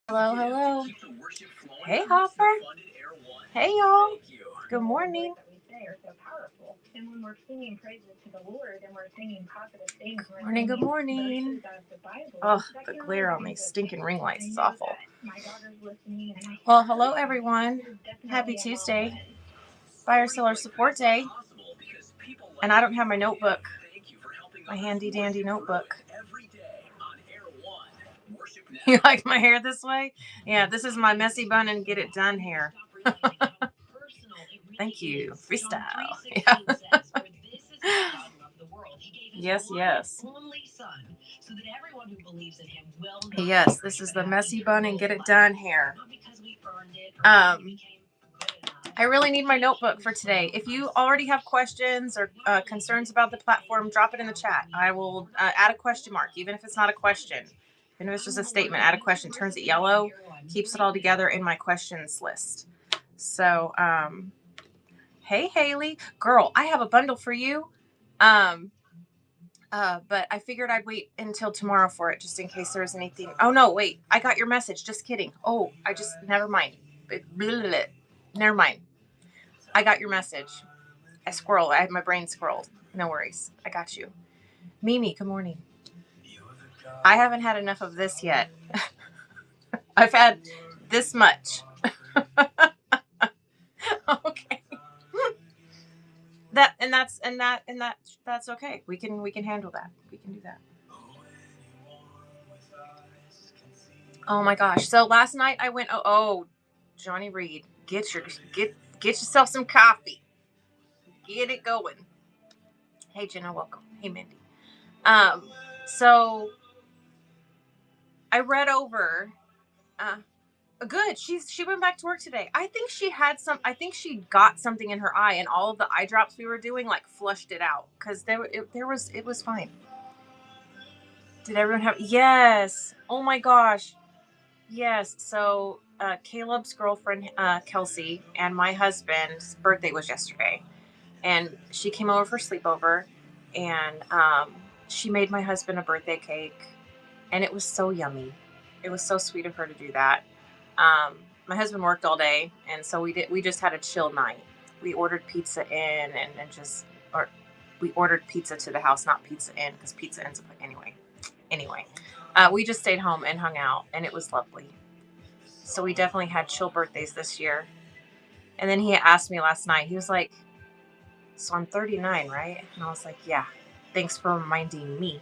Hello, hello. Hey, Hopper. Hey, y'all. Good morning. Good morning, good morning. Oh, the glare on these stinking ring lights is awful. Well, hello, everyone. Happy Tuesday. Buyer Seller Support Day. And I don't have my notebook, my handy dandy notebook. You like my hair this way? Yeah, this is my messy bun and get it done hair. Thank you. Freestyle. Yeah. Yes, yes. Yes, this is the messy bun and get it done hair. I really need my notebook for today. If you already have questions or concerns about the platform, drop it in the chat. I will add a question mark, even if it's not a question. Even if it's just a statement, add a question, turns it yellow, keeps it all together in my questions list. So, hey, Haley. Girl, I have a bundle for you. But I figured I'd wait until tomorrow for it, just in case there was anything. Oh, no, wait. I got your message. Just kidding. Oh, never mind. Never mind. I got your message. I had my brain scrolled. No worries. I got you. Mimi, good morning. I haven't had enough of this yet. I've had this much. Okay. That's okay. We can handle that. We can do that. Oh my gosh. So last night I went Johnny Reed, get yourself some coffee. Get it going. Hey Jenna, welcome. Hey Mindy. So I read over good. She went back to work today. I think she got something in her eye, and all of the eye drops we were doing like flushed it out because it was fine. Did everyone have? Yes. Oh my gosh. Yes. So Caleb's girlfriend Kelsey and my husband's birthday was yesterday, and she came over for sleepover, and she made my husband a birthday cake, and it was so yummy. It was so sweet of her to do that. My husband worked all day, and so we just had a chill night. We ordered pizza in or we ordered pizza to the house, not pizza in, because pizza ends up anyway. We just stayed home and hung out, and it was lovely. So we definitely had chill birthdays this year. And then he asked me last night, he was like, so I'm 39, right? And I was like, yeah, thanks for reminding me,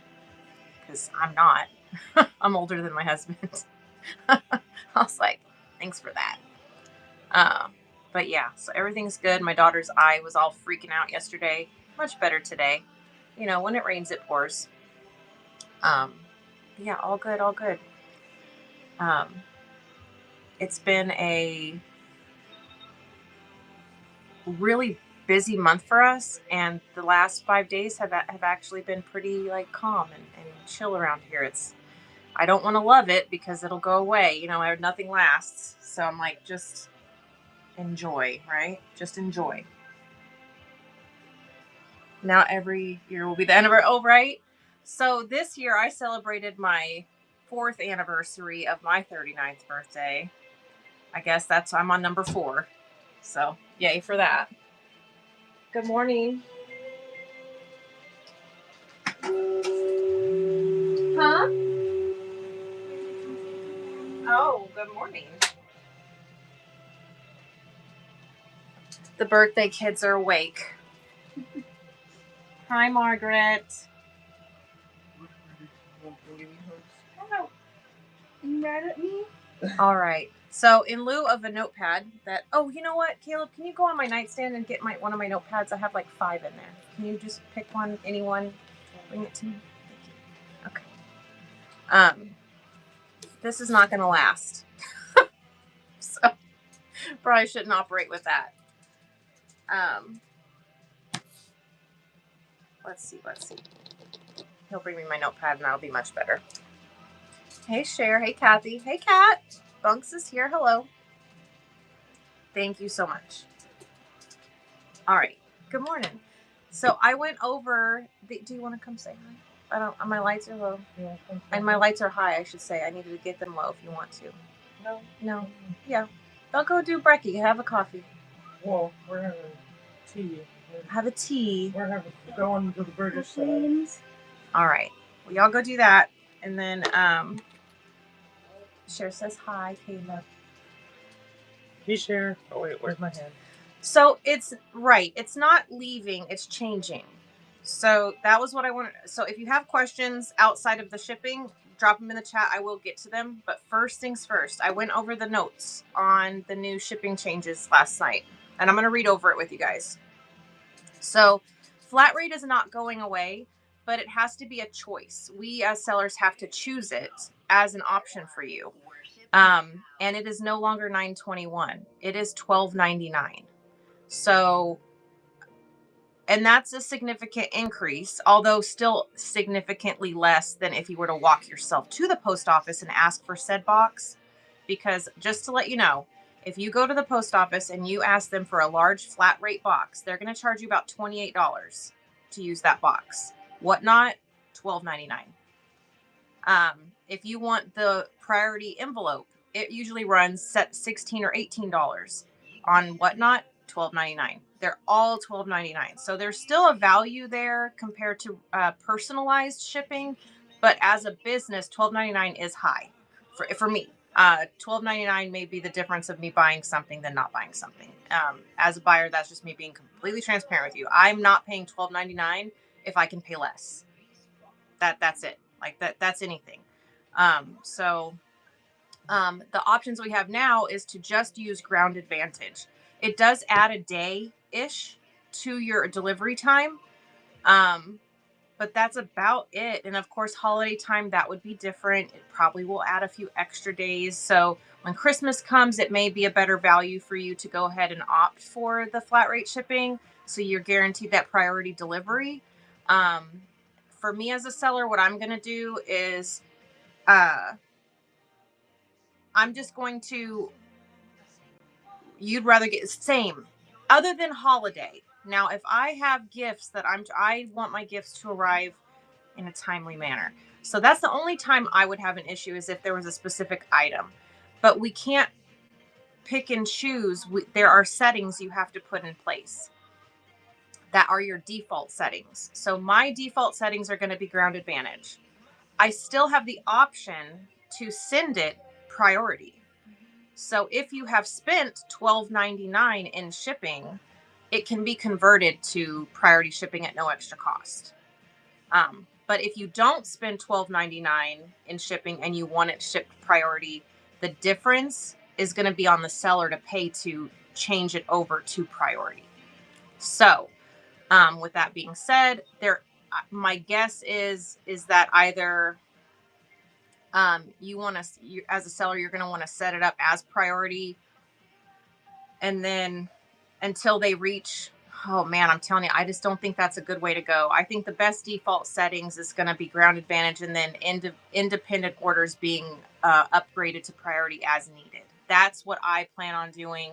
because I'm not. I'm older than my husband. I was like, thanks for that. But yeah, so everything's good. My daughter's eye was all freaking out yesterday. Much better today. You know, when it rains, it pours. Yeah, all good, all good. It's been a really busy month for us, and the last 5 days have actually been pretty like calm and chill around here. I don't want to love it because it'll go away. You know, nothing lasts. So I'm like, just enjoy, right? Just enjoy. Now every year will be the anniversary. Oh, right. So this year I celebrated my 4th anniversary of my 39th birthday. I guess I'm on number 4. So yay for that. Good morning. Huh? Oh, good morning. The birthday kids are awake. Hi, Margaret. Hello. You mad at me? All right. So in lieu of a notepad you know what, Caleb, can you go on my nightstand and get one of my notepads? I have like 5 in there. Can you just pick one, anyone, bring it to me? Thank you. Okay. This is not going to last. So probably shouldn't operate with that. Let's see. He'll bring me my notepad and that'll be much better. Hey, Cher. Hey, Kathy. Hey, Kat. Bunks is here. Hello. Thank you so much. All right. Good morning. So I went over. Do you want to come say hi? I don't. My lights are low, and my lights are high. I should say. I needed to get them low if you want to. No. No. Yeah. They'll go do brekkie. Have a coffee. Well, we're having tea. Have a tea. We're going to the British side. All right. Well, y'all go do that, and then Cher says hi, Caleb. Hey, Cher. Oh wait, where's my hand? So it's right. It's not leaving. It's changing. So that was what I wanted. So if you have questions outside of the shipping, drop them in the chat. I will get to them. But first things first, I went over the notes on the new shipping changes last night, and I'm going to read over it with you guys. So flat rate is not going away, but it has to be a choice. We as sellers have to choose it as an option for you. And it is no longer $9.21. It is $12.99. So, and that's a significant increase, although still significantly less than if you were to walk yourself to the post office and ask for said box. Because just to let you know, if you go to the post office and you ask them for a large flat rate box, they're going to charge you about $28 to use that box. Whatnot, $12.99. If you want the priority envelope, it usually runs set $16 or $18. On Whatnot, $12.99. They're all $12.99. So there's still a value there compared to personalized shipping, but as a business, $12.99 is high for me. $12.99 may be the difference of me buying something than not buying something. As a buyer, that's just me being completely transparent with you. I'm not paying $12.99 if I can pay less. That's it. Like that's anything. The options we have now is to just use Ground Advantage. It does add a day-ish to your delivery time. But that's about it. And of course, holiday time, that would be different. It probably will add a few extra days. So when Christmas comes, it may be a better value for you to go ahead and opt for the flat rate shipping. So you're guaranteed that priority delivery. For me as a seller, what I'm going to do is I'm just going to, you'd rather get same other than holiday. Now, if I have gifts that I want my gifts to arrive in a timely manner. So that's the only time I would have an issue is if there was a specific item. But we can't pick and choose. There are settings you have to put in place that are your default settings. So my default settings are going to be Ground Advantage. I still have the option to send it priority. So if you have spent $12.99 in shipping, it can be converted to priority shipping at no extra cost. But if you don't spend $12.99 in shipping and you want it shipped priority, the difference is going to be on the seller to pay to change it over to priority. So, with that being said, my guess is that either you want to, as a seller, you're going to want to set it up as priority, and then until they reach, oh man, I'm telling you, I just don't think that's a good way to go. I think the best default settings is going to be Ground Advantage, and then independent orders being upgraded to priority as needed. That's what I plan on doing.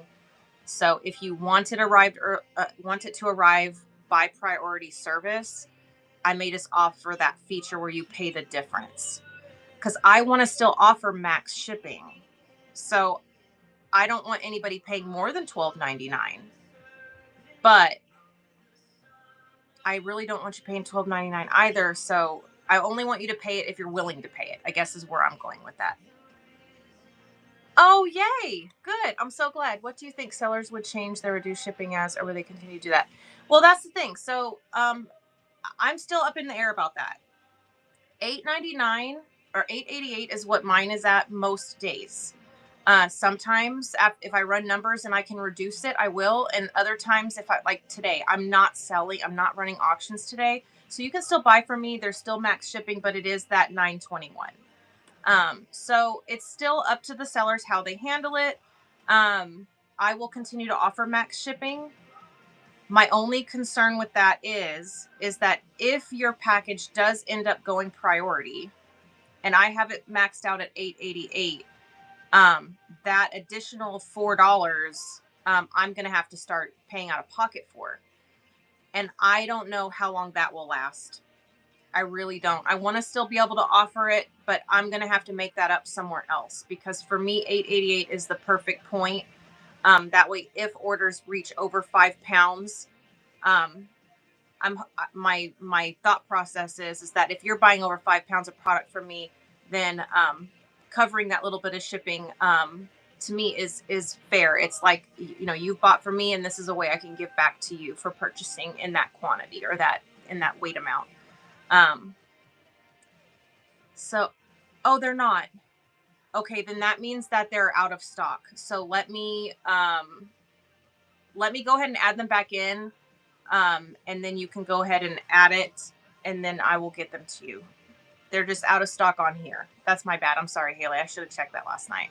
So if you want it to arrive by priority service, I may just offer that feature where you pay the difference, because I want to still offer max shipping. So I don't want anybody paying more than $12.99. But I really don't want you paying $12.99 either. So I only want you to pay it if you're willing to pay it, I guess is where I'm going with that. Oh, yay. Good. I'm so glad. What do you think sellers would change their reduced shipping as, or would they continue to do that? Well, that's the thing. So I'm still up in the air about that. $8.99 or $8.88 is what mine is at most days. Sometimes if I run numbers and I can reduce it, I will. And other times, if I like today, I'm not running auctions today. So you can still buy from me. There's still max shipping, but it is that $9.21. So it's still up to the sellers how they handle it. I will continue to offer max shipping. My only concern with that is that if your package does end up going priority, and I have it maxed out at $8.88, that additional $4, I'm going to have to start paying out of pocket for. And I don't know how long that will last. I really don't. I want to still be able to offer it, but I'm going to have to make that up somewhere else, because for me, 888 is the perfect point. That way, if orders reach over 5 pounds, um, my thought process is that if you're buying over 5 pounds of product from me, then covering that little bit of shipping, to me is fair. It's like, you've bought from me, and this is a way I can give back to you for purchasing in that quantity or that in that weight amount. So, oh, they're not. Okay, then that means that they're out of stock. So let me go ahead and add them back in. And then you can go ahead and add it, and then I will get them to you. They're just out of stock on here. That's my bad. I'm sorry, Haley. I should have checked that last night.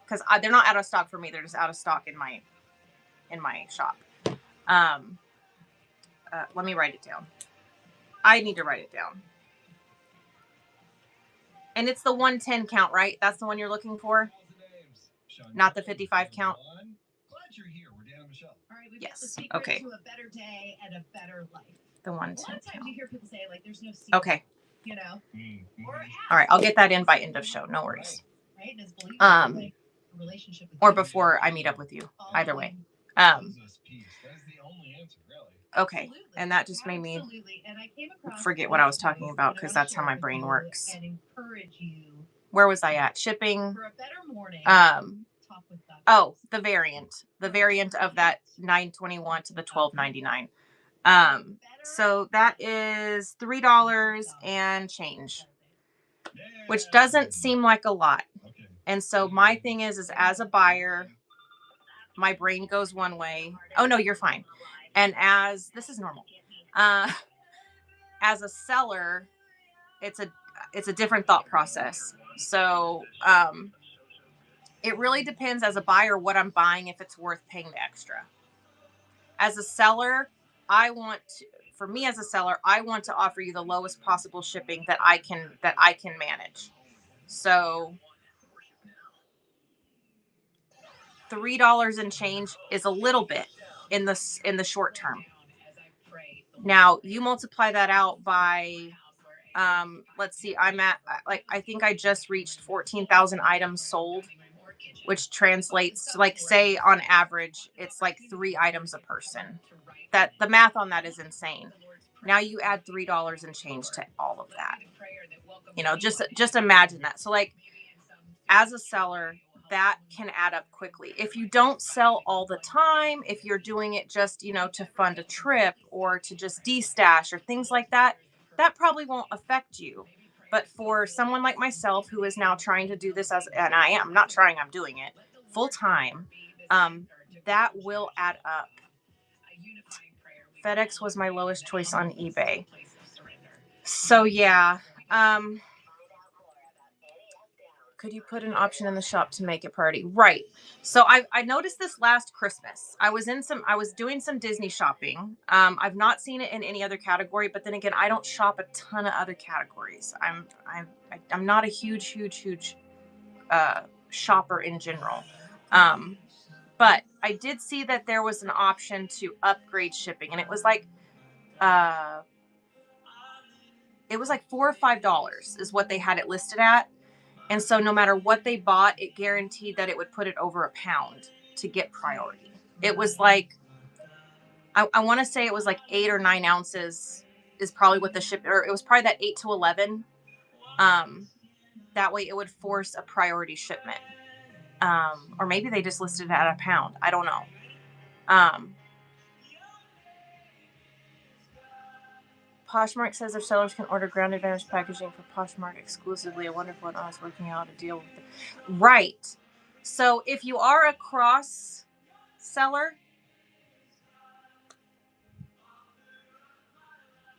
Because they're not out of stock for me. They're just out of stock in my shop. Let me write it down. I need to write it down. And it's the 110 count, right? That's the one you're looking for? Not the 55 count? Yes. Okay. To a better day and a better life. The 110 count. You hear people say, like, there's no secret, okay. All right. I'll get that in by end of show. No worries. Or before I meet up with you. Either way. Okay. And that just made me forget what I was talking about, because that's how my brain works. Where was I at? Shipping. Oh, the variant of that 921 to the 12.99. So that is $3 and change, which doesn't seem like a lot. And so my thing is as a buyer, my brain goes one way. Oh no, you're fine. And this is normal. As a seller, it's a different thought process. So, it really depends as a buyer what I'm buying, if it's worth paying the extra. As a seller, I want to offer you the lowest possible shipping that I can manage. So $3 and change is a little bit in the short term. Now you multiply that out by, let's see, I'm at, I think I just reached 14,000 items sold, which translates to, like, say on average, it's like 3 items a person. That the math on that is insane. Now you add $3 and change to all of that. Just imagine that. So, like, as a seller, that can add up quickly. If you don't sell all the time, if you're doing it just, to fund a trip or to just de-stash or things like that, that probably won't affect you. But for someone like myself, who is now trying to do this and I'm not trying, I'm doing it full time, that will add up. FedEx was my lowest choice on eBay. So yeah, could you put an option in the shop to make it priority? Right. So I noticed this last Christmas. I was doing some Disney shopping. I've not seen it in any other category, but then again, I don't shop a ton of other categories. I'm not a huge shopper in general. But I did see that there was an option to upgrade shipping, and it was like $4 or $5 is what they had it listed at. And so no matter what they bought, it guaranteed that it would put it over £1 to get priority. It was like, I want to say it was like 8 or 9 ounces is probably what the ship, or it was probably that 8 to 11. That way it would force a priority shipment. Or maybe they just listed it at £1. I don't know. Poshmark says if sellers can order Ground Advantage packaging for Poshmark exclusively. I wonder if I was working out a deal with it. Right. So if you are a cross seller,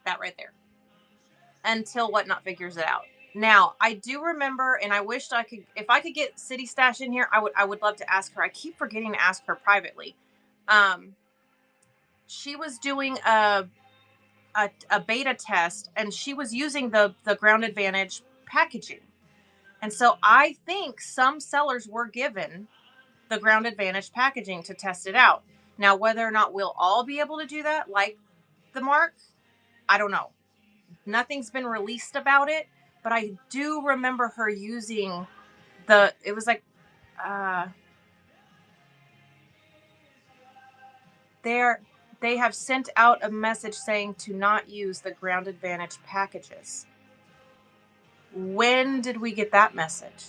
that right there, until Whatnot figures it out. Now, I do remember, and I wished if I could get City Stash in here, I would love to ask her. I keep forgetting to ask her privately. She was doing a beta test, and she was using the Ground Advantage packaging. And so I think some sellers were given the Ground Advantage packaging to test it out. Now, whether or not we'll all be able to do that, like the Mark, I don't know. Nothing's been released about it, but I do remember her using it was like, uh, they're, they have sent out a message saying to not use the Ground Advantage packages. When did we get that message?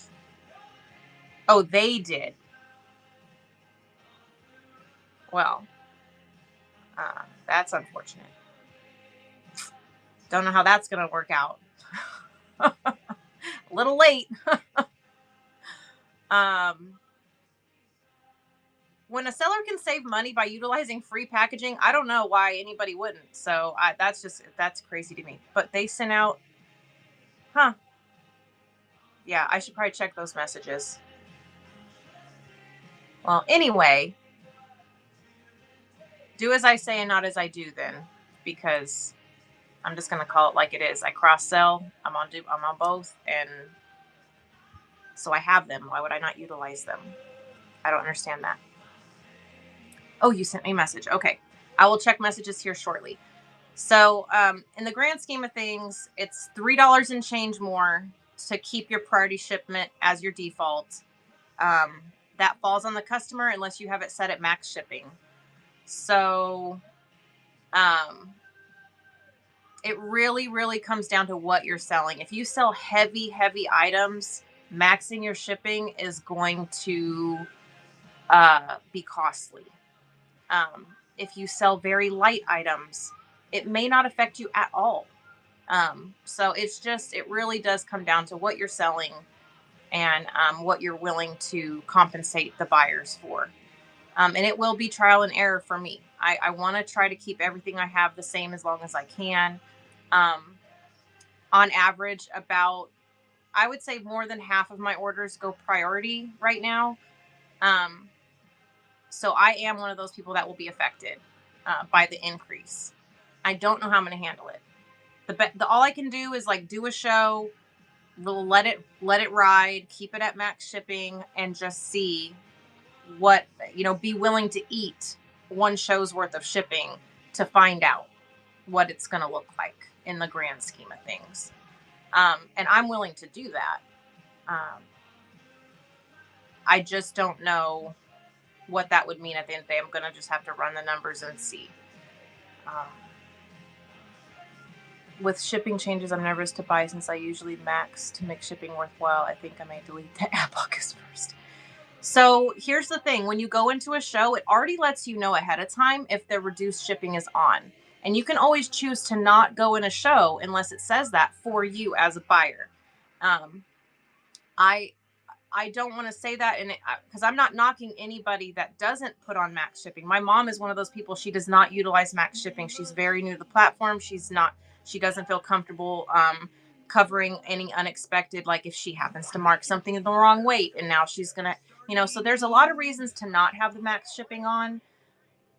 Oh, they did. Well, that's unfortunate. Don't know how that's going to work out. A little late. um, when a seller can save money by utilizing free packaging, I don't know why anybody wouldn't. So that's crazy to me. But they sent out, huh? Yeah, I should probably check those messages. Well, anyway, do as I say and not as I do then, because I'm just gonna call it like it is. I cross sell. I'm on both, and so I have them. Why would I not utilize them? I don't understand that. Oh, you sent me a message. Okay, I will check messages here shortly. So, in the grand scheme of things, it's $3 and change more to keep your priority shipment as your default. Um, that falls on the customer unless you have it set at max shipping. So, um, it really, really comes down to what you're selling. If you sell heavy, heavy items, maxing your shipping is going to be costly. If you sell very light items, it may not affect you at all. So it really does come down to what you're selling and what you're willing to compensate the buyers for. And it will be trial and error for me. I want to try to keep everything I have the same as long as I can. On average, I would say more than half of my orders go priority right now. So I am one of those people that will be affected by the increase. I don't know how I'm going to handle it. The all I can do is like do a show, let it ride, keep it at max shipping, and just see what, be willing to eat one show's worth of shipping to find out what it's going to look like in the grand scheme of things. And I'm willing to do that. I just don't know what that would mean at the end of the day. I'm going to just have to run the numbers and see. With shipping changes, I'm nervous to buy since I usually max to make shipping worthwhile. I think I may delete the app August 1st. So here's the thing. When you go into a show, it already lets you know ahead of time if the reduced shipping is on. And you can always choose to not go in a show unless it says that for you as a buyer. I don't want to say that because I'm not knocking anybody that doesn't put on max shipping. My mom is one of those people. She does not utilize max shipping. She's very new to the platform. She doesn't feel comfortable covering any unexpected, like if she happens to mark something in the wrong weight and now she's gonna, so there's a lot of reasons to not have the max shipping on.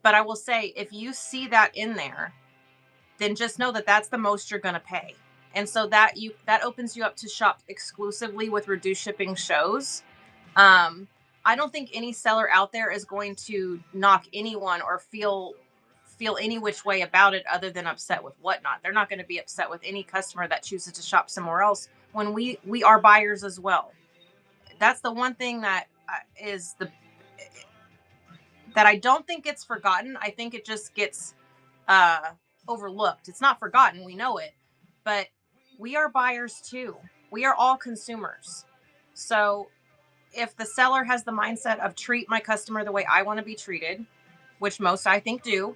But I will say, if you see that in there, then just know that that's the most you're going to pay. And so that opens you up to shop exclusively with reduced shipping shows. I don't think any seller out there is going to knock anyone or feel any which way about it other than upset with whatnot. They're not going to be upset with any customer that chooses to shop somewhere else when we are buyers as well. That's the one thing that that I don't think gets forgotten. I think it just gets overlooked. It's not forgotten. We know it, but we are buyers too. We are all consumers. So if the seller has the mindset of treat my customer the way I want to be treated, which most I think do,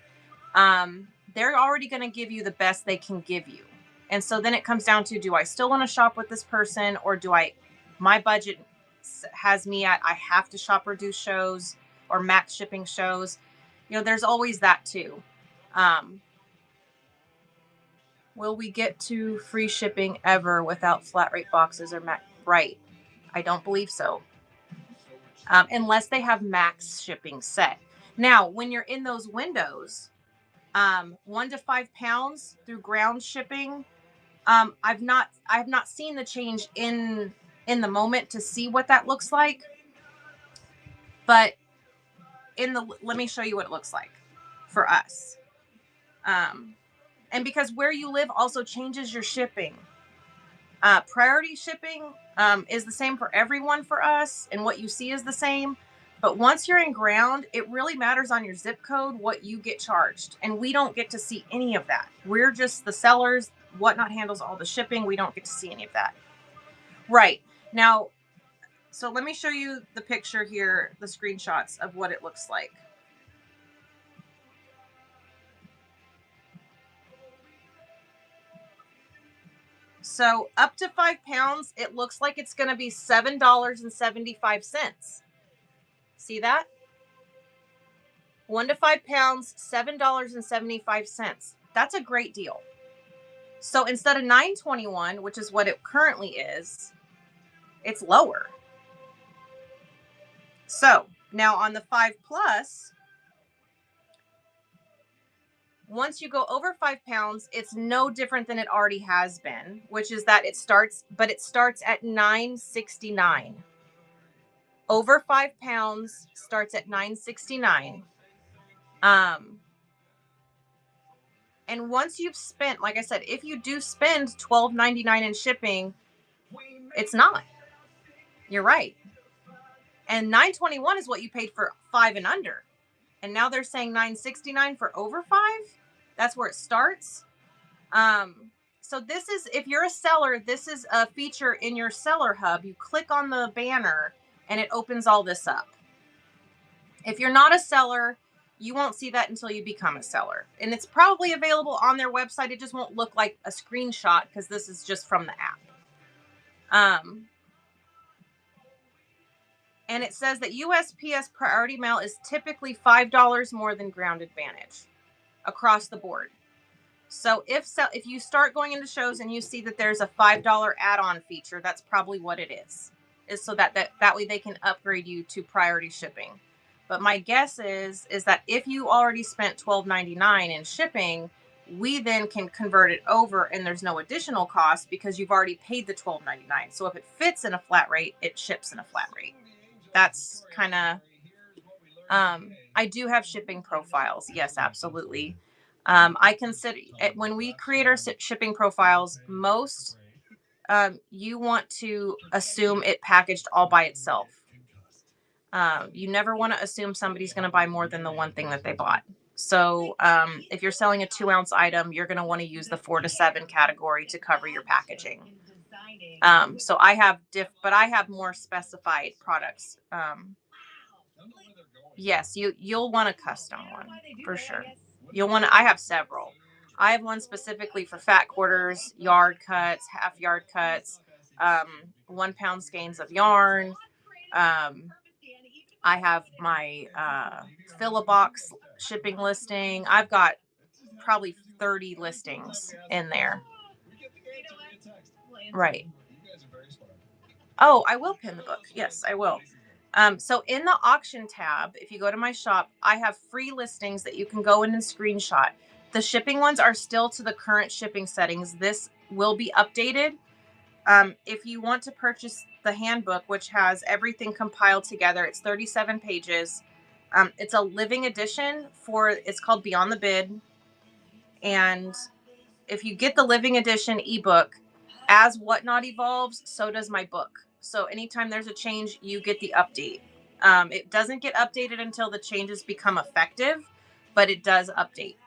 they're already going to give you the best they can give you. And so then it comes down to, do I still want to shop with this person, or my budget has me at, I have to shop reduced shows or max shipping shows. There's always that too. Will we get to free shipping ever without flat rate boxes or max? Right. I don't believe so. Unless they have max shipping set. Now, when you're in those windows, 1 to 5 pounds through ground shipping, I've not seen the change in the moment to see what that looks like. But let me show you what it looks like for us. And because where you live also changes your shipping. Priority shipping is the same for everyone for us, and what you see is the same. But once you're in ground, it really matters on your zip code what you get charged. And we don't get to see any of that. We're just the sellers. Whatnot handles all the shipping. We don't get to see any of that. Right. Now, so let me show you the picture here, the screenshots of what it looks like. So up to 5 pounds, it looks like it's going to be $7.75. See that? 1 to 5 pounds, $7.75. That's a great deal. So instead of $9.21, which is what it currently is, it's lower. So now on the 5 plus, once you go over 5 pounds, it's no different than it already has been, which is that it starts at $9.69. Over 5 pounds starts at $9.69. And once you've spent, like I said, if you do spend $12.99 in shipping, it's not. You're right. And $9.21 is what you paid for 5 and under. And now they're saying $9.69 for over 5. That's where it starts. So this is, if you're a seller, this is a feature in your seller hub. You click on the banner and it opens all this up. If you're not a seller, you won't see that until you become a seller. And it's probably available on their website. It just won't look like a screenshot because this is just from the app. And it says that USPS Priority Mail is typically $5 more than Ground Advantage across the board. So if you start going into shows and you see that there's a $5 add-on feature, that's probably what it is so that way they can upgrade you to priority shipping. But my guess is that if you already spent $12.99 in shipping, we then can convert it over and there's no additional cost because you've already paid the $12.99. So if it fits in a flat rate, it ships in a flat rate. That's kind of, I do have shipping profiles. Yes, absolutely. I consider when we create our shipping profiles, most you want to assume it packaged all by itself. You never want to assume somebody's going to buy more than the one thing that they bought. So if you're selling a 2-ounce item, you're going to want to use the 4 to 7 category to cover your packaging. So I have more specified products. Yes, you'll want a custom one for sure. I have several. I have one specifically for fat quarters, yard cuts, half yard cuts, 1 pound skeins of yarn. I have my fill-a-box shipping listing. I've got probably 30 listings in there. Right. Oh, I will pin the book. Yes, I will. So in the auction tab, if you go to my shop, I have free listings that you can go in and screenshot. The shipping ones are still to the current shipping settings. This will be updated. If you want to purchase the handbook, which has everything compiled together, it's 37 pages. It's a living edition it's called Beyond the Bid. And if you get the living edition ebook, as Whatnot evolves, so does my book. So anytime there's a change, you get the update. It doesn't get updated until the changes become effective, but it does update.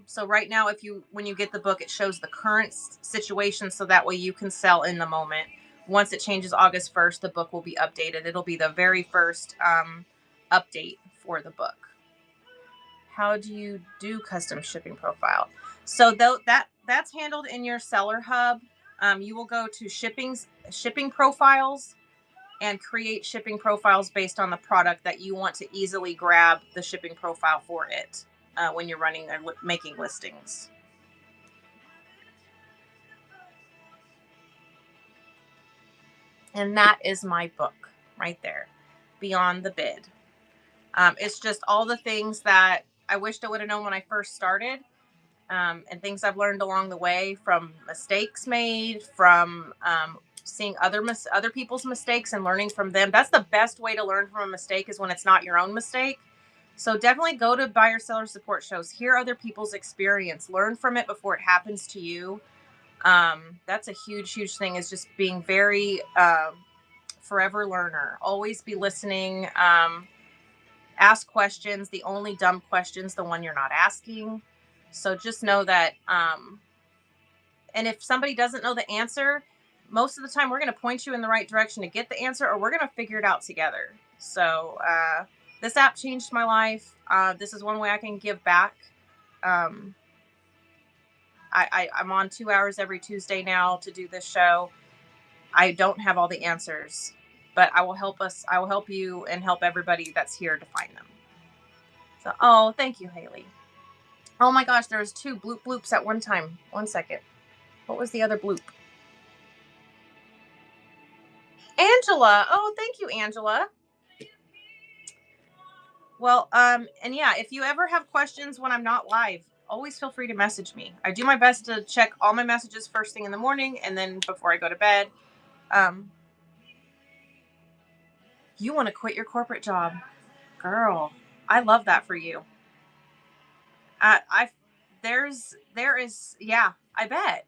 So right now, when you get the book, it shows the current situation, so that way you can sell in the moment. Once it changes August 1st, the book will be updated. It'll be the very first update for the book. How do you do custom shipping profile? So that's handled in your seller hub. You will go to shipping profiles and create shipping profiles based on the product that you want to easily grab the shipping profile for it when you're running and making listings. And that is my book right there, Beyond the Bid. It's just all the things that I wished I would have known when I first started. And things I've learned along the way, from mistakes made, from seeing other people's mistakes and learning from them. That's the best way to learn from a mistake, is when it's not your own mistake. So definitely go to buyer seller support shows, hear other people's experience, learn from it before it happens to you. That's a huge thing, is just being very forever learner. Always be listening. Ask questions, the only dumb questions, the one you're not asking. So just know that, and if somebody doesn't know the answer, most of the time we're going to point you in the right direction to get the answer, or we're going to figure it out together. So this app changed my life. This is one way I can give back. I'm on 2 hours every Tuesday now to do this show. I don't have all the answers, but I will help you and help everybody that's here to find them. So, oh, thank you, Haley. Oh my gosh, there was 2 bloops at one time. 1 second. What was the other bloop? Angela. Oh, thank you, Angela. Well, and yeah, if you ever have questions when I'm not live, always feel free to message me. I do my best to check all my messages first thing in the morning and then before I go to bed. You want to quit your corporate job. Girl, I love that for you. Yeah, I bet.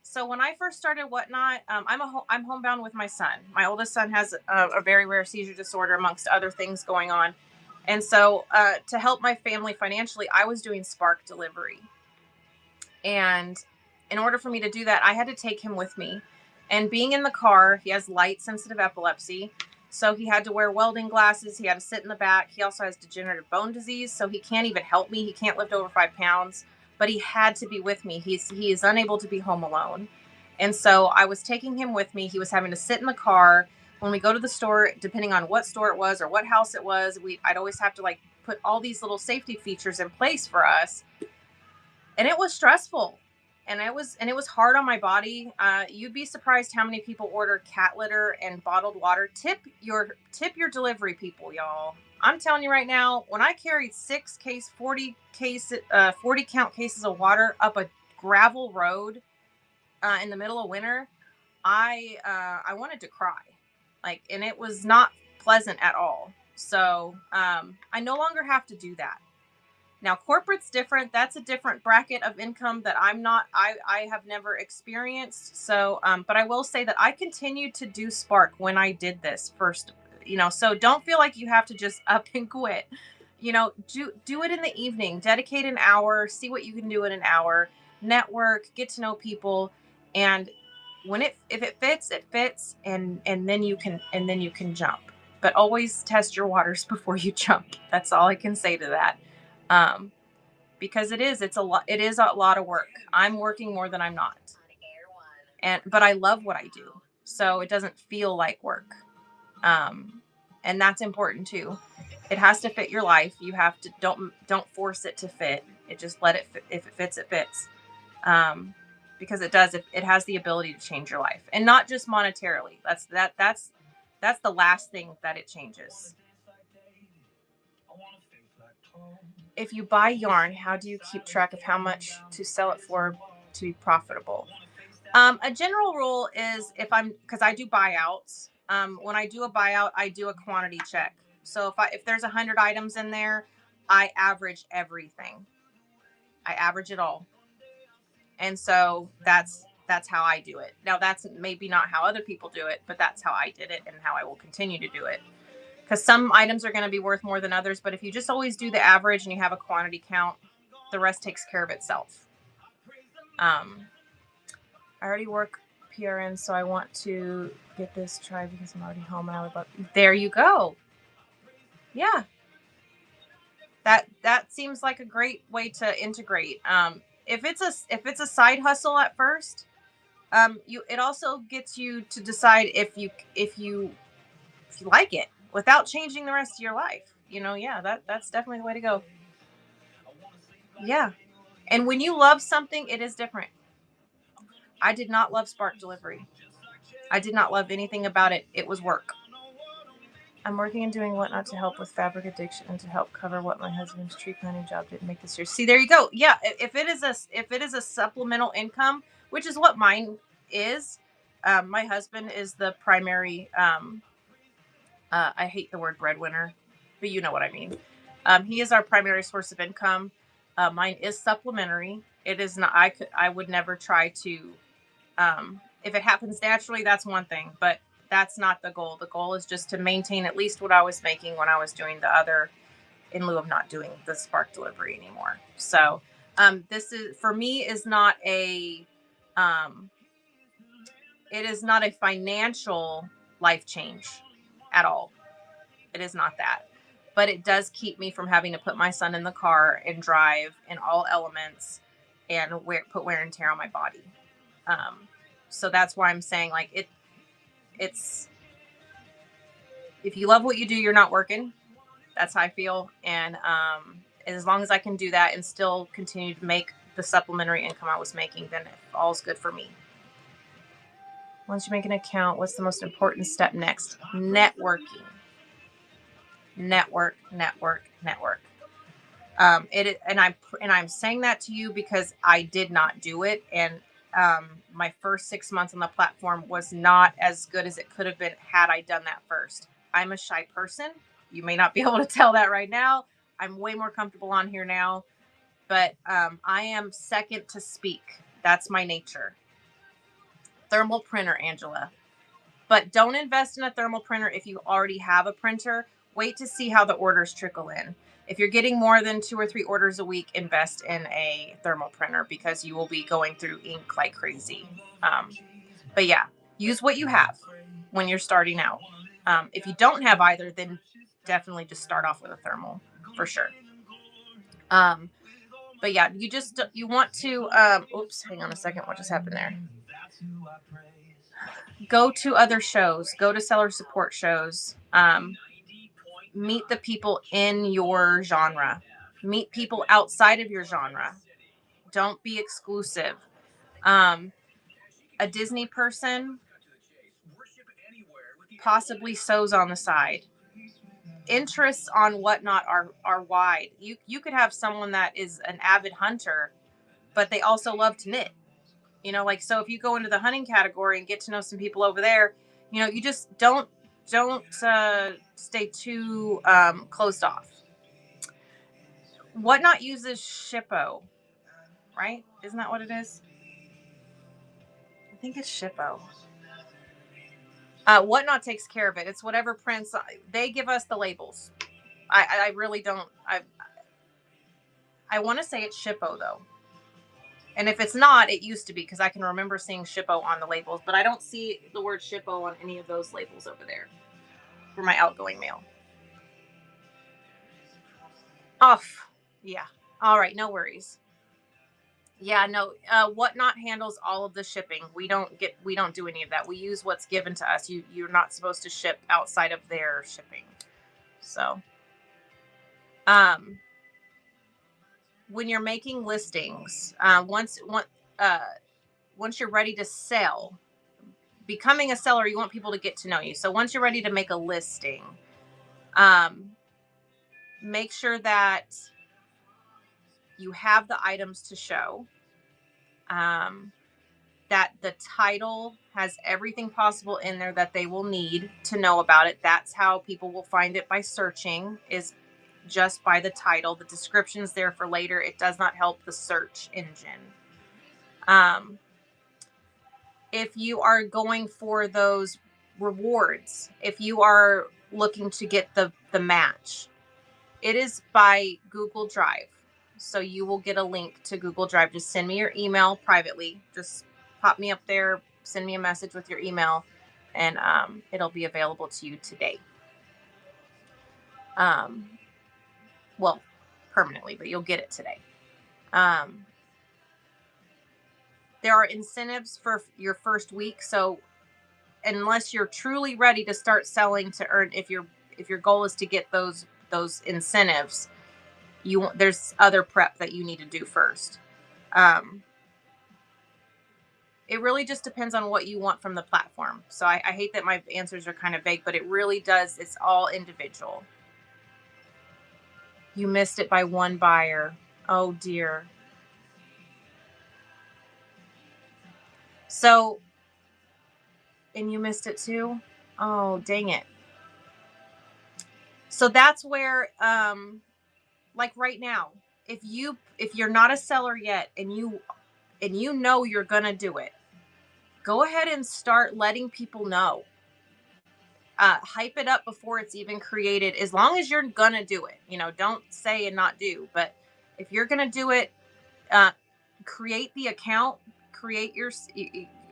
So when I first started Whatnot, I'm homebound with my son. My oldest son has a very rare seizure disorder, amongst other things going on. And so to help my family financially, I was doing Spark delivery. And in order for me to do that, I had to take him with me. And being in the car, he has light sensitive epilepsy. So he had to wear welding glasses. He had to sit in the back. He also has degenerative bone disease. So he can't even help me. He can't lift over 5 pounds, but he had to be with me. He is unable to be home alone. And so I was taking him with me. He was having to sit in the car. When we go to the store, depending on what store it was or what house it was, I'd always have to like put all these little safety features in place for us. And it was stressful. And it was hard on my body. You'd be surprised how many people order cat litter and bottled water. Tip your delivery people, y'all. I'm telling you right now, when I carried 40 count cases of water up a gravel road in the middle of winter, I wanted to cry, like, and it was not pleasant at all. So I no longer have to do that. Now, corporate's different. That's a different bracket of income that I have never experienced. So, but I will say that I continued to do Spark when I did this first, so don't feel like you have to just up and quit. Do it in the evening, dedicate an hour, see what you can do in an hour, network, get to know people. And if it fits, it fits. And then you can jump, but always test your waters before you jump. That's all I can say to that. Because it is a lot of work. I'm working more than I'm not. But I love what I do. So it doesn't feel like work. And that's important too. It has to fit your life. You have to, don't force it to fit. It just let it fit. If it fits, it fits. Because it does, it has the ability to change your life, and not just monetarily. That's the last thing that it changes. If you buy yarn, how do you keep track of how much to sell it for to be profitable? A general rule is because I do buyouts. When I do a buyout, I do a quantity check. So if there's 100 items in there, I average everything. I average it all. And so that's how I do it. Now, that's maybe not how other people do it, but that's how I did it and how I will continue to do it. Because some items are going to be worth more than others. But if you just always do the average and you have a quantity count, the rest takes care of itself. I already work PRN, so I want to get this try because I'm already home and I would love. There you go. Yeah. That seems like a great way to integrate. If it's a side hustle at first, it also gets you to decide if you like it without changing the rest of your life. Yeah, that's definitely the way to go. Yeah. And when you love something, it is different. I did not love Spark delivery. I did not love anything about it. It was work. I'm working and doing Whatnot to help with fabric addiction and to help cover what my husband's tree planting job didn't make this year. See, there you go. Yeah, if it is a supplemental income, which is what mine is, my husband is the primary I hate the word breadwinner, but you know what I mean. He is our primary source of income. Mine is supplementary. It is not. I would never try to. If it happens naturally, that's one thing, but that's not the goal. The goal is just to maintain at least what I was making when I was doing the other, in lieu of not doing the Spark delivery anymore. So, this is for me is not a. Um, it is not a financial life change at all. It is not that. But it does keep me from having to put my son in the car and drive in all elements and put wear and tear on my body. Um, so that's why I'm saying like it's if you love what you do, you're not working. That's how I feel. And as long as I can do that and still continue to make the supplementary income I was making, then all's good for me. Once you make an account, what's the most important step next? Networking. Network, network, network. I'm saying that to you because I did not do it, and my first 6 months on the platform was not as good as it could have been had I done that first. I'm a shy person. You may not be able to tell that right now. I'm way more comfortable on here now, but I am second to speak. That's my nature. Thermal printer, Angela. But don't invest in a thermal printer if you already have a printer. Wait to see how the orders trickle in. If you're getting more than 2 or 3 orders a week, invest in a thermal printer because you will be going through ink like crazy. But yeah, use what you have when you're starting out. If you don't have either, then definitely just start off with a thermal for sure. But yeah, you want to, oops, hang on a second. What just happened there? Go to other shows, go to seller support shows, meet the people in your genre, meet people outside of your genre. Don't be exclusive. A Disney person possibly sews on the side. Interests on Whatnot are wide. You could have someone that is an avid hunter, but they also love to knit. Like, so if you go into the hunting category and get to know some people over there, you just don't stay too closed off. Whatnot uses Shippo, right? Isn't that what it is? I think it's Shippo. Whatnot takes care of it. It's whatever prints they give us the labels. I really don't. I want to say it's Shippo though. And if it's not, it used to be because I can remember seeing Shippo on the labels, but I don't see the word Shippo on any of those labels over there for my outgoing mail. Off. Yeah. All right. No worries. Yeah. No. Whatnot handles all of the shipping. We don't do any of that. We use what's given to us. You're not supposed to ship outside of their shipping. So, when you're making listings, once you're ready to sell, becoming a seller, you want people to get to know you. So once you're ready to make a listing, make sure that you have the items to show, that the title has everything possible in there that they will need to know about it. That's how people will find it by searching, is just by the title. The description's there for later. It does not help the search engine. If you are going for those rewards, if you are looking to get the match, it is by Google Drive. So you will get a link to Google Drive. Just send me your email privately. Just pop me up there, send me a message with your email, and it'll be available to you today. Well, permanently, but you'll get it today. There are incentives for your first week. So unless you're truly ready to start selling to earn, if your goal is to get those incentives, there's other prep that you need to do first. It really just depends on what you want from the platform. So I hate that my answers are kind of vague, but it really does. It's all individual. You missed it by one buyer. Oh dear. So, and you missed it too? Oh, dang it. So that's where, like right now, if you're not a seller yet and you know you're gonna do it, go ahead and start letting people know. Hype it up before it's even created, as long as you're gonna do it. Don't say and not do. But if you're gonna do it, uh, create the account, create your,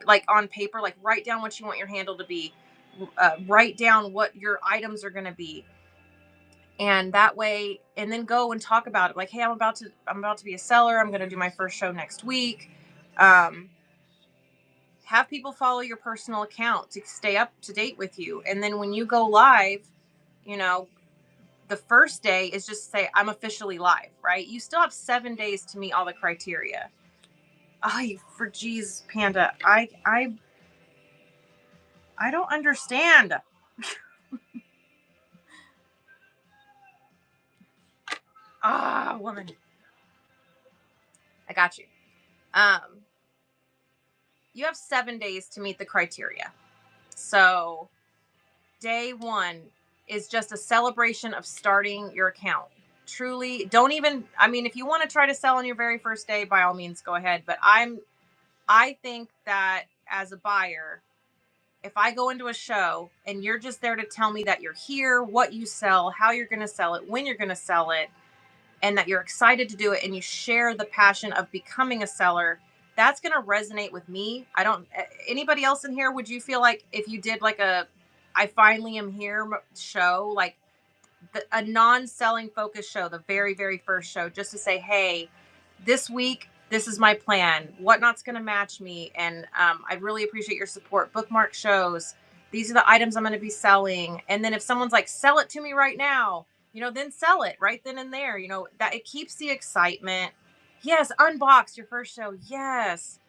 like on paper, like write down what you want your handle to be, write down what your items are gonna be, and that way, and then go and talk about it. Like, hey, I'm about to be a seller. I'm gonna do my first show next week. Um, have people follow your personal account to stay up to date with you. And then when you go live, you know, the first day is just say, I'm officially live, right? You still have 7 days to meet all the criteria. Oh, for geez, Panda, I don't understand. Woman, I got you. You have 7 days to meet the criteria. So day one is just a celebration of starting your account. Truly, don't even, I mean, if you want to try to sell on your very first day, by all means, go ahead. But I think that as a buyer, if I go into a show and you're just there to tell me that you're here, what you sell, how you're going to sell it, when you're going to sell it, and that you're excited to do it, and you share the passion of becoming a seller, that's going to resonate with me. I don't, anybody else in here, would you feel like if you did like a I finally am here show, like a non-selling focused show, the very, very first show, just to say, hey, this week, this is my plan. Whatnot's going to match me. And I really appreciate your support. Bookmark shows. These are the items I'm going to be selling. And then if someone's like, sell it to me right now, then sell it right then and there. That it keeps the excitement. Yes, unbox your first show. Yes.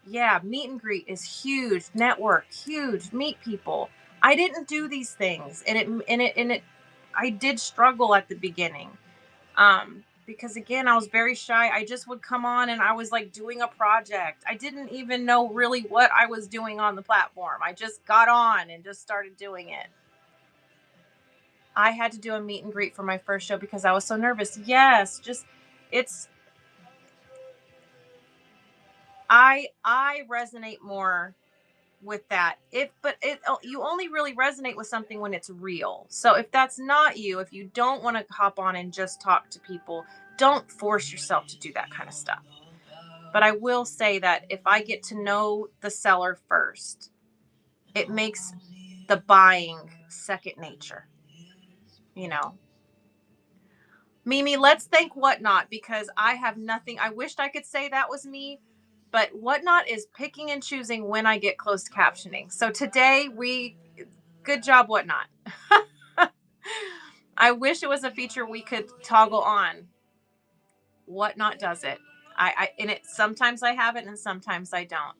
Yeah, meet and greet is huge. Network, huge. Meet people. I didn't do these things, and it I did struggle at the beginning. Because again, I was very shy. I just would come on and I was like doing a project. I didn't even know really what I was doing on the platform. I just got on and just started doing it. I had to do a meet and greet for my first show because I was so nervous. Yes, just it's I resonate more with that. You only really resonate with something when it's real. So if that's not you, if you don't want to hop on and just talk to people, don't force yourself to do that kind of stuff. But I will say that if I get to know the seller first, it makes the buying second nature. Mimi, let's thank Whatnot, because I have nothing. I wished I could say that was me, but Whatnot is picking and choosing when I get closed captioning. So today good job, Whatnot. I wish it was a feature we could toggle on. Whatnot does it. And it sometimes I have it and sometimes I don't.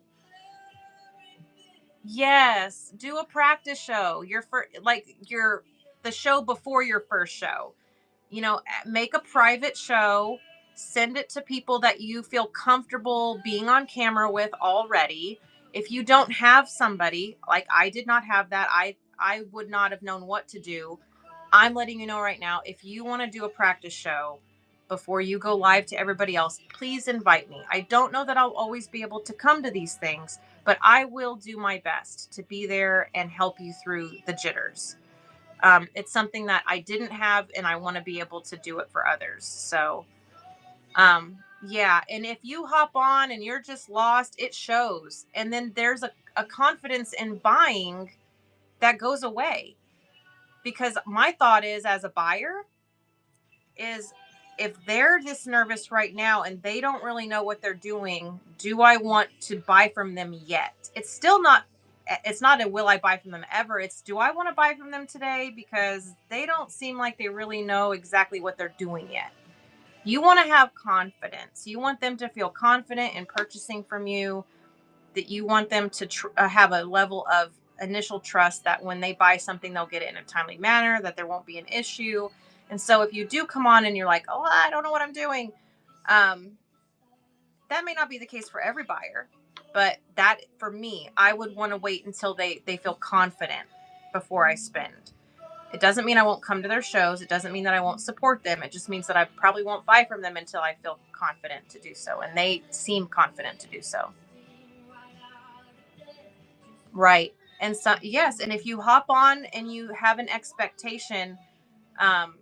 Yes, do a practice show. The show before your first show. Make a private show, send it to people that you feel comfortable being on camera with already. If you don't have somebody, like I did not have that, I would not have known what to do. I'm letting you know right now, if you want to do a practice show before you go live to everybody else, please invite me. I don't know that I'll always be able to come to these things, but I will do my best to be there and help you through the jitters. It's something that I didn't have, and I want to be able to do it for others. So, yeah. And if you hop on and you're just lost, it shows. And then there's a confidence in buying that goes away. Because my thought is, as a buyer, is if they're this nervous right now and they don't really know what they're doing, do I want to buy from them yet? It's not a will I buy from them ever. It's, do I want to buy from them today? Because they don't seem like they really know exactly what they're doing yet. You want to have confidence. You want them to feel confident in purchasing from you, that you want them to have a level of initial trust that when they buy something, they'll get it in a timely manner, that there won't be an issue. And so if you do come on and you're like, oh, I don't know what I'm doing, that may not be the case for every buyer. But that, for me, I would want to wait until they feel confident before I spend. It doesn't mean I won't come to their shows. It doesn't mean that I won't support them. It just means that I probably won't buy from them until I feel confident to do so. And they seem confident to do so. Right. And so, yes. And if you hop on and you have an expectation, um,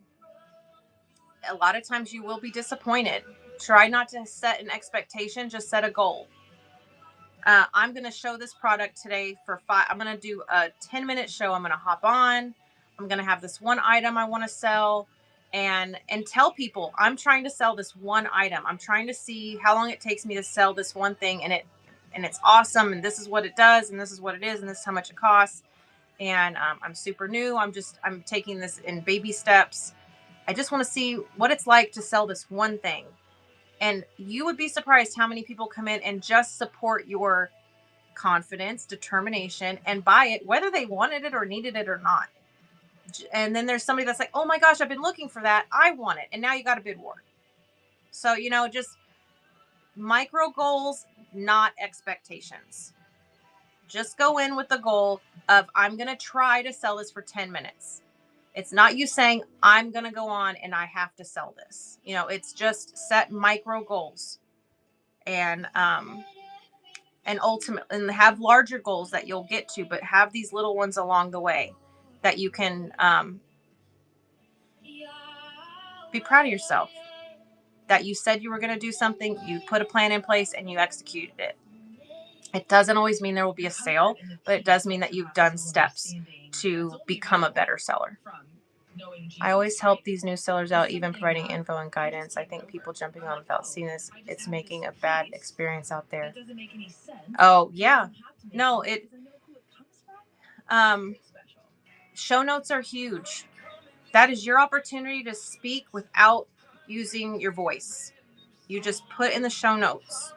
a lot of times you will be disappointed. Try not to set an expectation, just set a goal. I'm going to show this product today for I'm going to do a 10-minute show. I'm going to hop on. I'm going to have this one item I want to sell and tell people I'm trying to sell this one item. I'm trying to see how long it takes me to sell this one thing. And it's awesome. And this is what it does. And this is what it is. And this is how much it costs. And I'm super new. I'm taking this in baby steps. I just want to see what it's like to sell this one thing. And you would be surprised how many people come in and just support your confidence, determination, and buy it, whether they wanted it or needed it or not. And then there's somebody that's like, oh my gosh, I've been looking for that. I want it. And now you got a bid war. So, just micro goals, not expectations. Just go in with the goal of, I'm going to try to sell this for 10 minutes. It's not you saying, I'm going to go on and I have to sell this. It's just set micro goals and ultimately, and have larger goals that you'll get to, but have these little ones along the way that you can be proud of yourself. That you said you were going to do something, you put a plan in place and you executed it. It doesn't always mean there will be a sale, but it does mean that you've done steps to become a better seller. I always help these new sellers out, even providing info and guidance. I think people jumping on without seeing this, it's making a bad experience out there. Oh, yeah. No, show notes are huge. That is your opportunity to speak without using your voice. You just put in the show notes.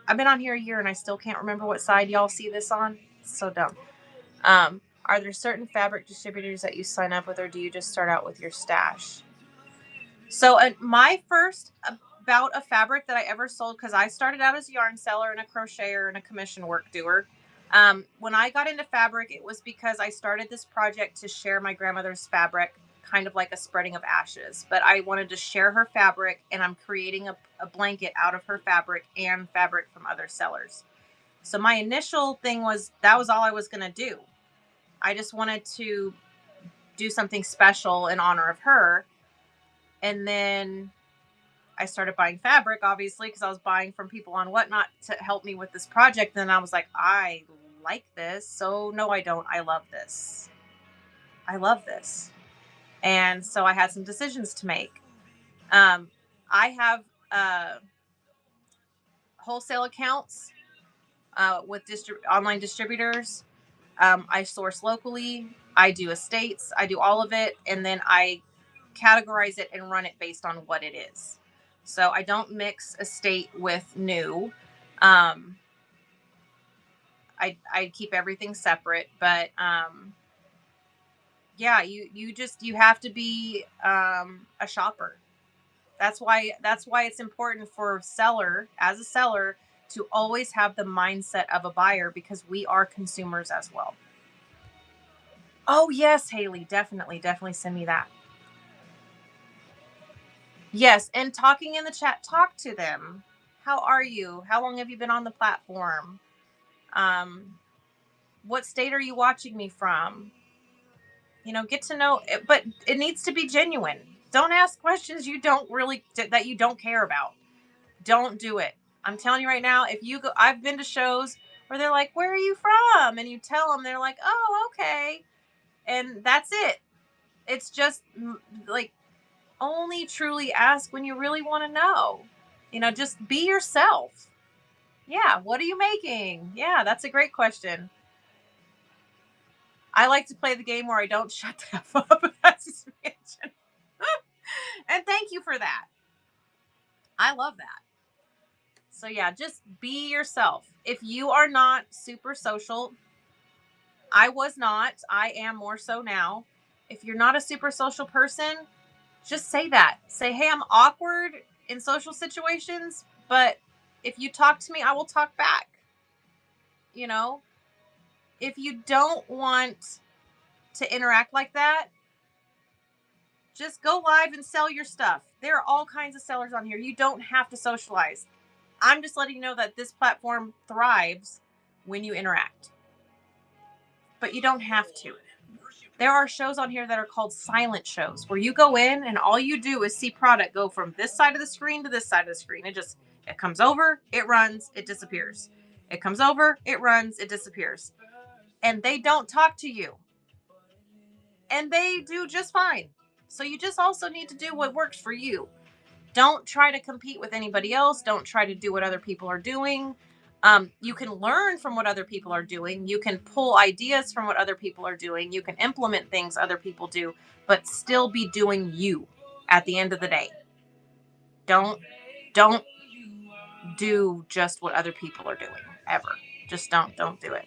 I've been on here a year and I still can't remember what side y'all see this on. It's so dumb. Are there certain fabric distributors that you sign up with, or do you just start out with your stash? So my first bout of fabric that I ever sold, because I started out as a yarn seller and a crocheter and a commission work doer. When I got into fabric, it was because I started this project to share my grandmother's fabric, kind of like a spreading of ashes. But I wanted to share her fabric, and I'm creating a blanket out of her fabric and fabric from other sellers. So my initial thing was, that was all I was going to do. I just wanted to do something special in honor of her. And then I started buying fabric, obviously, because I was buying from people on Whatnot to help me with this project. And I was like, I like this. So no, I don't. I love this. I love this. And so I had some decisions to make. I have wholesale accounts with online distributors. I source locally. I do estates. I do all of it. And then I categorize it and run it based on what it is. So I don't mix estate with new. I keep everything separate, but yeah, you have to be a shopper. That's why it's important for as a seller to always have the mindset of a buyer, because we are consumers as well. Oh yes, Haley, definitely send me that. Yes, and talking in the chat, talk to them. How are you? How long have you been on the platform? What state are you watching me from? Get to know it, but it needs to be genuine. Don't ask questions that you don't care about. Don't do it. I'm telling you right now, I've been to shows where they're like, where are you from? And you tell them, they're like, oh, okay. And that's it. It's just like, only truly ask when you really want to know. Just be yourself. Yeah. What are you making? Yeah, that's a great question. I like to play the game where I don't shut the F up. That's expansion. And thank you for that. I love that. So yeah, just be yourself. If you are not super social, I was not. I am more so now. If you're not a super social person, just say that. Say, hey, I'm awkward in social situations, but if you talk to me, I will talk back. If you don't want to interact like that, just go live and sell your stuff. There are all kinds of sellers on here. You don't have to socialize. I'm just letting you know that this platform thrives when you interact, but you don't have to. There are shows on here that are called silent shows, where you go in and all you do is see product go from this side of the screen to this side of the screen. It comes over, it runs, it disappears. It comes over, it runs, it disappears. And they don't talk to you. And they do just fine. So you just also need to do what works for you. Don't try to compete with anybody else. Don't try to do what other people are doing. You can learn from what other people are doing. You can pull ideas from what other people are doing. You can implement things other people do, but still be doing you at the end of the day. Don't do just what other people are doing ever. Just don't do it.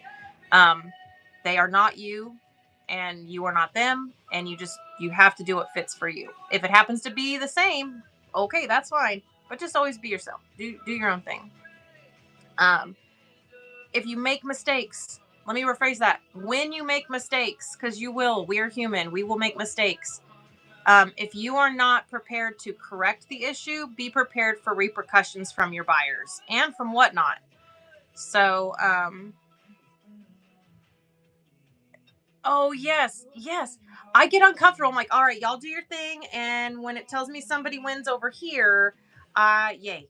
They are not you, and you are not them, and you have to do what fits for you. If it happens to be the same, okay, that's fine. But just always be yourself. Do your own thing. If you make mistakes, let me rephrase that. When you make mistakes, because you will, we're human, we will make mistakes. If you are not prepared to correct the issue, be prepared for repercussions from your buyers and from whatnot. So, oh yes. I get uncomfortable. I'm like, all right, y'all do your thing. And when it tells me somebody wins over here, yay.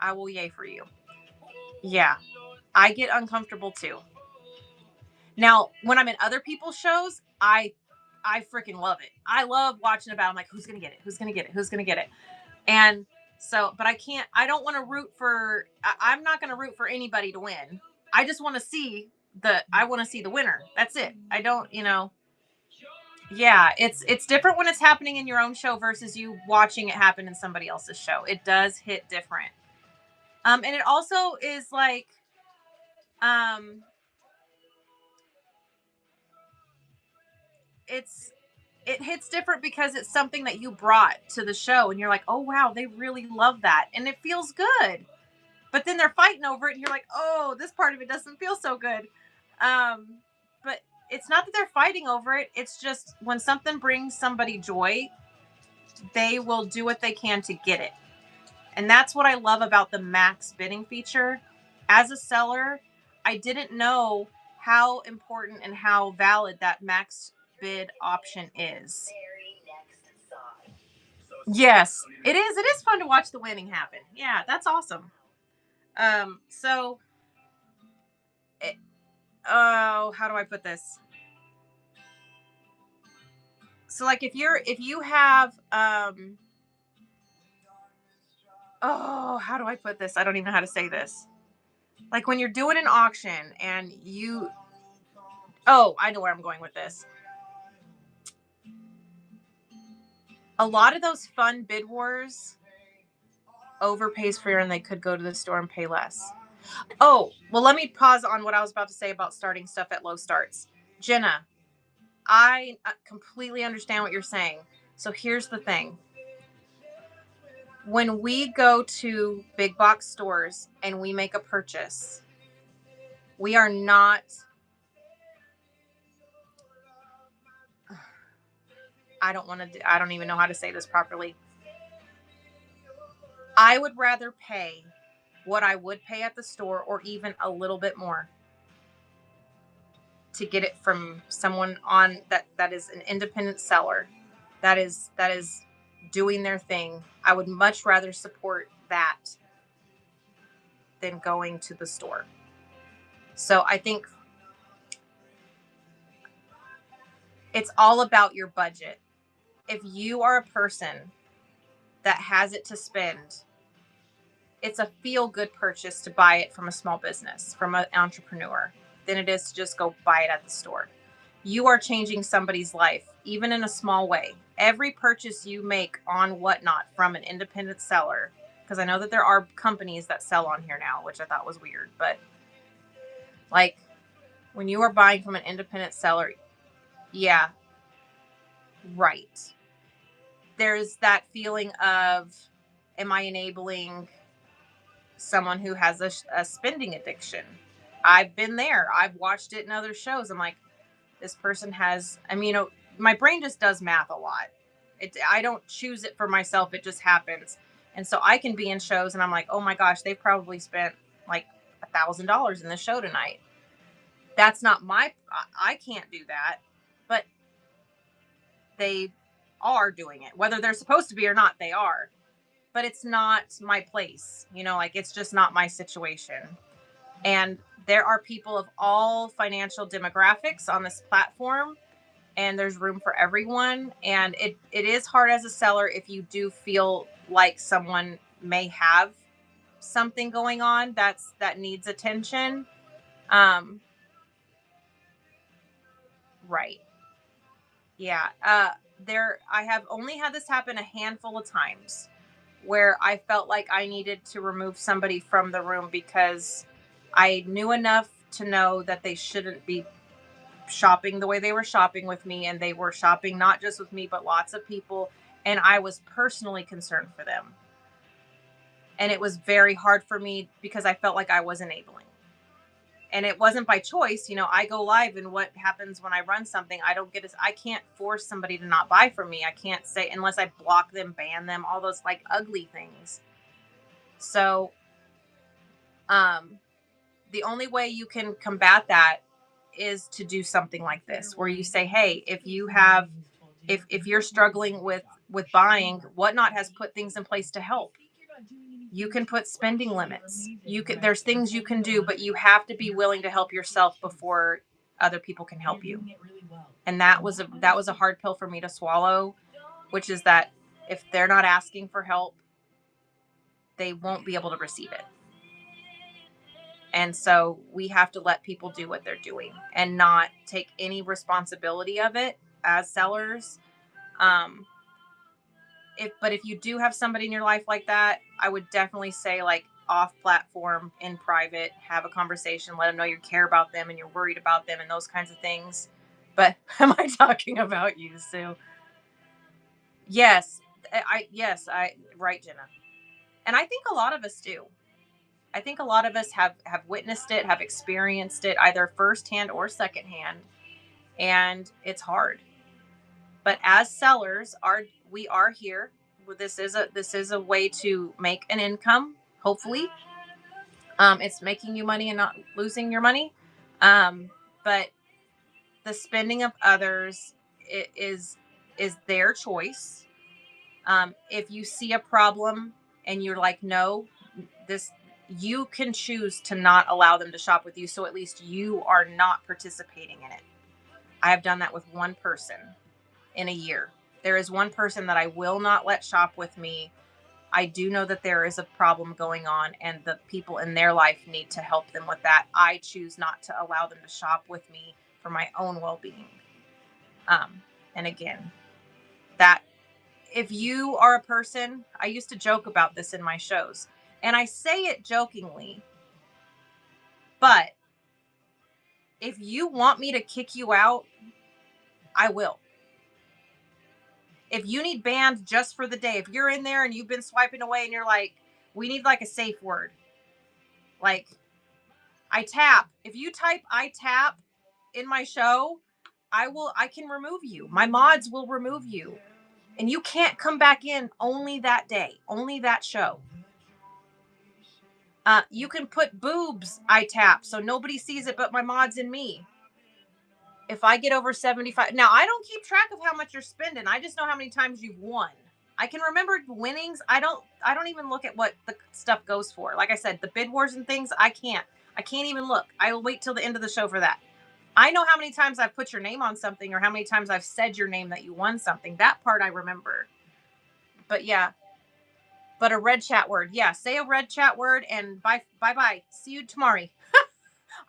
I will yay for you. Yeah. I get uncomfortable too. Now, when I'm in other people's shows, I freaking love it. I love watching about. I'm like, who's gonna get it? Who's gonna get it? Who's gonna get it? And so, but I don't want to root for. I'm not gonna root for anybody to win. I just want to see the winner. That's it. I don't, Yeah, it's different when it's happening in your own show versus you watching it happen in somebody else's show. It does hit different. And it also is like, it hits different because it's something that you brought to the show and you're like, oh wow, they really love that. And it feels good. But then they're fighting over it and you're like, oh, this part of it doesn't feel so good. But it's not that they're fighting over it. It's just when something brings somebody joy, they will do what they can to get it. And that's what I love about the max bidding feature. As a seller, I didn't know how important and how valid that max bid option is. Yes, it is. It is fun to watch the winning happen. Yeah, that's awesome. So, how do I put this? So, like, if you have, how do I put this? I don't even know how to say this. Like when you're doing an auction and I know where I'm going with this. A lot of those fun bid wars overpays for, and they could go to the store and pay less. Oh, well, let me pause on what I was about to say about starting stuff at low starts. Jenna, I completely understand what you're saying. So here's the thing. When we go to big box stores and we make a purchase, we are not, I don't even know how to say this properly. I would rather pay what I would pay at the store or even a little bit more to get it from someone on that is an independent seller that is doing their thing. I would much rather support that than going to the store. So I think it's all about your budget. If you are a person that has it to spend, it's a feel-good purchase to buy it from a small business, from an entrepreneur, than it is to just go buy it at the store. You are changing somebody's life, even in a small way. Every purchase you make on Whatnot from an independent seller, because I know that there are companies that sell on here now, which I thought was weird, but like when you are buying from an independent seller, yeah, right. There's that feeling of, am I enabling someone who has a spending addiction? I've been there. I've watched it in other shows. I'm like, This person has, I mean, my brain just does math a lot. I don't choose it for myself. It just happens. And so I can be in shows and I'm like, oh my gosh, they probably spent like $1,000 in the show tonight. That's not I can't do that, but they are doing it. Whether they're supposed to be or not, they are. But it's not my place, like it's just not my situation. And there are people of all financial demographics on this platform, and there's room for everyone. And it is hard as a seller if you do feel like someone may have something going on that needs attention. Right. Yeah. I have only had this happen a handful of times where I felt like I needed to remove somebody from the room because I knew enough to know that they shouldn't be shopping the way they were shopping with me, and they were shopping not just with me but lots of people, and I was personally concerned for them. And it was very hard for me because I felt like I was enabling. And it wasn't by choice. I go live, and what happens when I run something, I can't force somebody to not buy from me. I can't say, unless I block them, ban them, all those like ugly things. So the only way you can combat that is to do something like this, where you say, hey, if you're struggling with buying, Whatnot has put things in place to help. You can put spending limits. There's things you can do, but you have to be willing to help yourself before other people can help you. And that was a hard pill for me to swallow, which is that if they're not asking for help, they won't be able to receive it. And so we have to let people do what they're doing and not take any responsibility of it as sellers. If you do have somebody in your life like that, I would definitely say, like, off platform, in private, have a conversation, let them know you care about them and you're worried about them and those kinds of things. But am I talking about you, Sue? Yes. Right, Jenna. And I think a lot of us do. I think a lot of us have witnessed it, have experienced it either firsthand or secondhand, and it's hard. But as sellers, we are here. This is a way to make an income. Hopefully, it's making you money and not losing your money. But the spending of others is their choice. If you see a problem and you're like, no, this, you can choose to not allow them to shop with you. So at least you are not participating in it. I have done that with one person in a year. There is one person that I will not let shop with me. I do know that there is a problem going on and the people in their life need to help them with that. I choose not to allow them to shop with me for my own well-being. And again, that if you are a person, I used to joke about this in my shows, and I say it jokingly, but if you want me to kick you out, I will. If you need banned just for the day, if you're in there and you've been swiping away and you're like, we need like a safe word, like I tap. If you type I tap in my show, I can remove you. My mods will remove you. And you can't come back in only that day, only that show. You can put boobs I tap so nobody sees it but my mods and me. If I get over 75, now I don't keep track of how much you're spending. I just know how many times you've won. I can remember winnings. I don't even look at what the stuff goes for. Like I said, the bid wars and things, I can't even look. I'll wait till the end of the show for that. I know how many times I've put your name on something or how many times I've said your name that you won something. That part I remember. But yeah. But a red chat word. Yeah, say a red chat word and bye. See you tomorrow.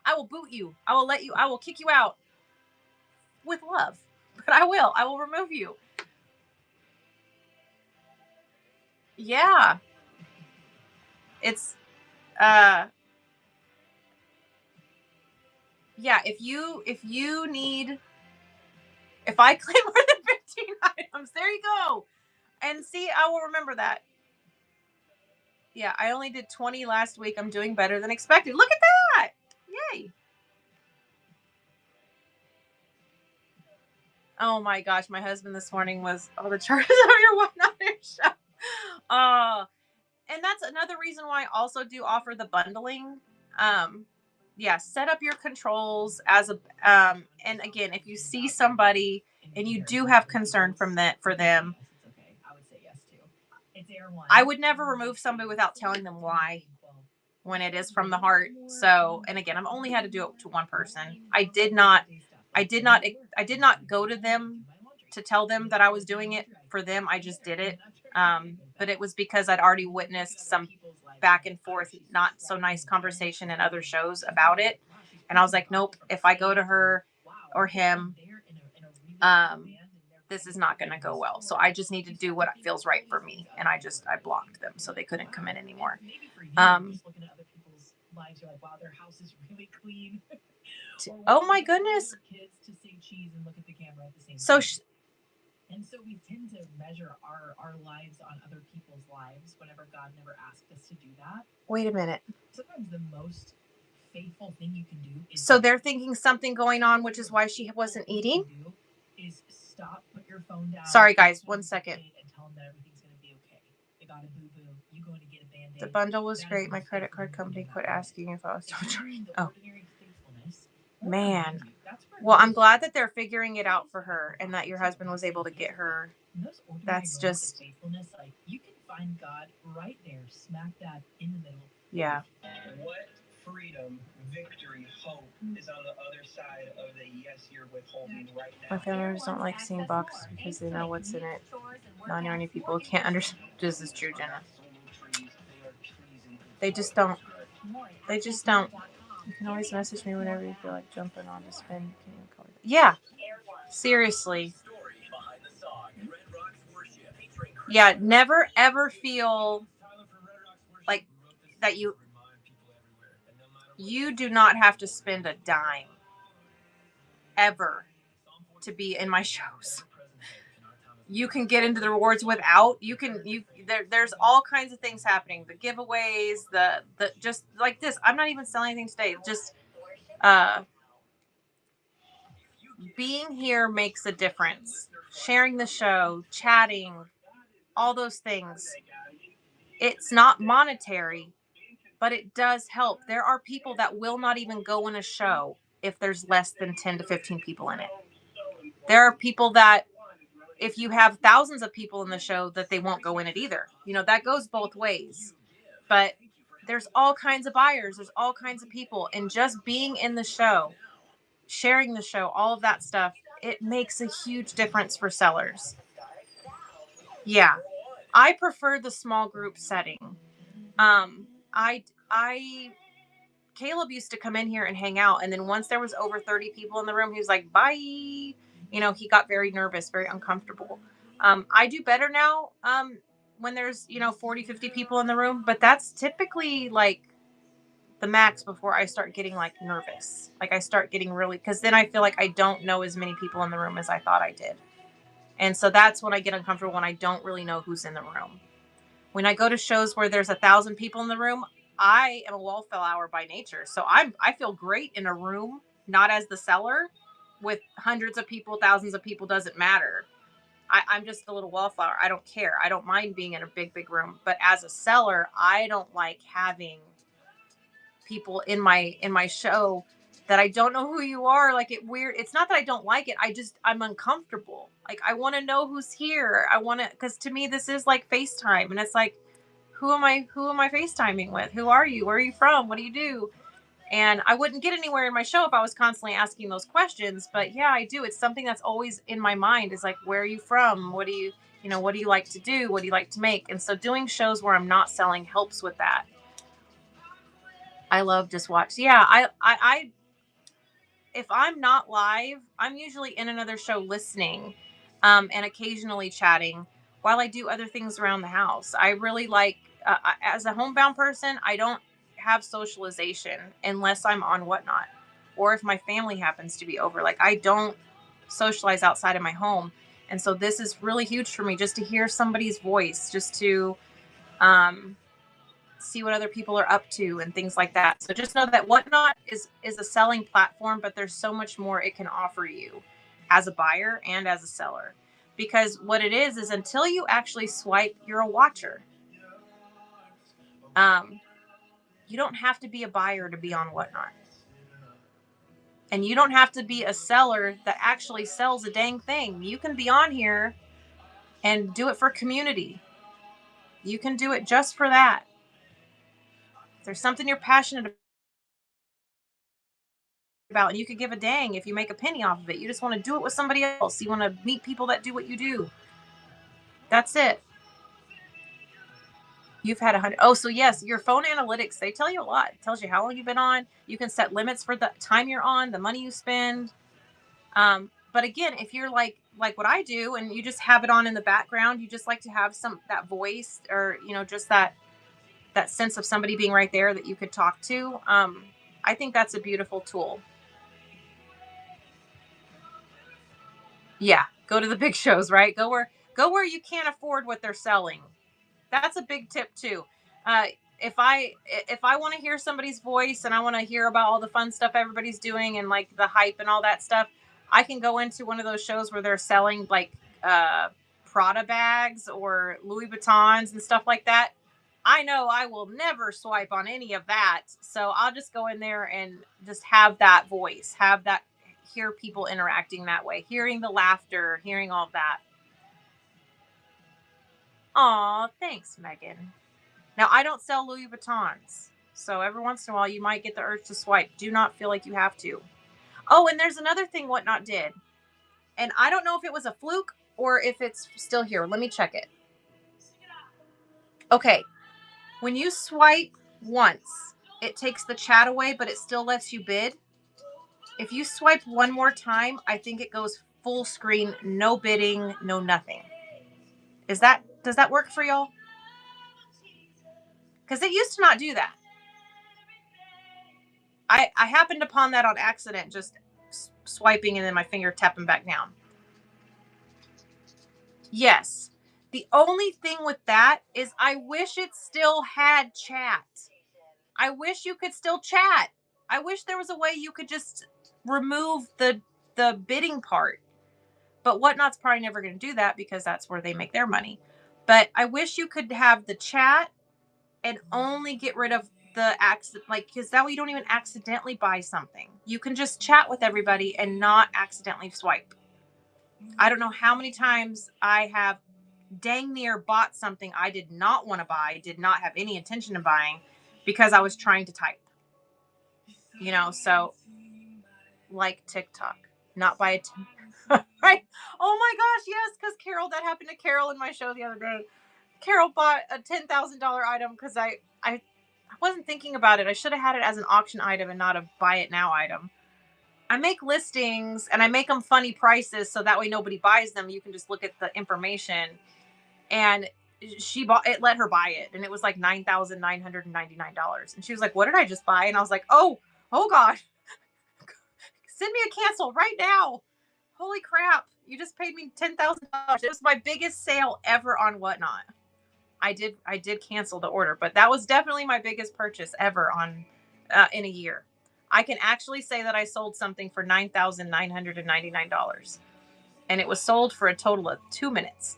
I will boot you. I will kick you out with love. But I will remove you. Yeah. It's yeah, if I claim more than 15 items, there you go. And see, I will remember that. Yeah, I only did 20 last week. I'm doing better than expected. Look at that. Yay. Oh my gosh, my husband this morning was, oh, the charges of your one other show. Uh, and that's another reason why I also do offer the bundling. Um, yeah, set up your controls as a and again, if you see somebody and you do have concern from that for them, I would never remove somebody without telling them why when it is from the heart. So, and again, I've only had to do it to one person. I did not go to them to tell them that I was doing it for them. I just did it. But it was because I'd already witnessed some back and forth, not so nice conversation in other shows about it. And I was like, nope, if I go to her or him, um, this is not going to go well. So I just need to do what feels right for me. And I blocked them so they couldn't come in anymore. Oh my goodness. So and so we tend to measure our lives on other people's lives whenever God never asked us to do that. Wait a minute. Sometimes the most faithful thing you can do is, so they're thinking something going on, which is why she wasn't eating. Is stop, put your phone down. Sorry guys, 1 second. And tell them that everything's going to be okay. They got a boo-boo. You going to get a Band-Aid. The bundle was great. My credit card company quit asking if I was still charging. Oh, man. Well, I'm glad that they're figuring it out for her and that your husband was able to get her. That's just, like, you can find God right there, smack dab in the middle. Yeah. What freedom, victory, hope is on the other side of the yes you're withholding right now? My family members don't like seeing boxes because they know what's in it. Not many people can't understand. This is true, Jenna. They just don't. They just don't. You can always message me whenever you feel like jumping on to spin. Yeah. Seriously. Yeah, never ever feel like that you do not have to spend a dime ever to be in my shows. You can get into the rewards without. There's all kinds of things happening. The giveaways, the just like this. I'm not even selling anything today. Just being here makes a difference. Sharing the show, chatting, all those things. It's not monetary, but it does help. There are people that will not even go in a show if there's less than 10 to 15 people in it. There are people that, if you have thousands of people in the show, that they won't go in it either. That goes both ways. But there's all kinds of buyers. There's all kinds of people. And just being in the show, sharing the show, all of that stuff, it makes a huge difference for sellers. Yeah. I prefer the small group setting. Caleb used to come in here and hang out, and then once there was over 30 people in the room, he was like, bye. He got very nervous, very uncomfortable. I do better now when there's 40, 50 people in the room, but that's typically like the max before I start getting like nervous. Like I start getting really, because then I feel like I don't know as many people in the room as I thought I did. And so that's when I get uncomfortable, when I don't really know who's in the room. When I go to shows where there's 1,000 people in the room, I am a wallflower by nature. So I feel great in a room, not as the seller. With hundreds of people, thousands of people, doesn't matter. I'm just a little wallflower. I don't care. I don't mind being in a big, big room. But as a seller, I don't like having people in my show that I don't know who you are. Like it's not that I don't like it. I'm uncomfortable. Like I want to know who's here. Because to me, this is like FaceTime. And it's like, who am I FaceTiming with? Who are you? Where are you from? What do you do? And I wouldn't get anywhere in my show if I was constantly asking those questions. But yeah, I do. It's something that's always in my mind, is like, where are you from? What do you like to do? What do you like to make? And so doing shows where I'm not selling helps with that. I love just watch. Yeah, I if I'm not live, I'm usually in another show listening, and occasionally chatting while I do other things around the house. I really like, as a homebound person, I don't have socialization unless I'm on Whatnot, or if my family happens to be over. Like I don't socialize outside of my home, and so this is really huge for me, just to hear somebody's voice, just to see what other people are up to and things like that. So just know that Whatnot is a selling platform, but there's so much more it can offer you. as a buyer and as a seller. Because what it is until you actually swipe, you're a watcher. You don't have to be a buyer to be on Whatnot. And you don't have to be a seller that actually sells a dang thing. You can be on here and do it for community. You can do it just for that. If there's something you're passionate about, and you could give a dang if you make a penny off of it. You just want to do it with somebody else. You want to meet people that do what you do. That's it. You've had 100. Oh, so yes, your phone analytics, they tell you a lot. It tells you how long you've been on. You can set limits for the time you're on, the money you spend. But again, if you're like what I do, and you just have it on in the background, you just like to have that voice, or, just that sense of somebody being right there that you could talk to. I think that's a beautiful tool. Yeah. Go to the big shows, right? Go where you can't afford what they're selling. That's a big tip too. If I want to hear somebody's voice, and I want to hear about all the fun stuff everybody's doing, and like the hype and all that stuff, I can go into one of those shows where they're selling like Prada bags or Louis Vuittons and stuff like that. I know I will never swipe on any of that. So I'll just go in there and just have that voice, hear people interacting that way, hearing the laughter, hearing all that. Aw, thanks, Megan. Now, I don't sell Louis Vuittons, so every once in a while you might get the urge to swipe. Do not feel like you have to. Oh, and there's another thing Whatnot did. And I don't know if it was a fluke or if it's still here. Let me check it. Okay. When you swipe once, it takes the chat away, but it still lets you bid. If you swipe one more time, I think it goes full screen, no bidding, no nothing. Does that work for y'all? Because it used to not do that. I happened upon that on accident, just swiping and then my finger tapping back down. Yes. The only thing with that is I wish it still had chat. I wish you could still chat. I wish there was a way you could just remove the bidding part. But Whatnot's probably never going to do that because that's where they make their money. But I wish you could have the chat and only get rid of the accident, because that way you don't even accidentally buy something. You can just chat with everybody and not accidentally swipe. I don't know how many times I have dang near bought something I did not want to buy, did not have any intention of buying, because I was trying to type. So like TikTok, not buy right? Oh my gosh, yes, because Carol, that happened to Carol in my show the other day. Carol bought a $10,000 item because I wasn't thinking about it. I should have had it as an auction item and not a buy it now item. I make listings and I make them funny prices so that way nobody buys them. You can just look at the information. And she bought it, let her buy it, and it was like $9,999. And she was like, "What did I just buy?" And I was like, "Oh gosh, send me a cancel right now! Holy crap! You just paid me $10,000. It was my biggest sale ever on Whatnot. I did cancel the order, but that was definitely my biggest purchase ever on in a year. I can actually say that I sold something for $9,999, and it was sold for a total of 2 minutes.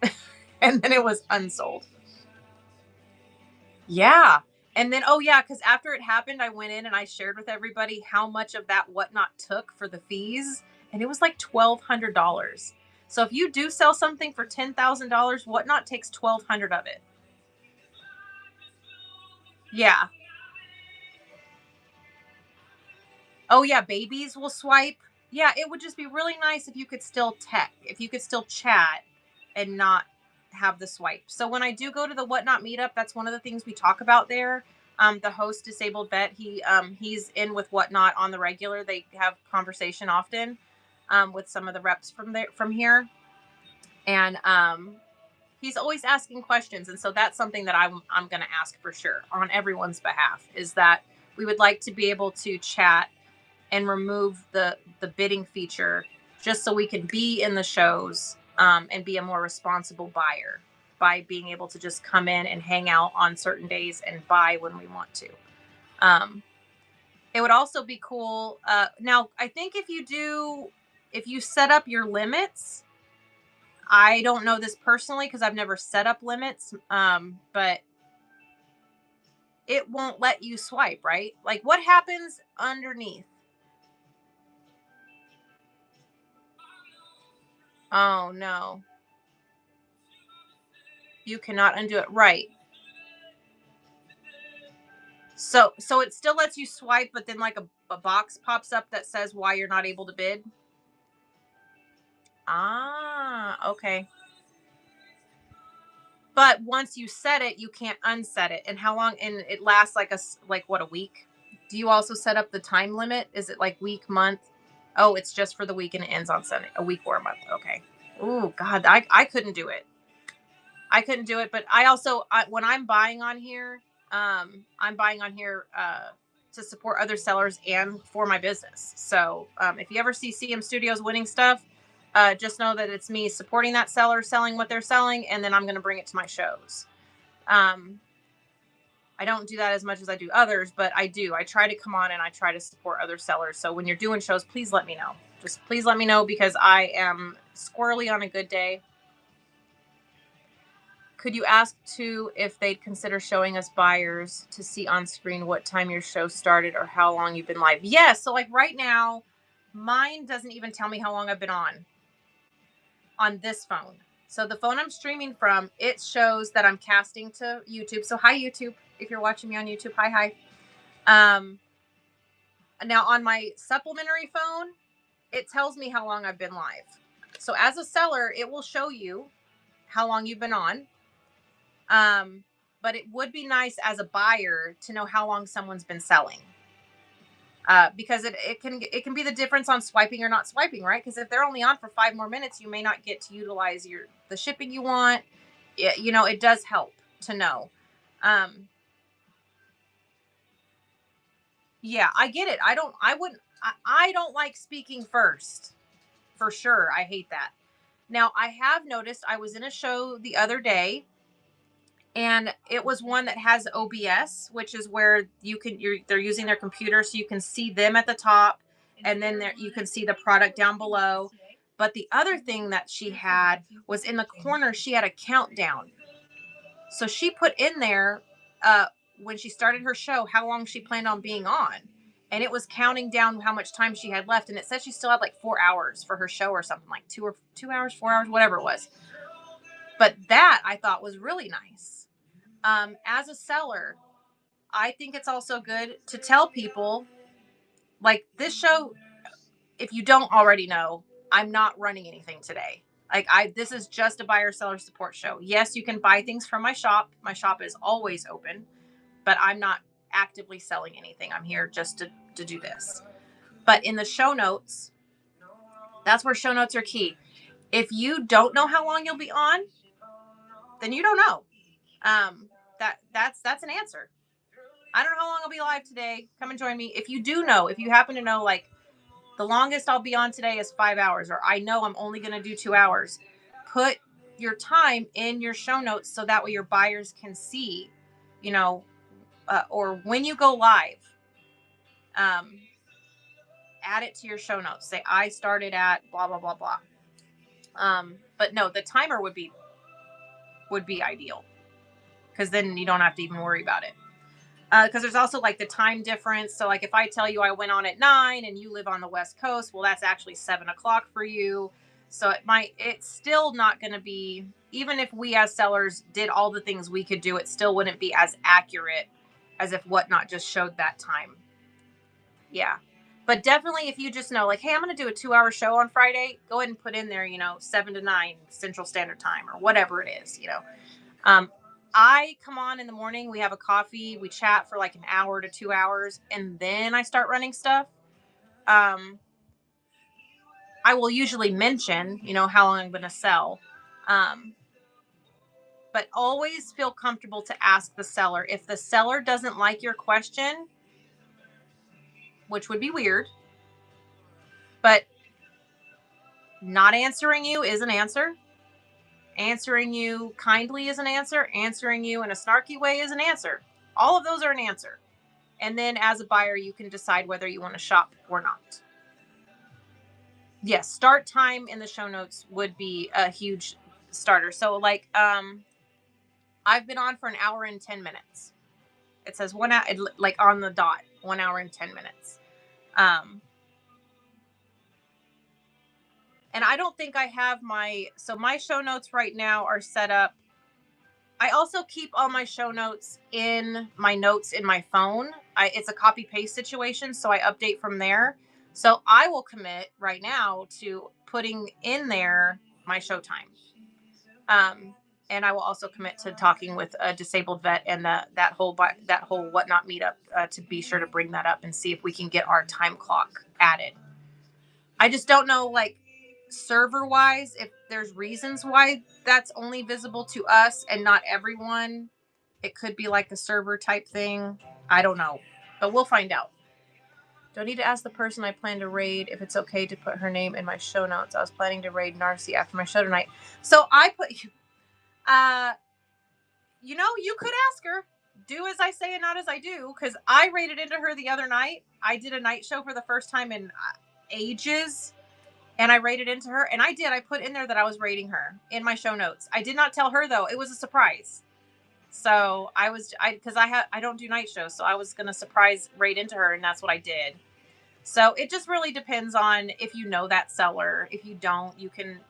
And then it was unsold. Yeah. And then, because after it happened, I went in and I shared with everybody how much of that Whatnot took for the fees. And it was like $1,200. So if you do sell something for $10,000, Whatnot takes $1,200 of it. Yeah. Oh yeah, babies will swipe. Yeah, it would just be really nice if you could still if you could still chat and not have the swipe. So when I do go to the Whatnot meetup, that's one of the things we talk about there. The host, Disabled Vet, he's in with Whatnot on the regular. They have conversation often with some of the reps from here, and he's always asking questions. And so that's something that I'm going to ask for sure on everyone's behalf, is that we would like to be able to chat and remove the bidding feature, just so we can be in the shows and be a more responsible buyer by being able to just come in and hang out on certain days and buy when we want to. It would also be cool. Now, I think if you do if you set up your limits, I don't know this personally because I've never set up limits, but it won't let you swipe, right? Like, what happens underneath? Oh, no. You cannot undo it. Right. So it still lets you swipe, but then like a box pops up that says why you're not able to bid. Ah, okay. But once you set it, you can't unset it. And how long? And it lasts like a week? Do you also set up the time limit? Is it like week, month? Oh, it's just for the week and it ends on Sunday. A week or a month. Okay. Oh God, I couldn't do it. I couldn't do it. But I also when I'm buying on here, I'm buying on here to support other sellers and for my business. So if you ever see CM Studios winning stuff, just know that it's me supporting that seller, selling what they're selling, and then I'm going to bring it to my shows. I don't do that as much as I do others, but I do. I try to come on and I try to support other sellers. So when you're doing shows, please let me know. Just please let me know because I am squirrely on a good day. Could you ask too if they'd consider showing us buyers to see on screen what time your show started or how long you've been live? Yes. So like right now, mine doesn't even tell me how long I've been on this phone. So the phone I'm streaming from, it shows that I'm casting to YouTube. So hi YouTube, if you're watching me on YouTube, hi. Now on my supplementary phone, it tells me how long I've been live. So as a seller, it will show you how long you've been on. But it would be nice as a buyer to know how long someone's been selling. Because it can be the difference on swiping or not swiping, right? Because if they're only on for 5 more minutes, you may not get to utilize the shipping you want. It does help to know. Yeah, I get it. I don't like speaking first. For sure. I hate that. Now, I have noticed I was in a show the other day and it was one that has OBS, which is where they're using their computer so you can see them at the top and then you can see the product down below. But the other thing that she had was in the corner, she had a countdown. So she put in there when she started her show how long she planned on being on. And it was counting down how much time she had left. And it said she still had like 4 hours for her show or something, like 2 hours, 4 hours, whatever it was. But that I thought was really nice. As a seller, I think it's also good to tell people, like this show, if you don't already know, I'm not running anything today. This is just a buyer seller support show. Yes, you can buy things from my shop. My shop is always open, but I'm not actively selling anything. I'm here just to do this. But in the show notes, that's where show notes are key. If you don't know how long you'll be on, then you don't know. That's an answer. I don't know how long I'll be live today. Come and join me. If you do know, if you happen to know, like the longest I'll be on today is 5 hours, or I know I'm only going to do 2 hours, put your time in your show notes so that way your buyers can see, or when you go live, add it to your show notes. Say, I started at blah, blah, blah, blah. But no, the timer would be ideal because then you don't have to even worry about it. Because there's also like the time difference. So like if I tell you I went on at 9 and you live on the West Coast, well, that's actually 7 o'clock for you. So it's still not going to be, even if we as sellers did all the things we could do, it still wouldn't be as accurate as if Whatnot just showed that time. Yeah. But definitely if you just know like, hey, I'm going to do a 2-hour show on Friday, go ahead and put in there, 7 to 9 Central Standard Time or whatever it is, I come on in the morning, we have a coffee, we chat for like an hour to 2 hours, and then I start running stuff. I will usually mention, how long I'm going to sell. But always feel comfortable to ask the seller. If the seller doesn't like your question, which would be weird, but not answering you is an answer. Answering you kindly is an answer. Answering you in a snarky way is an answer. All of those are an answer. And then as a buyer, you can decide whether you want to shop or not. yes, start time in the show notes would be a huge starter. So like, I've been on for an hour and 10 minutes. It says 1 hour, like on the dot, 1 hour and 10 minutes. And I don't think I have so my show notes right now are set up. I also keep all my show notes in my notes in my phone. It's a copy paste situation, so I update from there. So I will commit right now to putting in there my show time. And I will also commit to talking with a disabled vet and that whole whatnot meetup to be sure to bring that up and see if we can get our time clock added. I just don't know, like, server wise, if there's reasons why that's only visible to us and not everyone. It could be like a server type thing. I don't know, but we'll find out. Do I need to ask the person I plan to raid if it's okay to put her name in my show notes? I was planning to raid Narcy after my show tonight. So I put, you could ask her. Do as I say and not as I do, because I raided into her the other night. I did a night show for the first time in ages. And I raided into her, and I put in there that I was raiding her in my show notes. I did not tell her though. It was a surprise. So because I don't do night shows. So I was going to surprise raid into her, and that's what I did. So it just really depends on if you know that seller. If you don't, you can,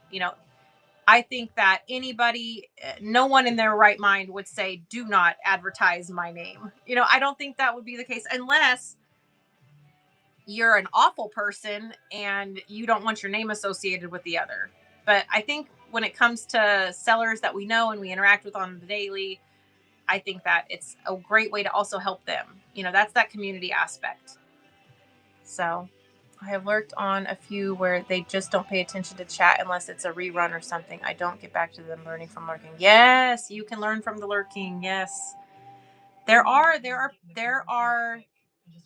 I think that no one in their right mind would say, do not advertise my name. I don't think that would be the case unless you're an awful person and you don't want your name associated with the other. But I think when it comes to sellers that we know and we interact with on the daily, I think that it's a great way to also help them. That's that community aspect. So I have lurked on a few where they just don't pay attention to chat unless it's a rerun or something. I don't get back to them learning from lurking. Yes, you can learn from the lurking. Yes. There are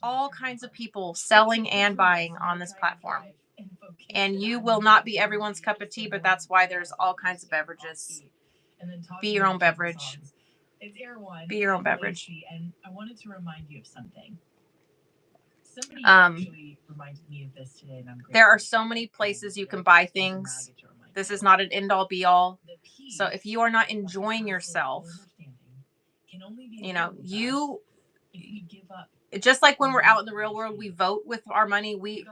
all kinds of people selling and buying on this platform. And you will not be everyone's cup of tea, but that's why there's all kinds of beverages. Be your own beverage. Be your own beverage. And I wanted to remind you of something. Somebody actually reminded me of this today, and I'm grateful. There are so many places you can buy things. This is not an end all be all. So if you are not enjoying yourself, you give up. Just like when we're out in the real world, we vote with our money. We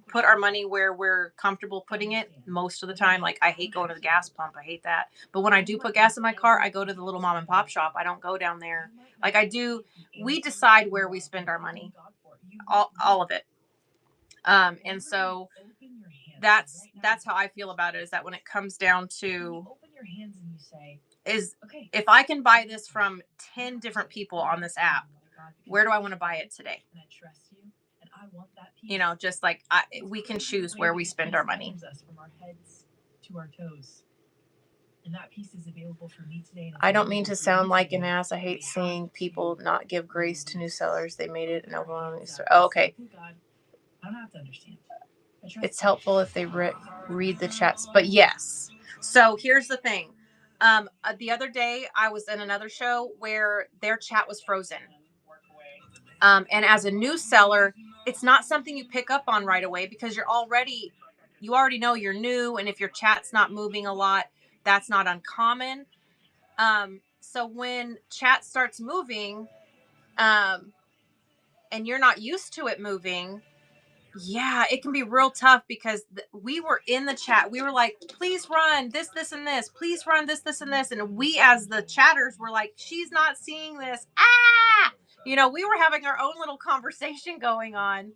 put our money where we're comfortable putting it most of the time. Like, I hate going to the gas pump. I hate that. But when I do put gas in my car, I go to the little mom and pop shop. I don't go down there. Like I do. We decide where we spend our money. All of it. And so that's how I feel about it, is that when it comes down to if I can buy this from 10 different people on this app, where do I want to buy it today? And I trust you, and I want that piece. Just like we can choose where we spend our money. Us from our heads to our toes. And that piece is available for me today. I don't mean to sound like an ass. I hate seeing people not give grace to new sellers. They made it an overwhelming story. Oh, okay. I don't have to understand. It's helpful if they read the chats. But yes. So here's the thing. The other day I was in another show where their chat was frozen. And as a new seller, it's not something you pick up on right away because you already know you're new. And if your chat's not moving a lot, that's not uncommon. So when chat starts moving, and you're not used to it moving, yeah, it can be real tough because we were in the chat. We were like, please run this, and this. Please run this, and this. And we, as the chatters, were like, she's not seeing this. Ah! We were having our own little conversation going on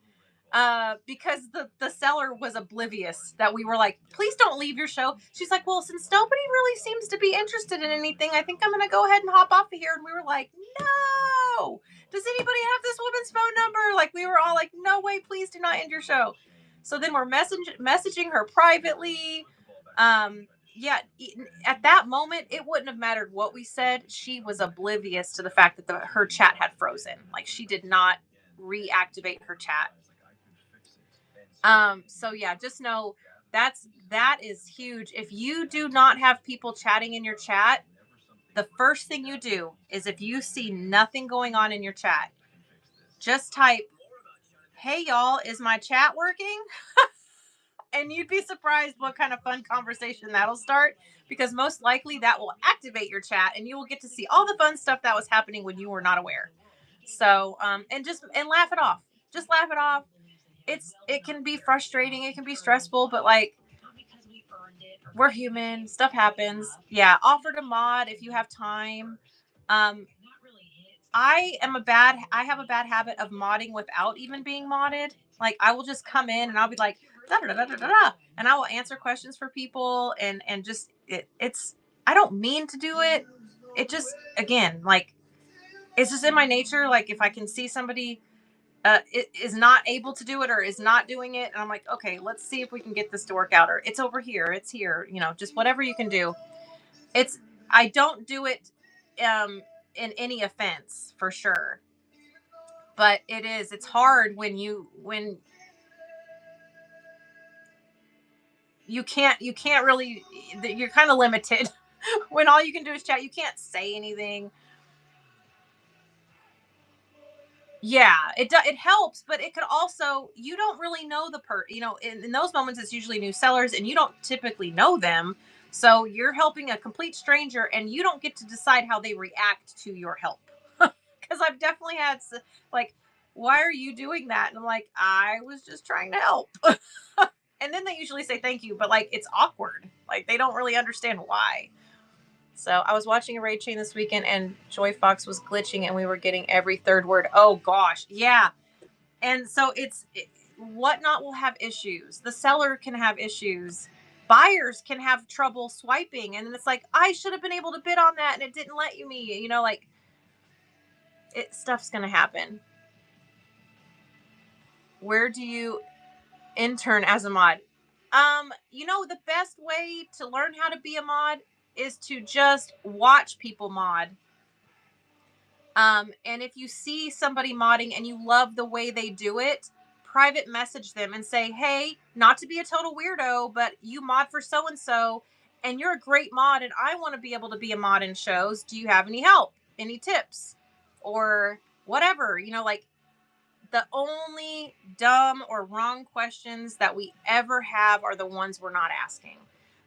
because the seller was oblivious that we were like, please don't leave your show. She's like, well, since nobody really seems to be interested in anything, I think I'm going to go ahead and hop off of here. And we were like, no. Does anybody have this woman's phone number? Like, we were all like, no way, please do not end your show. So then we're messaging her privately. Yeah, at that moment, it wouldn't have mattered what we said. She was oblivious to the fact that her chat had frozen. Like, she did not reactivate her chat. So yeah, just know that is huge. If you do not have people chatting in your chat, the first thing you do is, if you see nothing going on in your chat, just type, hey y'all, is my chat working? And you'd be surprised what kind of fun conversation that'll start, because most likely that will activate your chat and you will get to see all the fun stuff that was happening when you were not aware. So, and laugh it off. Just laugh it off. It can be frustrating, it can be stressful, but like, we're human. Stuff happens. Yeah, offer to mod if you have time. I have a bad habit of modding without even being modded. Like, I will just come in and I'll be like, da da da da da da, and I will answer questions for people, and just it's I don't mean to do it. It just, again, like, it's just in my nature. Like, if I can see somebody is not able to do it or is not doing it, and I'm like, okay, let's see if we can get this to work out, or it's over here, it's here, just whatever you can do. I don't do it in any offense, for sure, but it's hard when you can't really, you're kind of limited when all you can do is chat. You can't say anything. Yeah, it helps, but it could also, you don't really know in those moments it's usually new sellers and you don't typically know them. So you're helping a complete stranger and you don't get to decide how they react to your help. Because I've definitely had, like, why are you doing that? And I'm like, I was just trying to help. And then they usually say thank you, but like, it's awkward. Like, they don't really understand why. So I was watching a raid chain this weekend and Joy Fox was glitching and we were getting every third word. Oh gosh. Yeah. And so Whatnot will have issues. The seller can have issues. Buyers can have trouble swiping. And then it's like, I should have been able to bid on that and it didn't let me, like, stuff's going to happen. Where do you intern as a mod? The best way to learn how to be a mod is to just watch people mod. And if you see somebody modding and you love the way they do it, private message them and say, hey, not to be a total weirdo, but you mod for so-and-so and you're a great mod and I want to be able to be a mod in shows. Do you have any help? Any tips? Or whatever, like, the only dumb or wrong questions that we ever have are the ones we're not asking.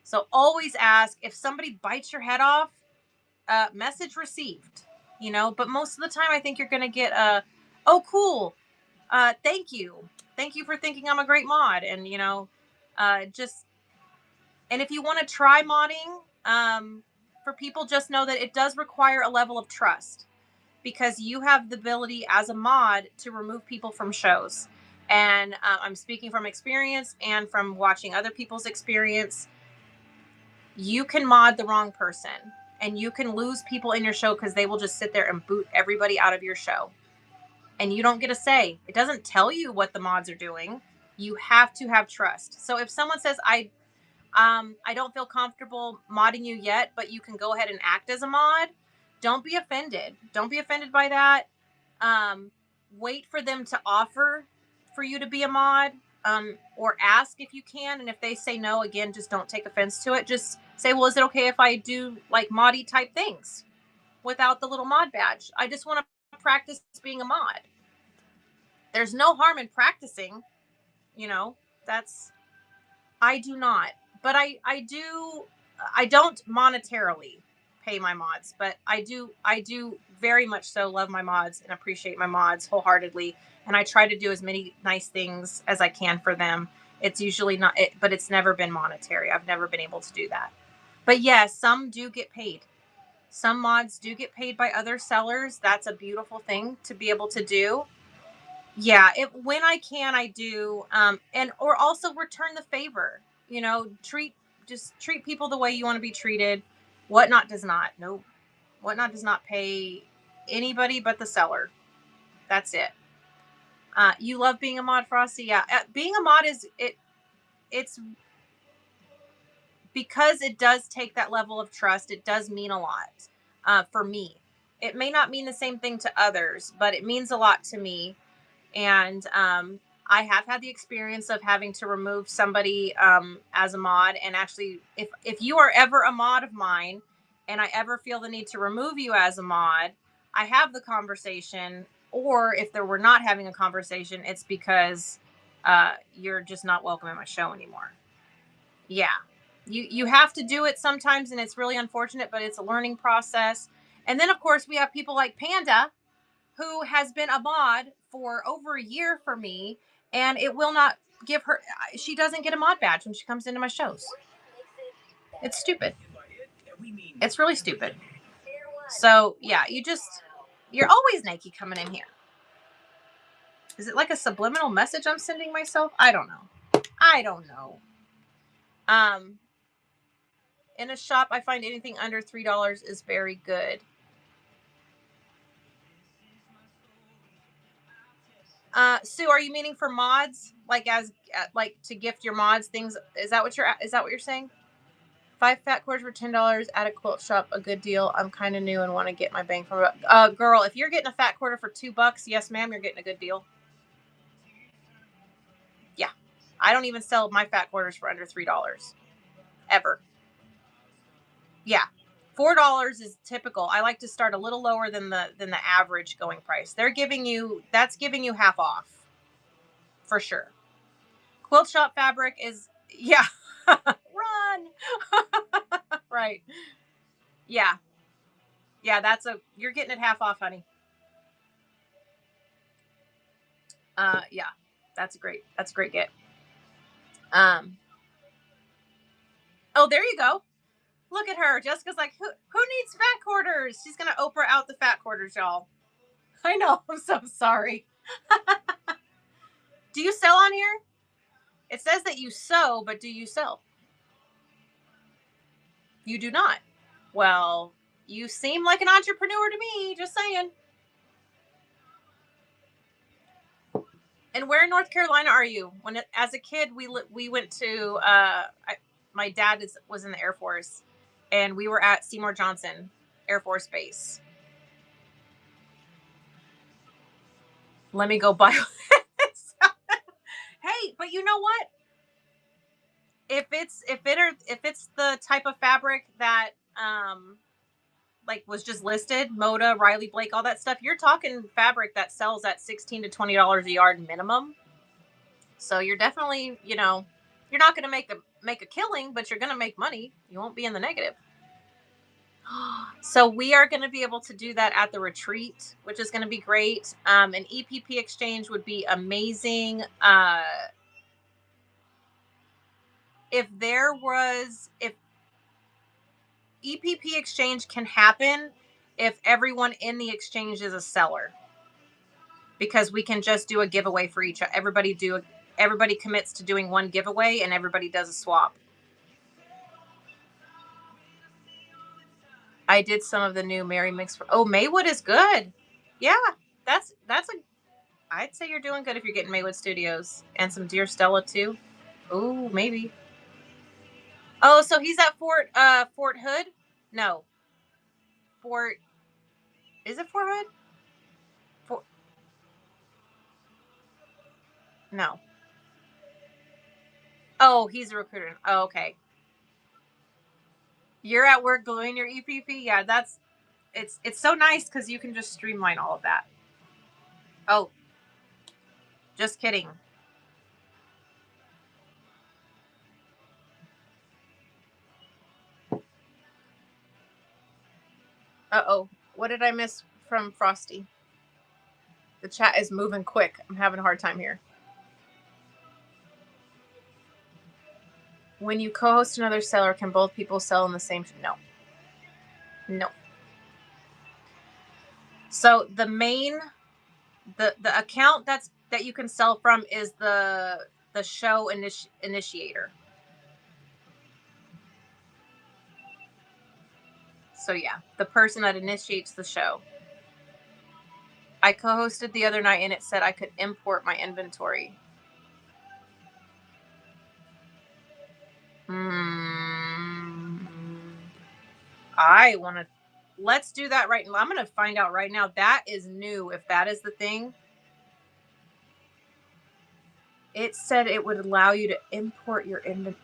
So always ask. If somebody bites your head off, message received, but most of the time I think you're going to get oh, cool. Thank you. Thank you for thinking I'm a great mod. And, and if you want to try modding, for people, just know that it does require a level of trust, because you have the ability as a mod to remove people from shows. And I'm speaking from experience and from watching other people's experience. You can mod the wrong person and you can lose people in your show because they will just sit there and boot everybody out of your show. And you don't get a say. It doesn't tell you what the mods are doing. You have to have trust. So if someone says, I don't feel comfortable modding you yet, but you can go ahead and act as a mod, don't be offended. Don't be offended by that. Wait for them to offer for you to be a mod, or ask if you can. And if they say no, again, just don't take offense to it. Just say, well, is it okay if I do like moddy type things without the little mod badge? I just want to practice being a mod. There's no harm in practicing, I do not, but I don't monetarily pay my mods, but I do very much so love my mods and appreciate my mods wholeheartedly, and I try to do as many nice things as I can for them. It's usually not but it's never been monetary. I've never been able to do that. But yes, some do get paid. Some mods do get paid by other sellers. That's a beautiful thing to be able to do. Yeah, when I can, I do. Or also return the favor. Treat people the way you want to be treated. Whatnot does not. No, Whatnot does not pay anybody but the seller. That's it. You love being a mod, Frosty? Yeah. Being a mod it's because it does take that level of trust. It does mean a lot for me. It may not mean the same thing to others, but it means a lot to me. And I have had the experience of having to remove somebody as a mod. And actually, if you are ever a mod of mine and I ever feel the need to remove you as a mod, I have the conversation. Or if we're not having a conversation, it's because you're just not welcome in my show anymore. Yeah. You have to do it sometimes, and it's really unfortunate, but it's a learning process. And then, of course, we have people like Panda, who has been a mod for over a year for me, and it will not give her, she doesn't get a mod badge when she comes into my shows. It's stupid. It's really stupid. So, yeah, you're always naked coming in here. Is it like a subliminal message I'm sending myself? I don't know. In a shop, I find anything under $3 is very good. Sue, are you meaning for mods? Like like to gift your mods things? Is that what you're saying? 5 fat quarters for $10 at a quilt shop, a good deal. I'm kind of new and want to get my bang from it. Girl, if you're getting a fat quarter for $2, yes, ma'am, you're getting a good deal. Yeah, I don't even sell my fat quarters for under $3 ever. Yeah, $4 is typical. I like to start a little lower than the average going price. That's giving you half off for sure. Quilt shop fabric is, yeah. Run. Right. Yeah. Yeah, you're getting it half off, honey. Yeah, that's a great get. Oh, there you go. Look at her. Jessica's like, who needs fat quarters? She's gonna Oprah out the fat quarters, y'all. I know. I'm so sorry. Do you sell on here? It says that you sew, but do you sell? You do not. Well, you seem like an entrepreneur to me. Just saying. And where in North Carolina are you? As a kid, we went to. My dad was in the Air Force, and we were at Seymour Johnson Air Force Base. Let me go buy. Hey, but you know what? If it's the type of fabric that like was just listed, Moda, Riley Blake, all that stuff, you're talking fabric that sells at $16 to $20 a yard minimum. So you're definitely, you're not going to make a killing, but you're going to make money. You won't be in the negative. So we are going to be able to do that at the retreat, which is going to be great. An EPP exchange would be amazing. If EPP exchange can happen if everyone in the exchange is a seller, because we can just do a giveaway for each. Everybody commits to doing one giveaway, and everybody does a swap. I did some of the new Mary Mix. Maywood is good. Yeah, I'd say you're doing good if you're getting Maywood Studios and some Dear Stella too. Ooh, maybe. Oh, so he's at Fort Hood? No. Is it Fort Hood? No. Oh, he's a recruiter. Oh, okay. You're at work gluing your EPP? Yeah, it's so nice because you can just streamline all of that. Oh, just kidding. Uh-oh. What did I miss from Frosty? The chat is moving quick. I'm having a hard time here. When you co-host another seller, can both people sell in the same? No. So the main, the account that you can sell from is the show initiator. So yeah, the person that initiates the show. I co-hosted the other night and it said I could import my inventory. Let's do that right now. I'm going to find out right now. That is new. If that is the thing. It said it would allow you to import your inventory.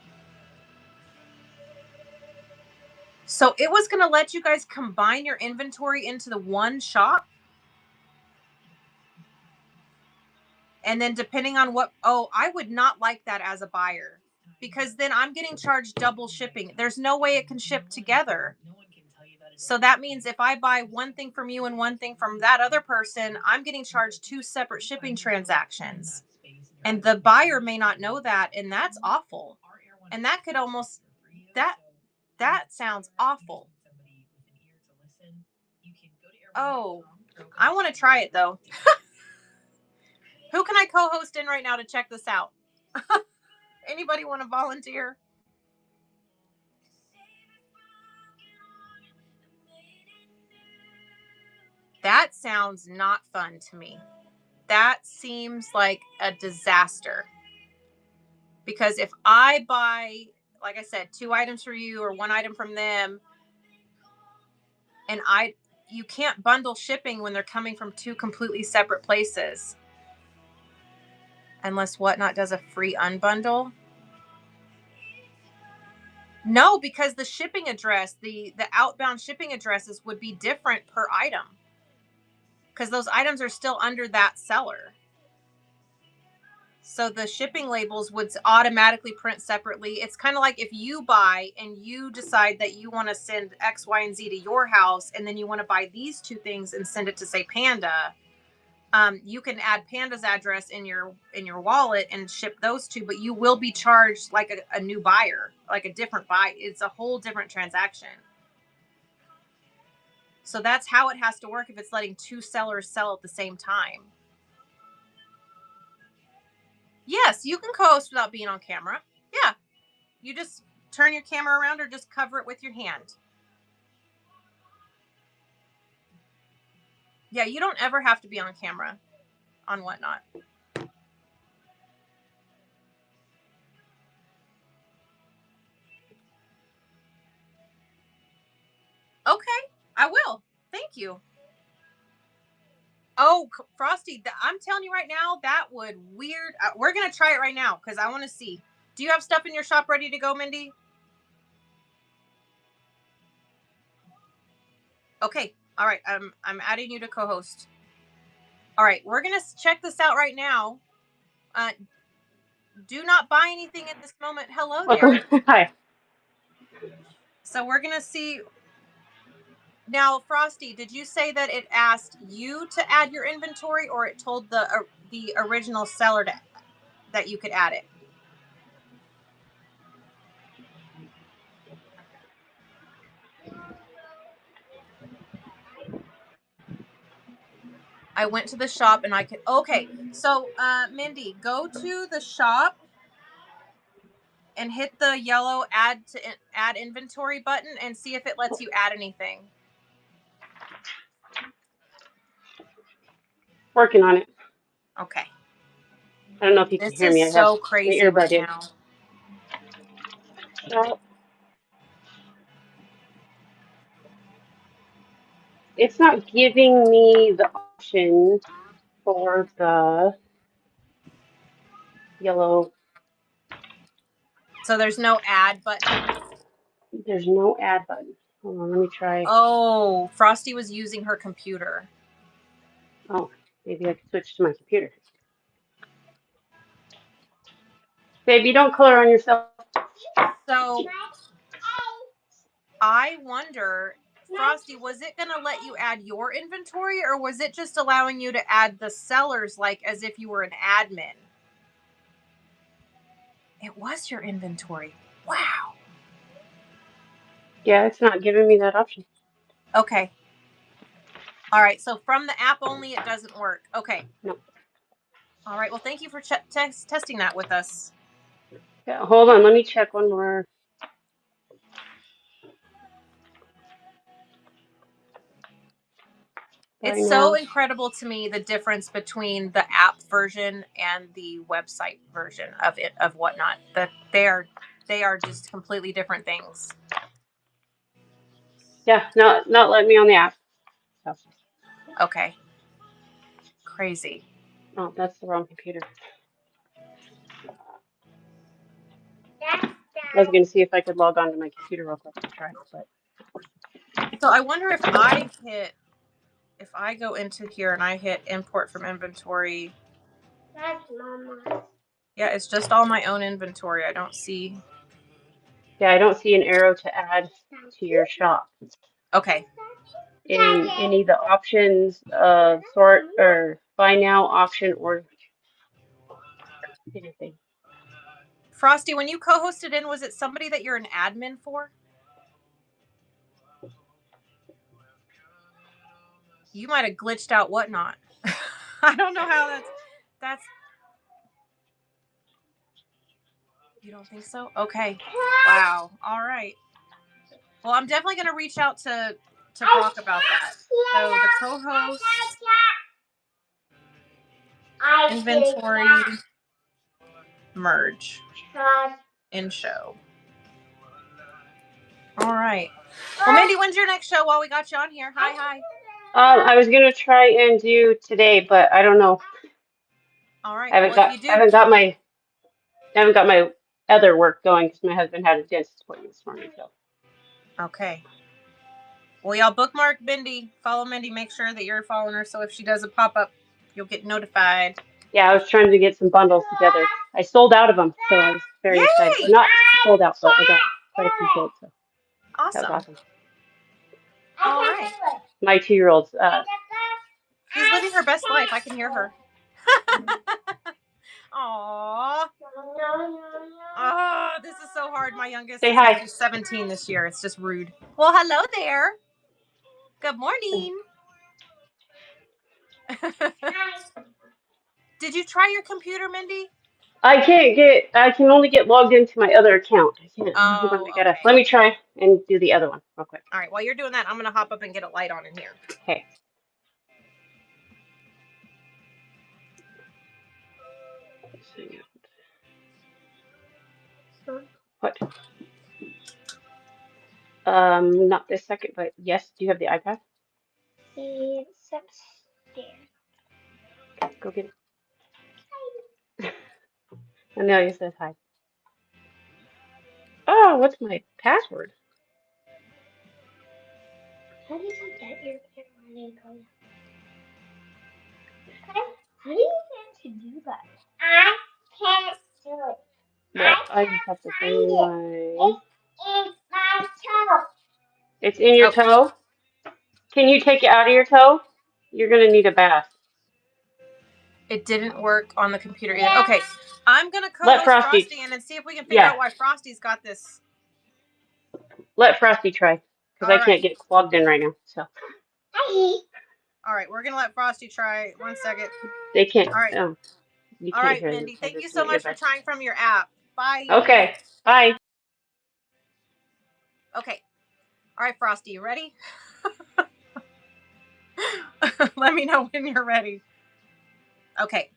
So it was going to let you guys combine your inventory into the one shop. And then depending on what, I would not like that as a buyer, because then I'm getting charged double shipping. There's no way it can ship together. So that means if I buy one thing from you and one thing from that other person, I'm getting charged 2 separate shipping transactions. And the buyer may not know that, and that's awful. And that could almost, that sounds awful. Oh, I want to try it though. Who can I co-host in right now to check this out? Anybody want to volunteer? That sounds not fun to me. That seems like a disaster. Because if I buy, like I said, 2 items for you or 1 item from them, and you can't bundle shipping when they're coming from 2 completely separate places. Unless Whatnot does a free unbundle. No, because the shipping address, the outbound shipping addresses would be different per item. Because those items are still under that seller. So the shipping labels would automatically print separately. It's kind of like if you buy and you decide that you want to send X, Y, and Z to your house, and then you want to buy these 2 things and send it to, say, Panda. You can add Panda's address in your wallet and ship those 2, but you will be charged like a new buyer, like a different buy. It's a whole different transaction. So that's how it has to work if it's letting 2 sellers sell at the same time. Yes, you can co-host without being on camera. Yeah. You just turn your camera around or just cover it with your hand. Yeah, you don't ever have to be on camera on Whatnot. Okay, I will. Thank you. Oh, Frosty, I'm telling you right now, that would weird. We're going to try it right now because I want to see. Do you have stuff in your shop ready to go, Mindy? Okay. All right. I'm adding you to co-host. All right. We're going to check this out right now. Do not buy anything at this moment. Hello there. Hi. So we're going to see. Now, Frosty, did you say that it asked you to add your inventory, or it told the original seller that you could add it? I went to the shop and I could. Okay, so Mindy, go to the shop and hit the yellow add inventory button and see if it lets you add anything. Working on it. Okay. I don't know if you can hear me. This is so crazy right now. Well, it's not giving me the option for the yellow. So there's no add button? There's no add button. Hold on, let me try. Oh, Frosty was using her computer. Oh, maybe I could switch to my computer. Babe, you don't color on yourself. So I wonder, Frosty, was it going to let you add your inventory, or was it just allowing you to add the sellers like as if you were an admin? It was your inventory. Wow. Yeah, it's not giving me that option. Okay. All right. So from the app only, it doesn't work. Okay. No. All right. Well, thank you for testing that with us. Yeah, hold on. Let me check one more. It's so incredible to me, the difference between the app version and the website version of Whatnot. That they are just completely different things. Yeah, not letting me on the app. So. Okay. Crazy. Oh, that's the wrong computer. I was going to see if I could log on to my computer real quick to try it, but. So I wonder if I go into here and I hit import from inventory. That's Mama. Yeah, it's just all my own inventory. I don't see. Yeah, I don't see an arrow to add to your shop. Okay. In any of the options, sort or buy now option or anything. Frosty, when you co-hosted in, was it somebody that you're an admin for? You might have glitched out whatnot. I don't know how that's. You don't think so? Okay. Wow. All right. Well, I'm definitely going to reach out to talk about that. So the co-host, inventory, merge, in show. All right. Well, Mindy, when's your next show while we got you on here? Hi. I was gonna try and do today, but I don't know. All right. I haven't got my other work going because my husband had a dentist appointment this morning. So. Okay. Well, y'all bookmark Mindy. Follow Mindy. Make sure that you're following her. So if she does a pop-up, you'll get notified. Yeah, I was trying to get some bundles together. I sold out of them, so I was very excited. Well, not sold out, but I got quite a few sold. So Awesome. that was awesome. All right. My 2-year-old's. She's living her best life. I can hear her. Aww. Oh, this is so hard. My youngest Say hi. is 17 this year. It's just rude. Well, hello there. Good morning. Did you try your computer, Mindy? I can only get logged into my other account. I can't. Oh, okay. Let me try and do the other one real quick. All right. While you're doing that, I'm going to hop up and get a light on in here. Okay. What? Not this second, but yes. Do you have the iPad? It's upstairs. Go get it. Amelia says hi. Oh, what's my password? How did you get your camera code? How do you plan to do that? I can't do it. Well, I just have to find my... It's my toe. It's in your toe? Can you take it out of your toe? You're going to need a bath. It didn't work on the computer either. Okay. I'm going to co-host Frosty in and see if we can figure out why Frosty's got this. Let Frosty try, because I can't get plugged in right now. So. All right, we're going to let Frosty try. 1 second. They can't. All right. All right, Mindy. Thank you so much for trying from your app. Bye. Okay. Bye. Okay. All right, Frosty, you ready? Let me know when you're ready. Okay.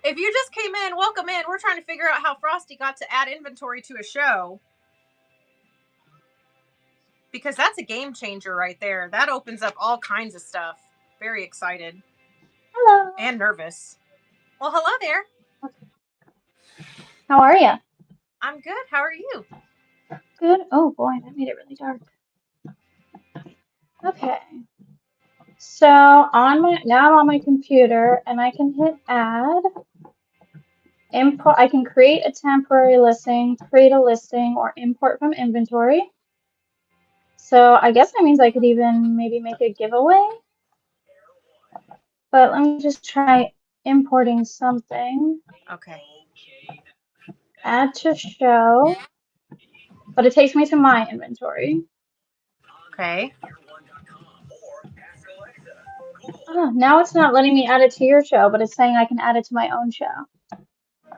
If you just came in, welcome in. We're trying to figure out how Frosty got to add inventory to a show. Because that's a game changer right there. That opens up all kinds of stuff. Very excited. Hello. And nervous. Well, hello there. How are you? I'm good. How are you? Good. Oh boy, that made it really dark. Okay. So now I'm on my computer and I can hit add. Import. I can create a temporary listing, create a listing, or import from inventory. So I guess that means I could even maybe make a giveaway. But let me just try importing something. Okay. Add to show. But it takes me to my inventory. Okay. Oh, now it's not letting me add it to your show, but it's saying I can add it to my own show.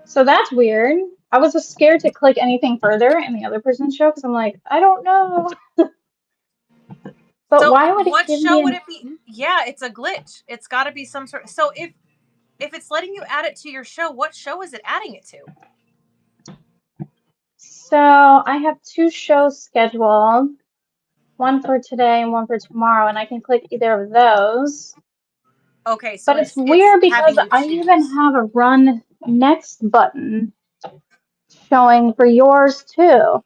So that's weird. I was just scared to click anything further in the other person's show because I'm like, I don't know. But so why would it what give show me would it be? Yeah, it's a glitch. It's got to be some sort. So if it's letting you add it to your show, what show is it adding it to? So I have 2 shows scheduled, one for today and one for tomorrow, and I can click either of those. Okay, so but it's weird because I even have a run next button showing for yours too,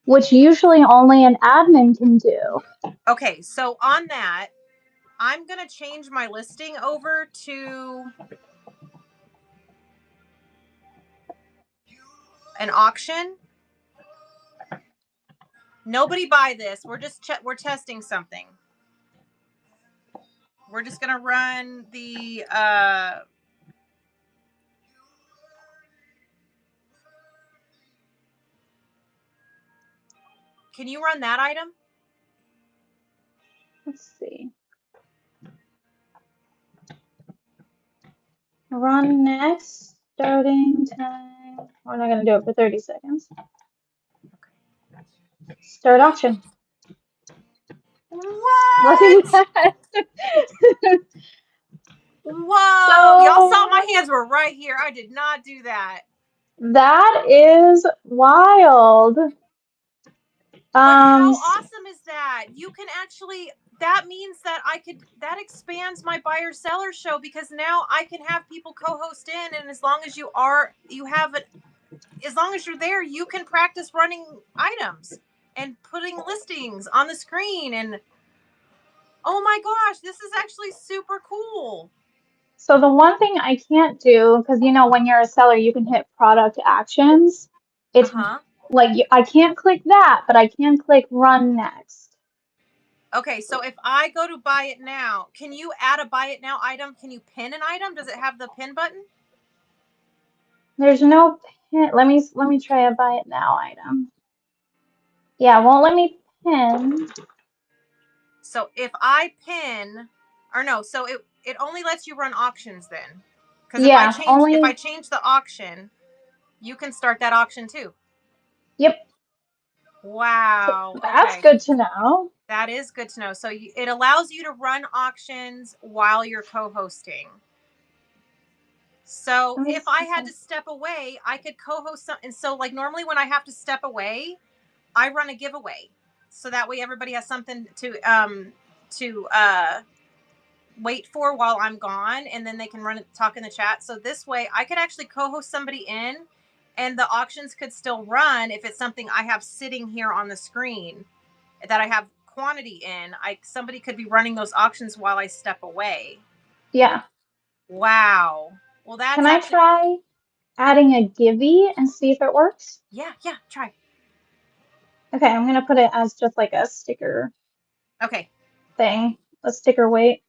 which usually only an admin can do. Okay, so on that, I'm going to change my listing over to an auction. Nobody buy this. We're just we're testing something. We're just gonna run the can you run that item? Let's see. Run next. Starting time. We're not going to do it for 30 seconds. Start auction. What? Look at that. Whoa. So- Y'all saw my hands were right here. I did not do that. That is wild. But how awesome is that? You can actually, that means that that expands my buyer seller show, because now I can have people co-host in, and as long as as long as you're there, you can practice running items and putting listings on the screen. And oh my gosh, this is actually super cool. So the one thing I can't do, because when you're a seller, you can hit product actions. It's like I can't click that, but I can click run next. Okay, so if I go to buy it now, can you add a buy it now item? Can you pin an item? Does it have the pin button? There's no pin. Let me try a buy it now item. Yeah, it won't let me pin. So if I pin, or no, so it only lets you run auctions then. Because if I change the auction, you can start that auction too. Yep. Wow. So that's good to know. That is good to know. So it allows you to run auctions while you're co-hosting. So if I had to step away, I could co-host some. And so like normally when I have to step away, I run a giveaway. So that way everybody has something to wait for while I'm gone, and then they can talk in the chat. So this way I could actually co-host somebody in, and the auctions could still run if it's something I have sitting here on the screen that I have quantity in. Somebody could be running those auctions while I step away. Yeah. Wow. Well, that's Can I try adding a Givey and see if it works? Yeah, try. Okay, I'm gonna put it as just like a sticker. Okay. Thing. A sticker weight.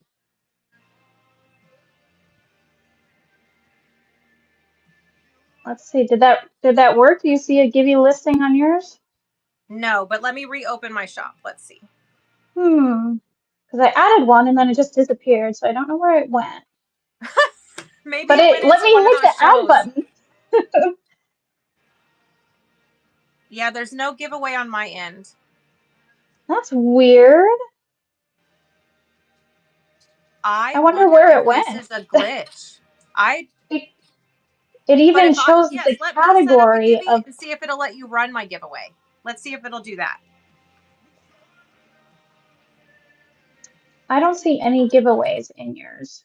Let's see. Did that work? Do you see a Givey listing on yours? No, but let me reopen my shop. Let's see. Because I added one and then it just disappeared, so I don't know where it went. Maybe but let me hit the add button. Yeah, there's no giveaway on my end. That's weird. I wonder where it went. This is a glitch. It even shows the category of. See if it'll let you run my giveaway. Let's see if it'll do that. I don't see any giveaways in yours.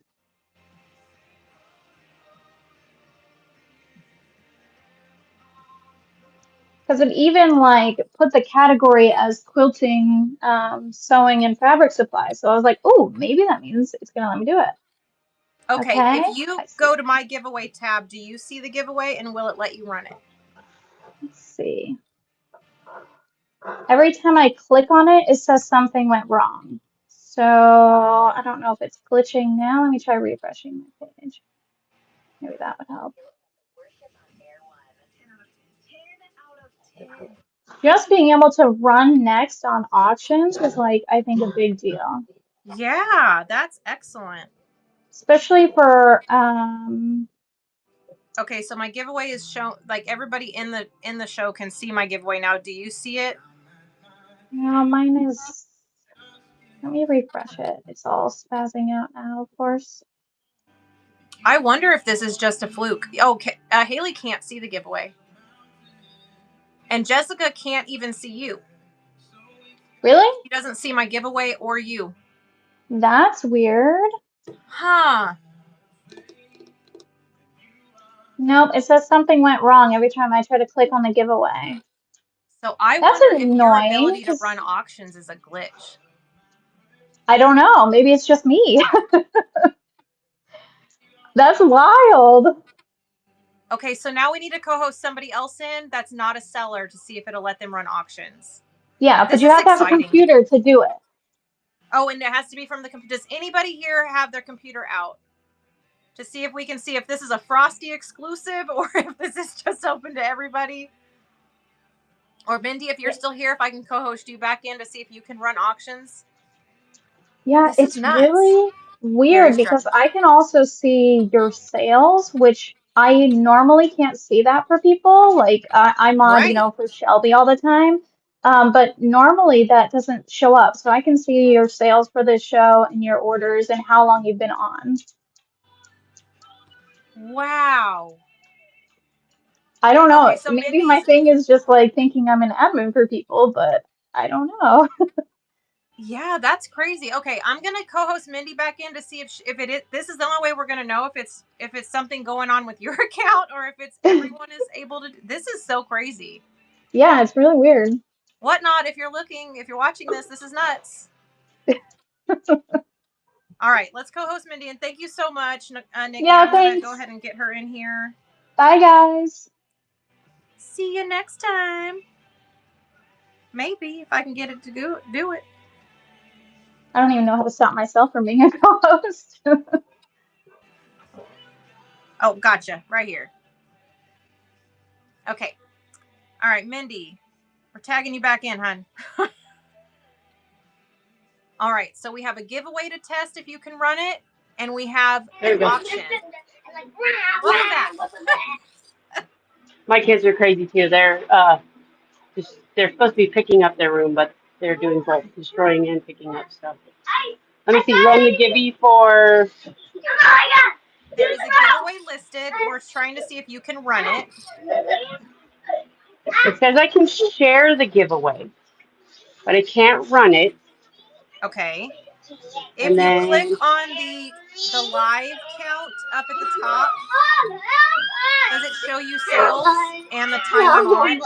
Because it even like put the category as quilting, sewing, and fabric supplies. So I was like, oh, maybe that means it's gonna let me do it. Okay. If you go to my giveaway tab, do you see the giveaway, and will it let you run it? Let's see. Every time I click on it, it says something went wrong. So I don't know if it's glitching now. Let me try refreshing my page. Maybe that would help. Just being able to run next on auctions is like, I think, a big deal. Yeah, that's excellent. Especially for Okay, so my giveaway is shown, like everybody in the show can see my giveaway now. Do you see it? No, mine is. Let me refresh it. It's all spazzing out now, of course. I wonder if this is just a fluke. Okay, Haley can't see the giveaway. And Jessica can't even see you. Really? She doesn't see my giveaway or you. That's weird. Huh. Nope, it says something went wrong every time I try to click on the giveaway. So I That's wonder if your annoying. ability to run auctions is a glitch. I don't know. Maybe it's just me. That's wild. Okay, so now we need to co-host somebody else in that's not a seller to see if it'll let them run auctions. Yeah, but This you is have to have a exciting. computer to do it. Oh, and it has to be from the computer. Does anybody here have their computer out to see if we can see if this is a Frosty exclusive or if this is just open to everybody? Or Mindy, if you're still here, if I can co-host you back in to see if you can run auctions. Yeah, This is it's nuts. really weird Very because strange. I can also see your sales, which I normally can't see that for people. Like I'm on, Right. for Shelby all the time. But normally that doesn't show up. So I can see your sales for this show and your orders and how long you've been on. Wow. I don't know. Okay, so Maybe my Mindy's. thing is just like thinking I'm an admin for people, but I don't know. Yeah, that's crazy. Okay, I'm gonna co-host Mindy back in to see if it is. This is the only way we're gonna know if it's something going on with your account or if it's everyone is able to. This is so crazy. Yeah, it's really weird. Whatnot, if you're watching this is nuts. All right, let's co-host Mindy, and thank you so much, Nikki. Yeah, I'm gonna go thanks. ahead and get her in here. Bye, guys. See you next time. Maybe if I can get it to do it. I don't even know how to stop myself from being a co-host. Oh, gotcha. Right here. Okay. All right, Mindy. We're tagging you back in, hon. All right, so we have a giveaway to test if you can run it, and we have an auction. Welcome back. My kids are crazy too. They're supposed to be picking up their room, but they're doing both, destroying and picking up stuff. Let me see. Run the gibby for. There is a giveaway listed. We're trying to see if you can run it. It says I can share the giveaway, but I can't run it. Okay. If And you then click on the live count up at the top, does it show you sales and the time I'm on?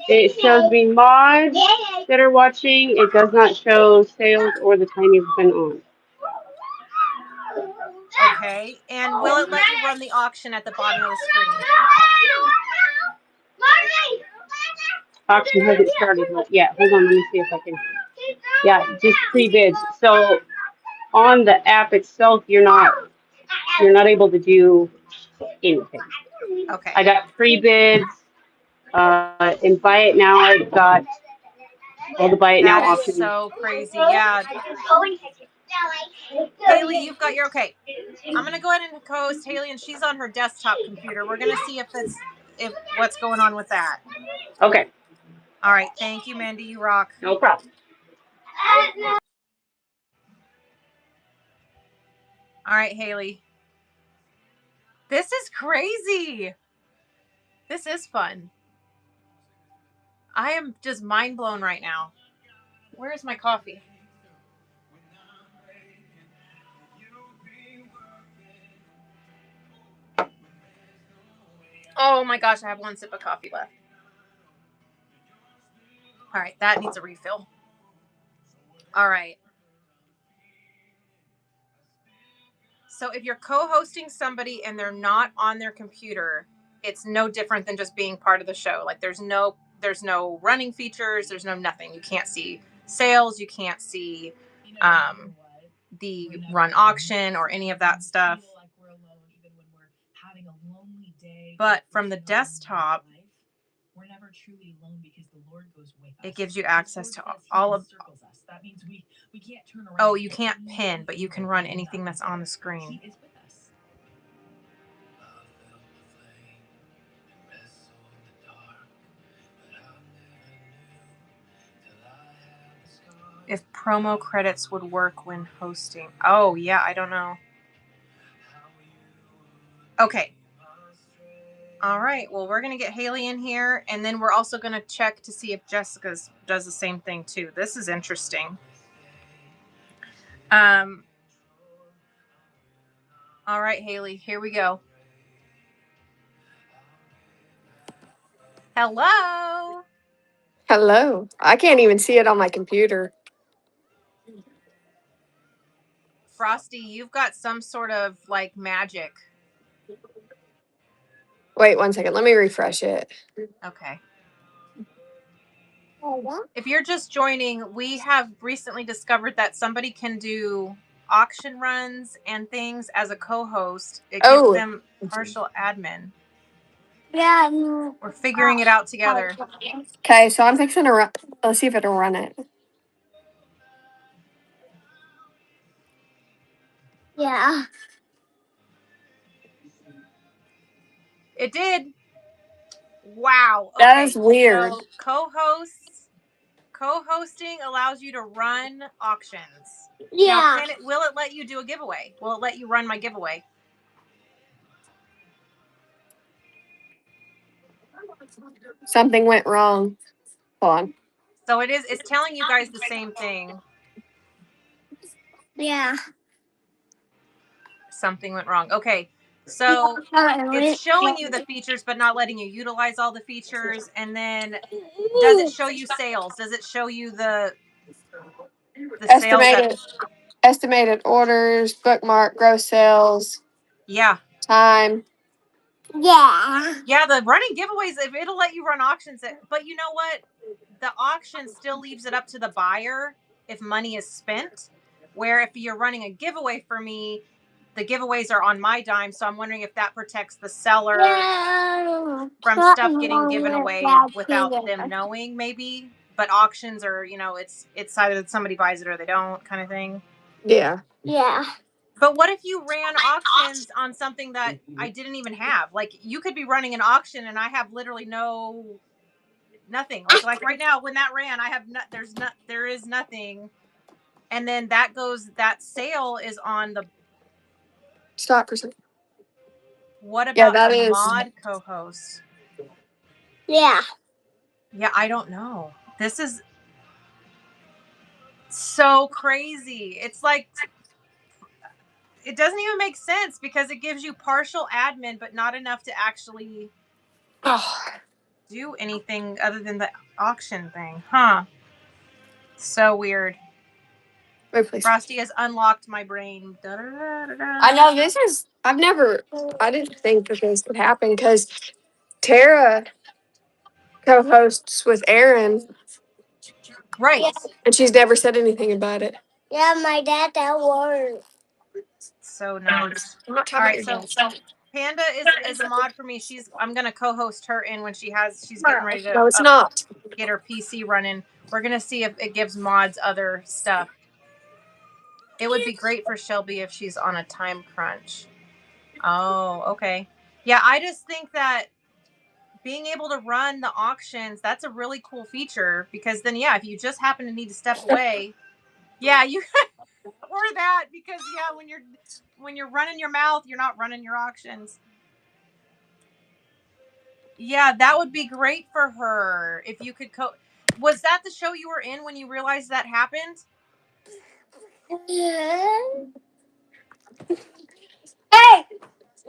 it shows me mods that are watching. It does not show sales or the time you've been on. Okay. And will it let you run the auction at the bottom of the screen? Auction hasn't started yet. Hold on, let me see if I can. Yeah, just pre-bids. So on the app itself, you're not able to do anything. Okay. I got pre-bids. In Buy It Now, I've got all the Buy It Now That is options. so crazy. Yeah. Haley, you've got your okay. I'm gonna go ahead and co-host Haley, and she's on her desktop computer. We're gonna see if what's going on with that. Okay. All right. Thank you, Mindy. You rock. No problem. All right, Haley. This is crazy. This is fun. I am just mind blown right now. Where's my coffee? Oh my gosh, I have one sip of coffee left. All right, that needs a refill. All right. So if you're co-hosting somebody and they're not on their computer, it's no different than just being part of the show. Like there's no running features, there's no nothing. You can't see sales, you can't see the run auction or any of that stuff. But from the desktop, we're never truly alone because the Lord goes with us. It gives you access to all of. That means we can't turn around. Oh, you can't pin, but you can run anything that's on the screen. He is with us. If promo credits would work when hosting. Oh, yeah, I don't know. Okay. All right. Well, we're going to get Haley in here, and then we're also going to check to see if Jessica's does the same thing, too. This is interesting. All right, Haley, here we go. Hello. Hello. I can't even see it on my computer. Frosty, you've got some sort of like magic. Wait 1 second. Let me refresh it. Okay. If you're just joining, we have recently discovered that somebody can do auction runs and things as a co-host. It gives Oh, them partial admin. Yeah. We're figuring it out together. okay. So I'm fixing to run. Let's see if it'll run it. Yeah. It did. Wow. That Okay. is weird. So co-hosting allows you to run auctions. Now, Yeah. will it let you do a giveaway? Will it let you run my giveaway? Something went wrong. Hold on. So it's telling you guys the same thing. Yeah. Something went wrong. Okay. So it's showing you the features, but not letting you utilize all the features. And then does it show you sales? Does it show you the sales that, Estimated orders, bookmark, gross sales, yeah. time. Yeah. Yeah, the running giveaways, if it'll let you run auctions, but you know what? The auction still leaves it up to the buyer if money is spent. Where if you're running a giveaway for me, the giveaways are on my dime. So I'm wondering if that protects the seller from stuff getting given away without them knowing, maybe. But auctions are, it's either somebody buys it or they don't, kind of thing. Yeah. Yeah. But what if you ran auctions on something that I didn't even have? Like, you could be running an auction and I have literally nothing. Like right now, when that ran, I have there is nothing. And then that sale is on the Stop percent. What Yeah, about that the is. mod co-host? Yeah. Yeah, I don't know. This is so crazy. It's like, it doesn't even make sense because it gives you partial admin, but not enough to actually Oh, do anything other than the auction thing. Huh. So weird. wait, please. Frosty has unlocked my brain. Da-da-da-da-da. I know this is. I didn't think that this would happen because Tara co-hosts with Aaron, Right. and she's never said anything about it. Yeah, my dad at work. So nuts. I'm not All talking right, about so your dad. Panda is a mod for me. I'm gonna co-host her in when she's getting ready to No, it's not. get her PC running. We're gonna see if it gives mods other stuff. It would be great for Shelby if she's on a time crunch. Oh, okay. Yeah, I just think that being able to run the auctions, that's a really cool feature because then, yeah, if you just happen to need to step away, yeah, you or that because yeah, when you're running your mouth, you're not running your auctions. Yeah, that would be great for her if you could Was that the show you were in when you realized that happened? Hey!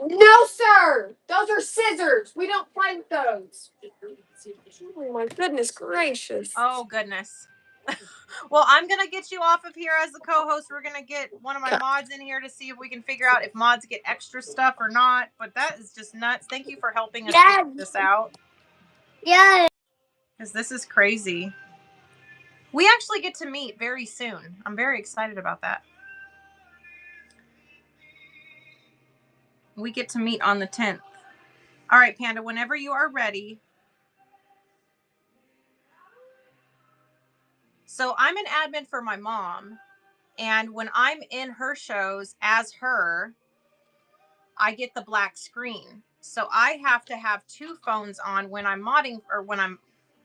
No, sir! Those are scissors. We don't play with those. Oh, my goodness gracious. Oh, goodness. Well, I'm going to get you off of here as the co-host. We're going to get one of my mods in here to see if we can figure out if mods get extra stuff or not. But that is just nuts. Thank you for helping us figure this out. Yeah. Because this is crazy. We actually get to meet very soon. I'm very excited about that. We get to meet on the 10th. All right, Panda, whenever you are ready. So I'm an admin for my mom. And when I'm in her shows as her, I get the black screen. So I have to have two phones on when I'm modding or when I'm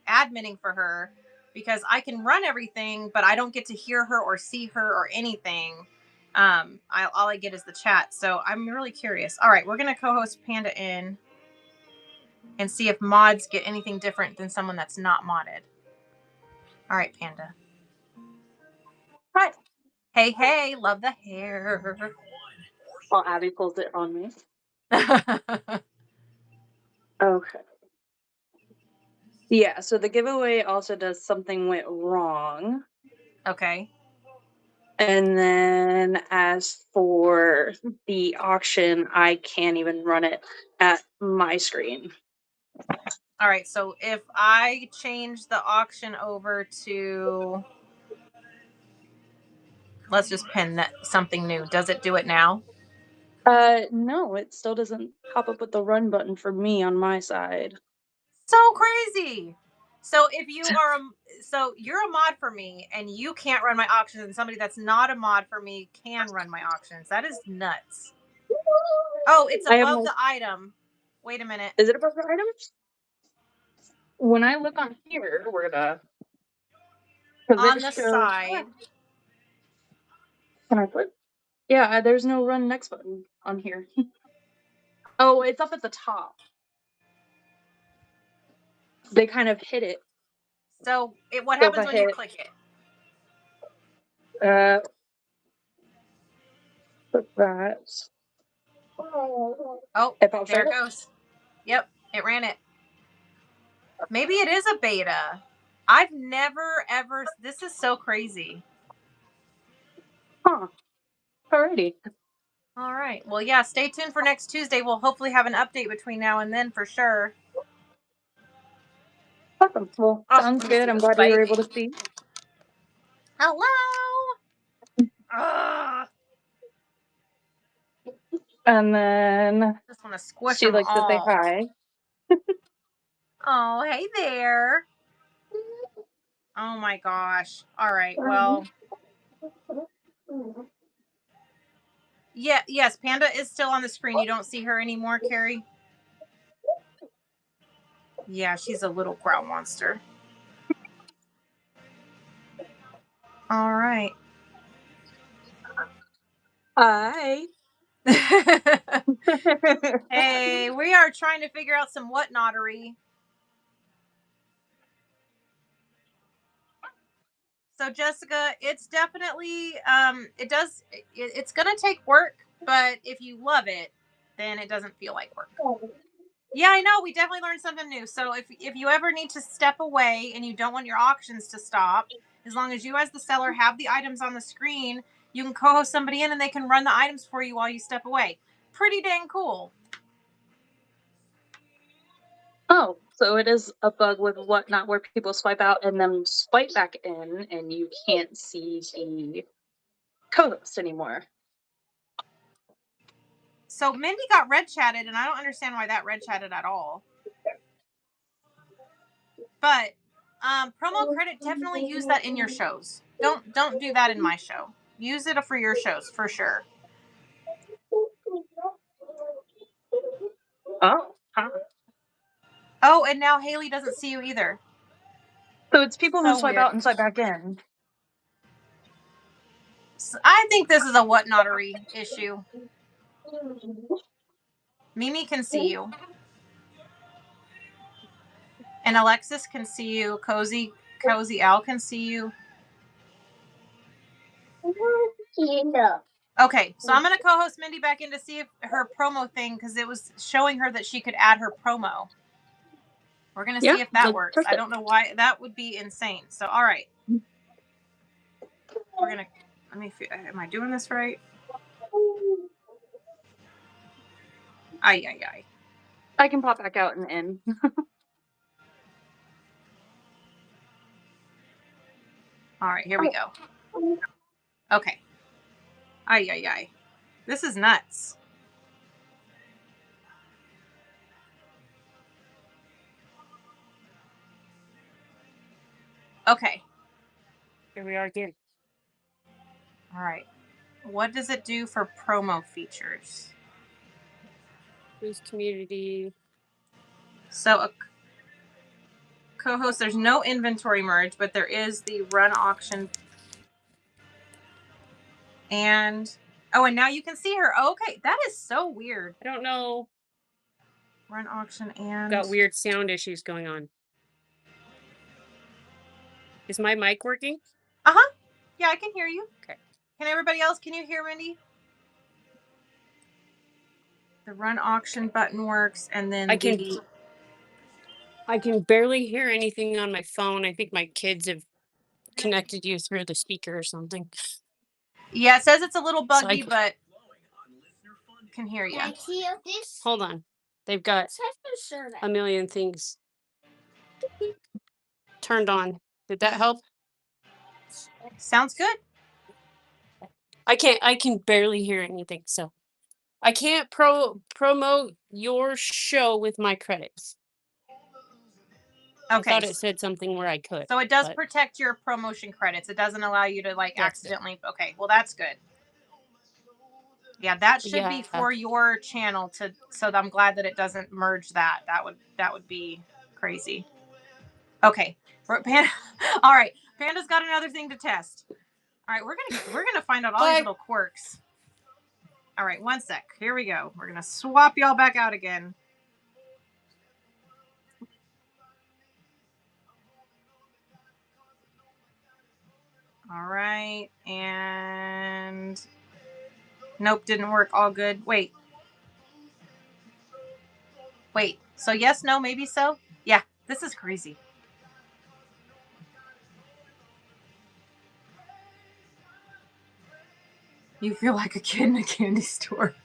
adminning for her because I can run everything, but I don't get to hear her or see her or anything. All I get is the chat. So I'm really curious. All right, we're going to co-host Panda in and see if mods get anything different than someone that's not modded. All right, Panda. Right. Hey, love the hair. While Abby pulls it on me. Okay. Yeah, so the giveaway also does something went wrong. Okay. And then as for the auction, I can't even run it at my screen. All right, so if I change the auction over to, let's just pin that something new, does it do it now? No, it still doesn't pop up with the run button for me on my side. So crazy. So if you are so you're a mod for me and you can't run my auctions, and somebody that's not a mod for me can run my auctions. That is nuts. Oh, it's I have above no- the item. Wait a minute. Is it above the items? When I look on here, where the On the side. Can I put? Yeah, there's no run next button on here. Oh, it's up at the top. They kind of hit it. So what So if happens I when you hit- click it? Put that. Oh, It pops there it right up. goes. Yep, it ran it. Maybe it is a beta. I've never ever. This is so crazy. Huh. Alrighty. All right. Well, yeah. Stay tuned for next Tuesday. We'll hopefully have an update between now and then for sure. Awesome. Well, Oh, sounds let me good. see I'm this glad we were baby. able to see. Hello. Ugh. And then Just want to squish she them likes to say all. hi. Oh, hey there. Oh my gosh. All right. Well, yeah. Yes, Panda is still on the screen. You don't see her anymore, Carrie? Yeah, she's a little growl monster. All right. Hi. Hey, we are trying to figure out some whatnottery. So Jessica, it's definitely it's gonna take work, but if you love it, then it doesn't feel like work. Yeah, I know. We definitely learned something new. So if you ever need to step away and you don't want your auctions to stop, as long as you as the seller have the items on the screen, you can co-host somebody in and they can run the items for you while you step away. Pretty dang cool. Oh, so it is a bug with Whatnot where people swipe out and then swipe back in, and you can't see the co-host anymore. So Mindy got red chatted, and I don't understand why that red chatted at all. But promo credit, definitely use that in your shows. Don't do that in my show. Use it for your shows for sure. Oh, huh. Oh, and now Haley doesn't see you either. So it's people who So swipe weird. out and swipe back in. So I think this is a whatnottery issue. Mimi can see you. And Alexis can see you. Cozy Al can see you. Okay, so I'm going to co-host Mindy back in to see if her promo thing, because it was showing her that she could add her promo. We're going to see if that works. I don't know why. That would be insane. So, all right. We're going to, let me, am I doing this right? Ay. I can pop back out and in. All right, here we go. Okay. Ay. This is nuts. Okay. Here we are again. All right. What does it do for promo features? Boost community. So a co-host, there's no inventory merge, but there is the run auction. And now you can see her. Oh, okay, that is so weird. I don't know. Run auction and Got weird sound issues going on. Is my mic working? Yeah, I can hear you. Okay. Can everybody else? Can you hear Mindy? The run auction button works, and then I can barely hear anything on my phone. I think my kids have connected you through the speaker or something. Yeah, it says it's a little So I buggy, can- but can hear you. Can I see this? Hold on. They've got a million things turned on. Did that help? Sounds good. I can barely hear anything, so I can't promote your show with my credits. I Okay. thought it said something where I could. So it does but protect your promotion credits. It doesn't allow you to like That's good. accidentally. Okay, well that's good. Yeah, that should be Yeah. for your channel to. So I'm glad that it doesn't merge that. That would be crazy. Okay, Panda. All right, Panda's got another thing to test. All right, we're gonna find out all these Bye. little quirks. All right, one sec. Here we go. We're gonna swap y'all back out again. All right, and nope, didn't work. All good. Wait. So yes, no, maybe so. Yeah, this is crazy. You feel like a kid in a candy store.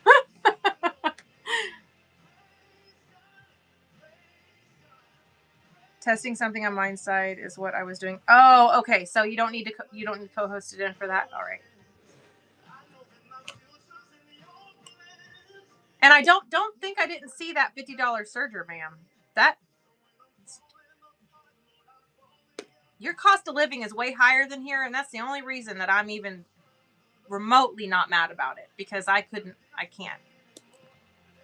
Testing something on my side is what I was doing. Oh, okay. So you don't need to co-host it in for that. All right. And I don't think I didn't see that $50 surger, ma'am. That your cost of living is way higher than here, and that's the only reason that I'm even remotely not mad about it, because I can't.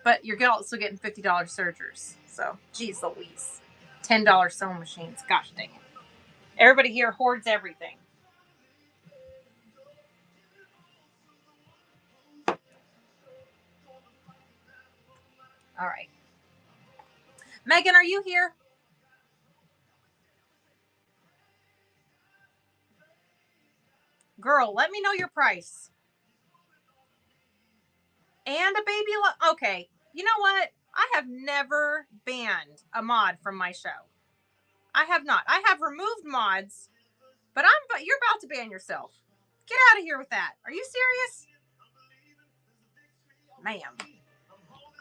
But you're also getting $50 surgers. So, geez Louise. $10 sewing machines. Gosh dang it. Everybody here hoards everything. All right. Megan, are you here? Girl, let me know your price. And a baby. Okay. You know what? I have never banned a mod from my show. I have not. I have removed mods, but you're about to ban yourself. Get out of here with that. Are you serious? Ma'am.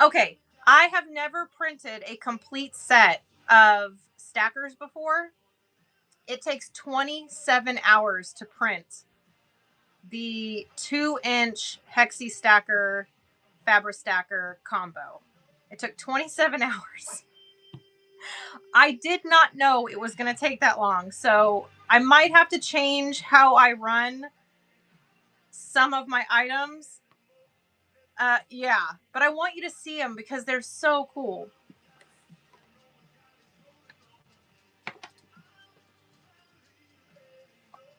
Okay. I have never printed a complete set of stackers before. It takes 27 hours to print the 2-inch Hexi Stacker Fabri-Stacker combo. It took 27 hours. I did not know it was going to take that long. So I might have to change how I run some of my items. Yeah, but I want you to see them because they're so cool.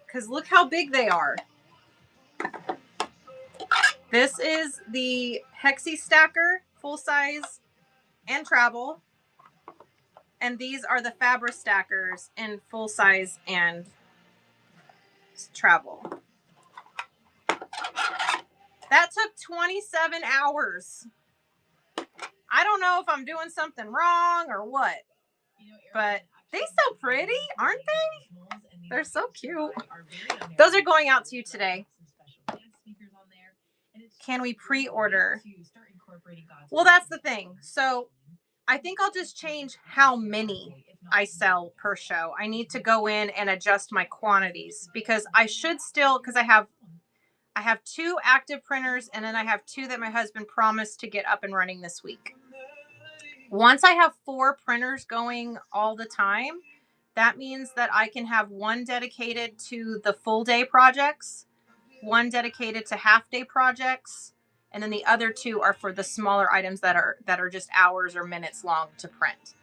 Because look how big they are. This is the Hexi Stacker, full size and travel. And these are the Fabri-Stackers in full size and travel. That took 27 hours. I don't know if I'm doing something wrong or what, but they're so pretty, aren't they? They're so cute. Those are going out to you today. Can we pre-order? Well, that's the thing. So I think I'll just change how many I sell per show. I need to go in and adjust my quantities because I should still, because I have 2 active printers and then I have 2 that my husband promised to get up and running this week. Once I have 4 printers going all the time, that means that I can have 1 dedicated to the full day projects, 1 dedicated to half day projects, and then the other 2 are for the smaller items that are just hours or minutes long to print.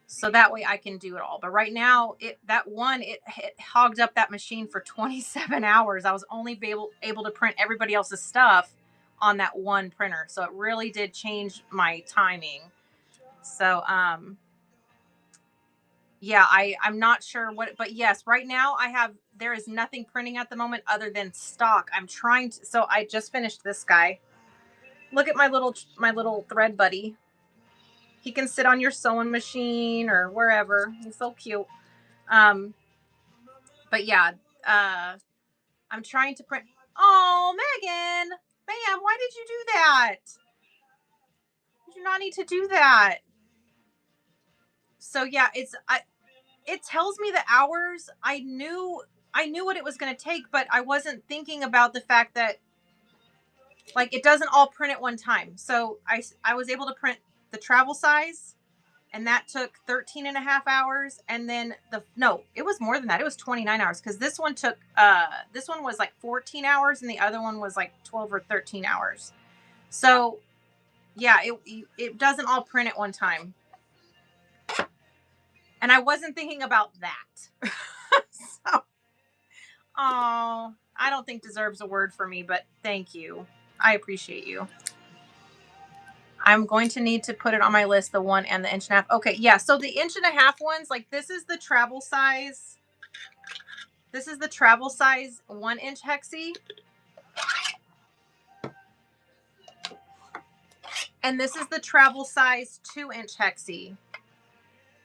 So that way I can do it all. But right now, it hogged up that machine for 27 hours. I was only able to print everybody else's stuff on that 1 printer. So it really did change my timing. So, yeah, I'm not sure what, but yes, right now there is nothing printing at the moment other than stock. So I just finished this guy. Look at my little thread buddy. He can sit on your sewing machine or wherever. He's so cute. But yeah, I'm trying to print. Oh, Megan. Ma'am, why did you do that? You do not need to do that. So yeah, it tells me the hours. I knew what it was going to take, but I wasn't thinking about the fact that like it doesn't all print at one time. So I was able to print the travel size, and that took 13 and a half hours. And then it was more than that. It was 29 hours because this one was like 14 hours and the other one was like 12 or 13 hours. So yeah, it doesn't all print at one time. And I wasn't thinking about that. So, I don't think deserves a word for me, but thank you. I appreciate you. I'm going to need to put it on my list, the 1 and the 1.5 inch. Okay, yeah. So the 1.5 inch ones, like this is the travel size. This is the travel size 1 inch hexie. And this is the travel size 2 inch hexie.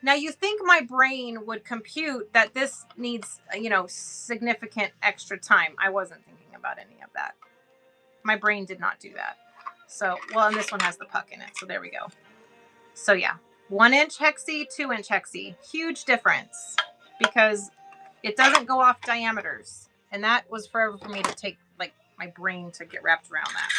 Now you think my brain would compute that this needs, significant extra time. I wasn't thinking about any of that. My brain did not do that. So, well, and this one has the puck in it. So there we go. So yeah, 1 inch hexie, 2 inch hexie. Huge difference because it doesn't go off diameters. And that was forever for me to take, like, my brain to get wrapped around that.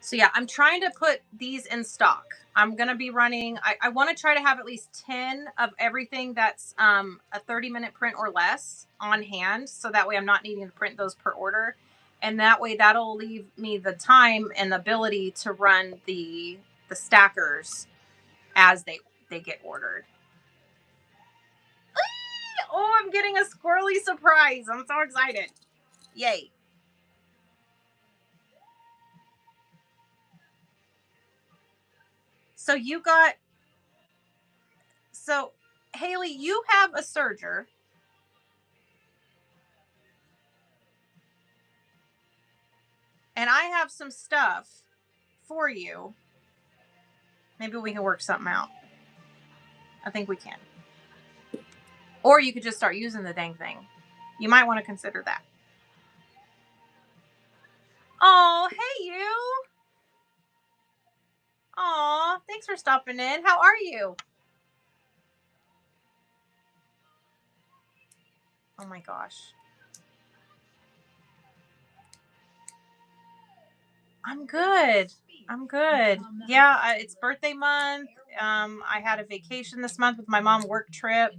So yeah, I'm trying to put these in stock. I'm going to be running, I want to try to have at least 10 of everything that's a 30-minute print or less on hand. So that way I'm not needing to print those per order. And that way that'll leave me the time and the ability to run the stackers as they get ordered. Oh, I'm getting a squirrely surprise. I'm so excited. Yay. So Haley, you have a serger. And I have some stuff for you. Maybe we can work something out. I think we can. Or you could just start using the dang thing. You might want to consider that. Oh, hey you. Aw, thanks for stopping in. How are you? Oh my gosh. I'm good. Yeah, it's birthday month. I had a vacation this month with my mom, work trip.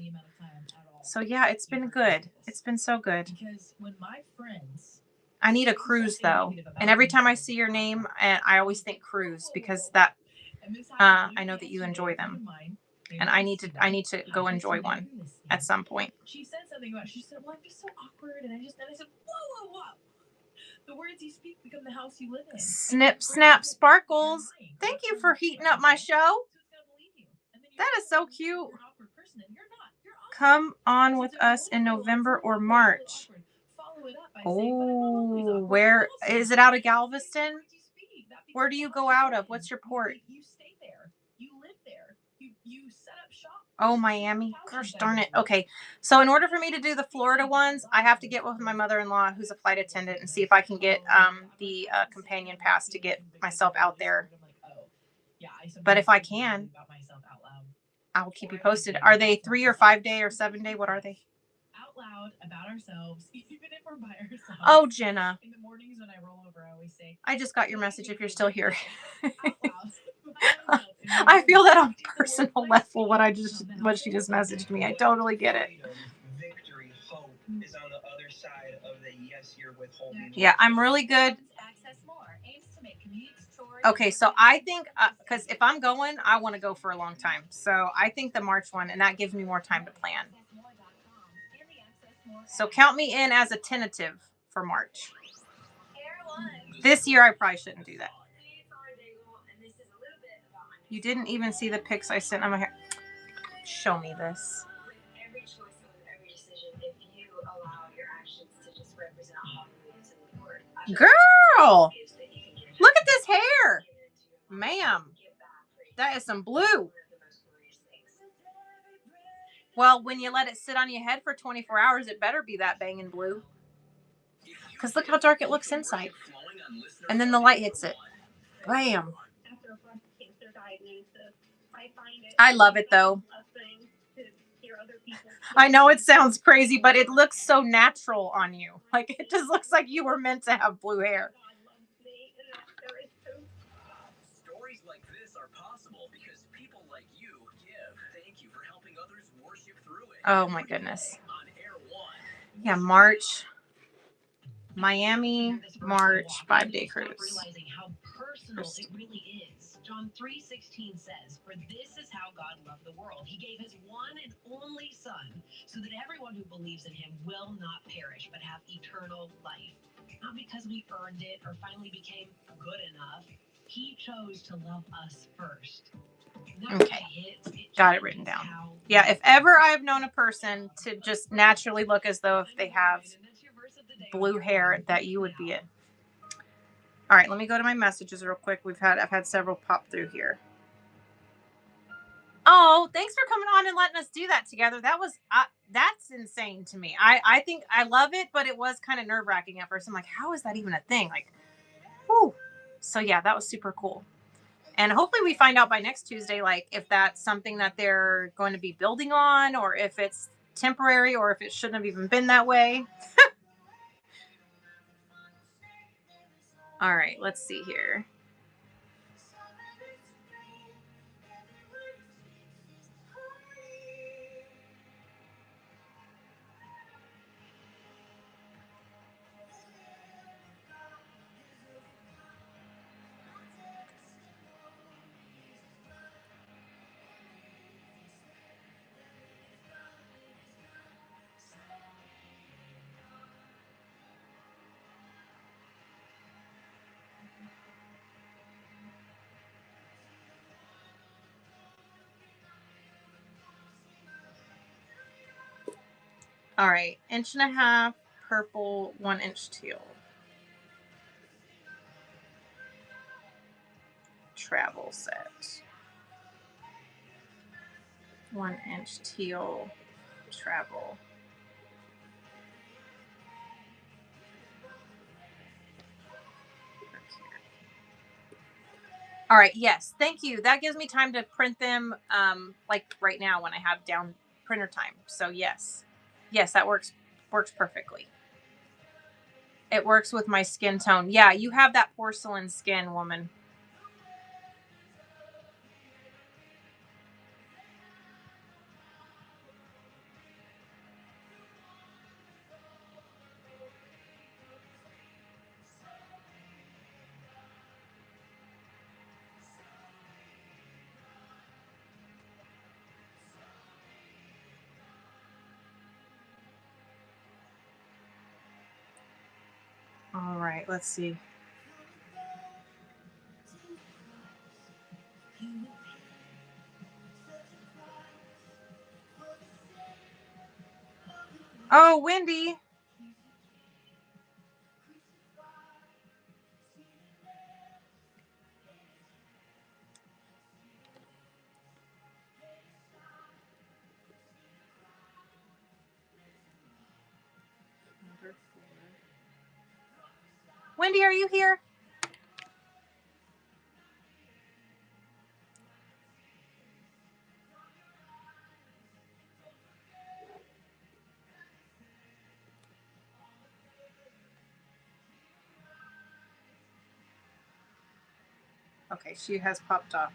So yeah, it's been good. It's been so good. Because when my friends, I need a cruise though. And every time I see your name, I always think cruise because that I know that you enjoy them. And I need to go enjoy one at some point. She said something about, she said, well, I'm just so awkward. And I said, whoa. The words you speak become the house you live in. Snip, snap, sparkles. Thank you for heating up my show. That is so cute. Come on with us in November or March. Oh, where is it? Out of Galveston? Where do you go out of? What's your port? You stay there. You live there. You set up shop. Oh, Miami. Gosh darn it. Okay. So in order for me to do the Florida ones, I have to get with my mother-in-law, who's a flight attendant, and see if I can get the companion pass to get myself out there. But if I can, I will keep you posted. Are they 3 or 5 day or 7 day? What are they? Out loud about ourselves, even if we're by ourselves. Oh, Jenna. In the mornings when I roll over, I always say, I just got your message if you're still here. I feel that on a personal level, what she just messaged me. I totally get it. Victory, hope is on the other side of the yes you're withholding. Yeah, I'm really good. Okay, so I think, because if I'm going, I want to go for a long time. So I think the March one, and that gives me more time to plan. So count me in as a tentative for March. This year, I probably shouldn't do that. You didn't even see the pics I sent on my hair. Show me this. Every choice and every decision, if you allow your actions to just represent how you live in the Lord. Girl, look at this hair, ma'am. That is some blue. Well, when you let it sit on your head for 24 hours, it better be that banging blue. Because look how dark it looks inside. And then the light hits it. Bam. After a breast cancer diagnosis, I find it. I love it though. A thing to hear other people's I know it sounds crazy, but it looks so natural on you. Like it just looks like you were meant to have blue hair. God loves me, and that there is so. Stories like this are possible because people like you give. Thank you for helping others worship through it. Oh my goodness. On Air One. Yeah, March. Miami, March, 5-day cruise. Realizing how personal it really is. John 3:16 says, "For this is how God loved the world. He gave his one and only Son, so that everyone who believes in him will not perish, but have eternal life." Not because we earned it or finally became good enough. He chose to love us first. Okay. Got it written down. Yeah, if ever I've known a person to just naturally look as though if they have blue hair, that you would be it. All right, let me go to my messages real quick. I've had several pop through here. Oh, thanks for coming on and letting us do that together. That's insane to me. I think I love it, but it was kind of nerve-wracking at first. I'm like, how is that even a thing? Like, whew. So yeah, that was super cool. And hopefully we find out by next Tuesday, like if that's something that they're going to be building on, or if it's temporary, or if it shouldn't have even been that way. All right, let's see here. All right, 1.5 inch purple, 1 inch teal. Travel set. 1 inch teal travel. All right, yes, thank you. That gives me time to print them like right now when I have down printer time. So yes, that works perfectly. It works with my skin tone. Yeah, you have that porcelain skin, woman. All right, let's see. Oh, Wendy. Wendy, are you here? Okay, she has popped off.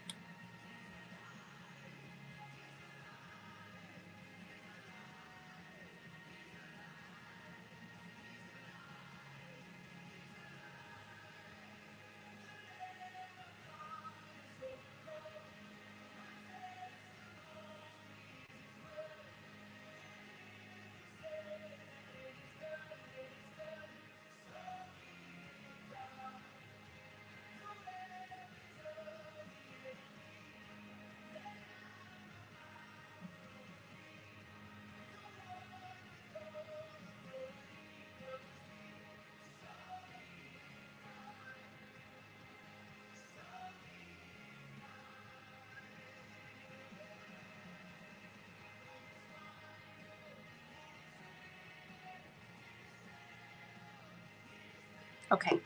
Okay.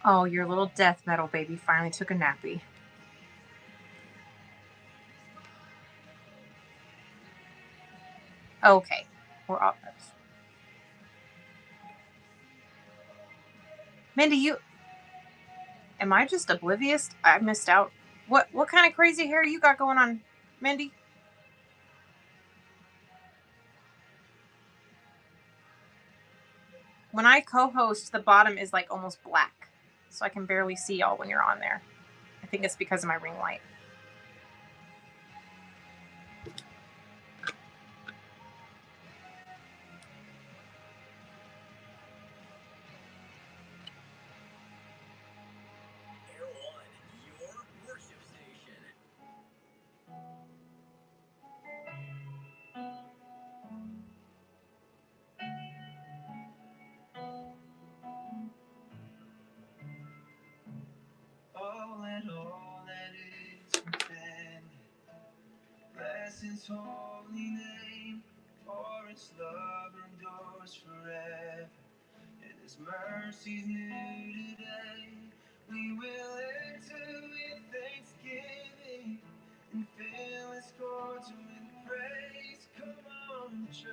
Oh, your little death metal baby finally took a nappy. Okay. We're off. Mindy, am I just oblivious? I missed out. What kind of crazy hair you got going on, Mindy? When I co-host, the bottom is like almost black, so I can barely see y'all when you're on there. I think it's because of my ring light. Air One, your worship station. All that is within. Bless His holy name, for His love endures forever, and His mercies new today. We will enter with thanksgiving and fill His courts with praise. Come on, church,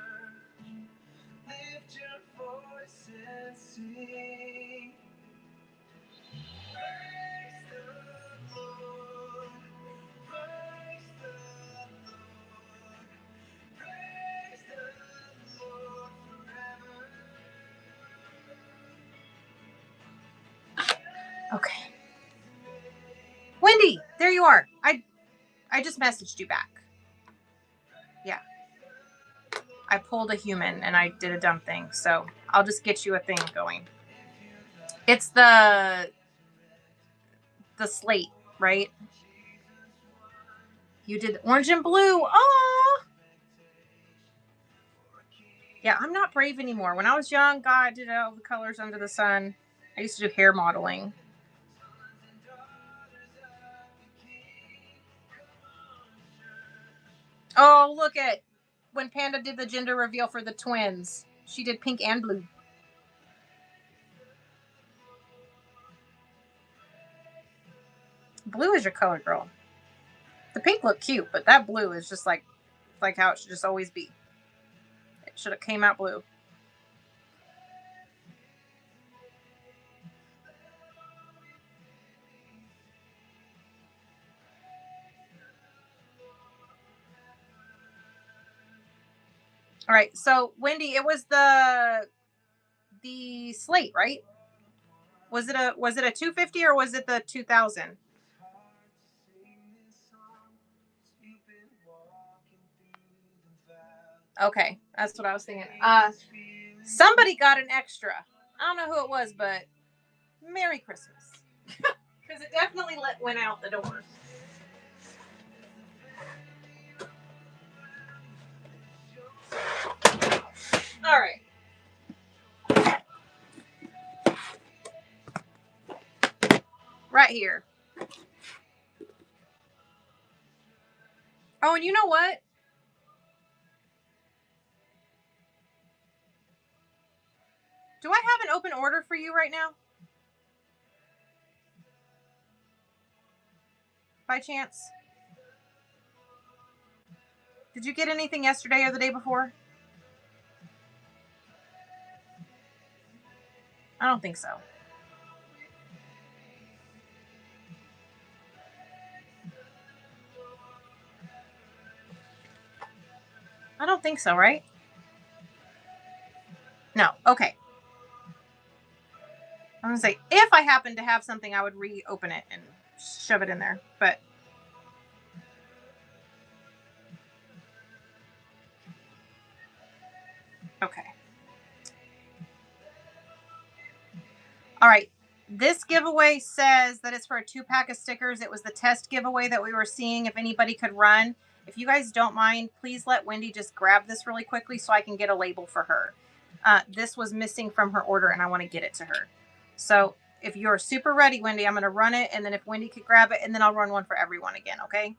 lift your voice and sing. Praise the Lord. Praise the Lord. Praise the Lord forever. Okay. Wendy, there you are. I just messaged you back. Yeah. I pulled a human and I did a dumb thing, so I'll just get you a thing going. It's the slate, right? You did orange and blue. Oh, yeah. I'm not brave anymore. When I was young, God, I did all the colors under the sun. I used to do hair modeling. Oh, look at when Panda did the gender reveal for the twins. She did pink and blue. Blue is your color, girl. The pink looked cute, but that blue is just like how it should just always be. It should have came out blue. All right, so Wendy, it was the slate, right? Was it a 250 or was it the 2000? Okay, that's what I was thinking. Somebody got an extra. I don't know who it was, but Merry Christmas. Because it definitely went out the door. All right. Right here. Oh, and you know what? Do I have an open order for you right now? By chance? Did you get anything yesterday or the day before? I don't think so. I don't think so, right? No. Okay. I'm going to say, if I happen to have something, I would reopen it and shove it in there. But okay. All right. This giveaway says that it's for a 2-pack of stickers. It was the test giveaway that we were seeing if anybody could run. If you guys don't mind, please let Wendy just grab this really quickly so I can get a label for her. This was missing from her order and I want to get it to her. So if you're super ready, Wendy, I'm going to run it. And then if Wendy could grab it, and then I'll run one for everyone again. Okay.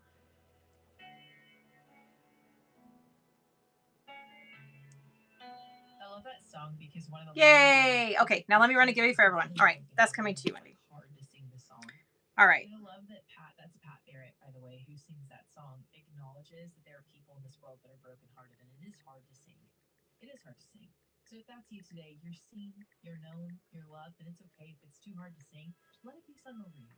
Hello, love that song because one of the Yay! Okay, now let me run a giveaway for everyone. All right, that's coming to you, Wendy. hard to sing the song. All right. And I love that that's Pat Barrett, by the way, who sings that song, acknowledges that there are people in this world that are brokenhearted, and it is hard to sing. It is hard to sing. So if that's you today, you're seen, you're known, you're loved, and it's okay if it's too hard to sing. Let it be sung over you.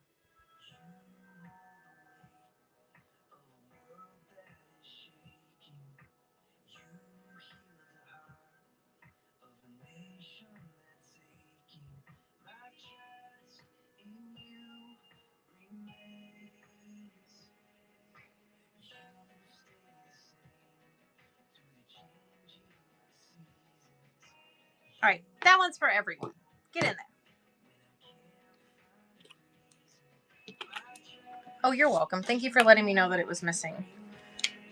All right, that one's for everyone. Get in there. Oh, you're welcome. Thank you for letting me know that it was missing.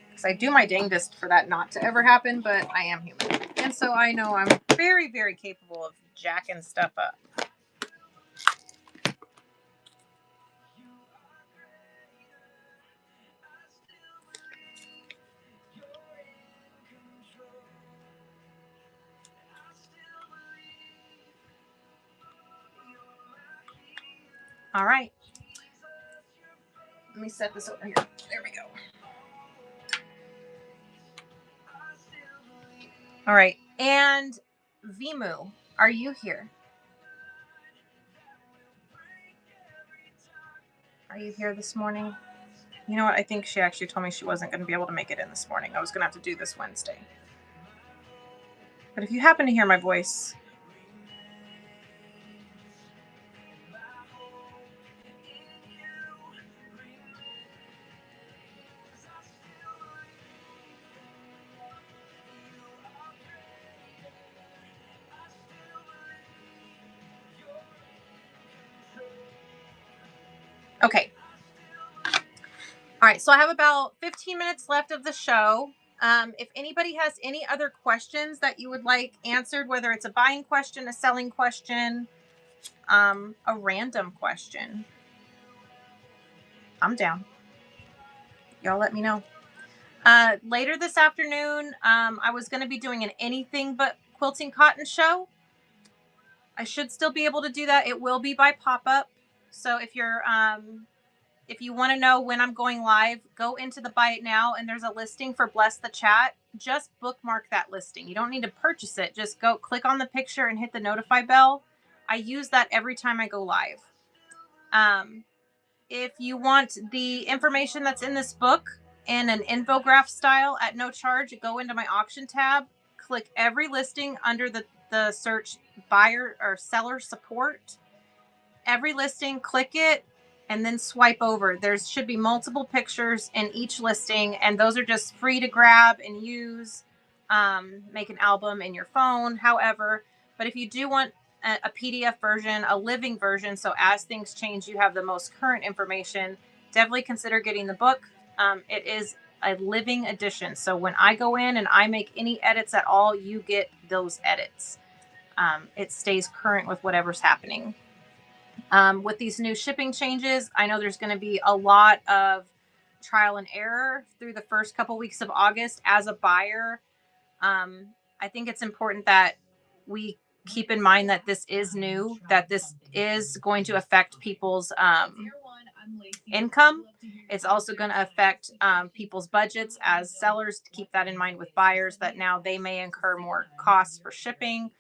Because I do my dangest for that not to ever happen, but I am human. And so I know I'm very, very capable of jacking stuff up. All right. Let me set this over here. There we go. All right. And Vimu, are you here? Are you here this morning? You know what? I think she actually told me she wasn't going to be able to make it in this morning. I was going to have to do this Wednesday. But if you happen to hear my voice, okay. All right, so I have about 15 minutes left of the show. If anybody has any other questions that you would like answered, whether it's a buying question, a selling question, a random question, I'm down. Y'all let me know. Later this afternoon, I was going to be doing an anything but quilting cotton show. I should still be able to do that. It will be by pop-up. So if you're... if you want to know when I'm going live, go into the Buy It Now, and there's a listing for Bless the Chat. Just bookmark that listing. You don't need to purchase it. Just go click on the picture and hit the notify bell. I use that every time I go live. If you want the information that's in this book in an infograph style at no charge, go into my auction tab, click every listing under the search buyer or seller support. Every listing, click it, and then swipe over. There should be multiple pictures in each listing, and those are just free to grab and use. Make an album in your phone, however. But if you do want a PDF version, a living version, so as things change, you have the most current information, definitely consider getting the book. It is a living edition. So when I go in and I make any edits at all, you get those edits. It stays current with whatever's happening. With these new shipping changes, I know there's going to be a lot of trial and error through the first couple weeks of August. As a buyer, I think it's important that we keep in mind that this is new, that this is going to affect people's income. It's also going to affect people's budgets as sellers, to keep that in mind with buyers, that now they may incur more costs for shipping.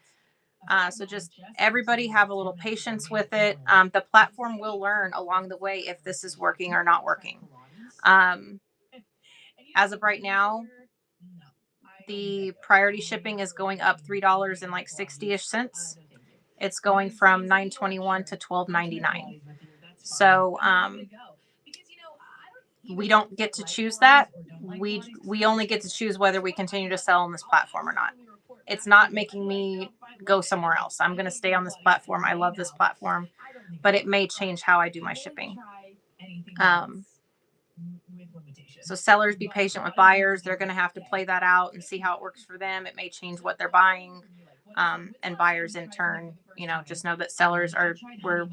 So just everybody have a little patience with it. The platform will learn along the way if this is working or not working. As of right now, the priority shipping is going up $3 and like 60-ish cents. It's going from $9.21 to $12.99. So we don't get to choose that. We only get to choose whether we continue to sell on this platform or not. It's not making me go somewhere else. I'm going to stay on this platform. I love this platform, but it may change how I do my shipping. So sellers, be patient with buyers. They're going to have to play that out and see how it works for them. It may change what they're buying. And buyers in turn, just know that sellers we're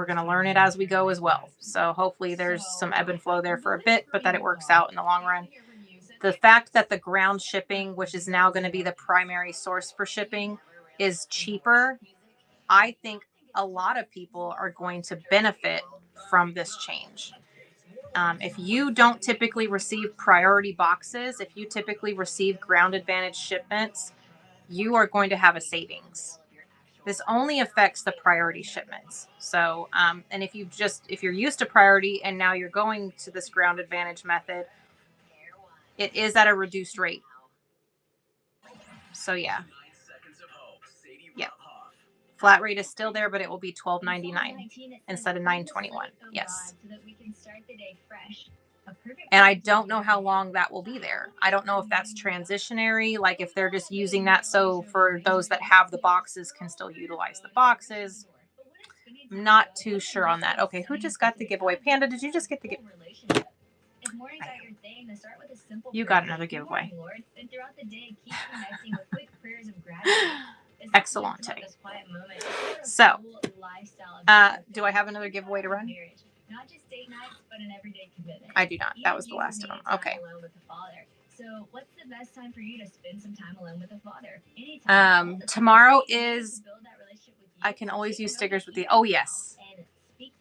going to learn it as we go as well. So hopefully there's some ebb and flow there for a bit, but that it works out in the long run. the fact that the ground shipping, which is now going to be the primary source for shipping, is cheaper, I think a lot of people are going to benefit from this change. If you don't typically receive priority boxes, if you typically receive Ground Advantage shipments, you are going to have a savings. This only affects the priority shipments. So, and if you're used to priority and now you're going to this Ground Advantage method, it is at a reduced rate. So yeah. Yeah. Flat rate is still there, but it will be $12.99 instead of $9.21. Yes. And I don't know how long that will be there. I don't know if that's transitionary, like if they're just using that so for those that have the boxes can still utilize the boxes. I'm not too sure on that. Okay, who just got the giveaway? Panda, did you just get the giveaway? You got another giveaway. Excellent. So, do I have another giveaway to run? Not just date nights, but an everyday commitment. I do not. That was the last of them. Okay. So, what's the best time for you to spend some time alone with a father? Anytime. Tomorrow is. I can always use stickers with the. Oh yes.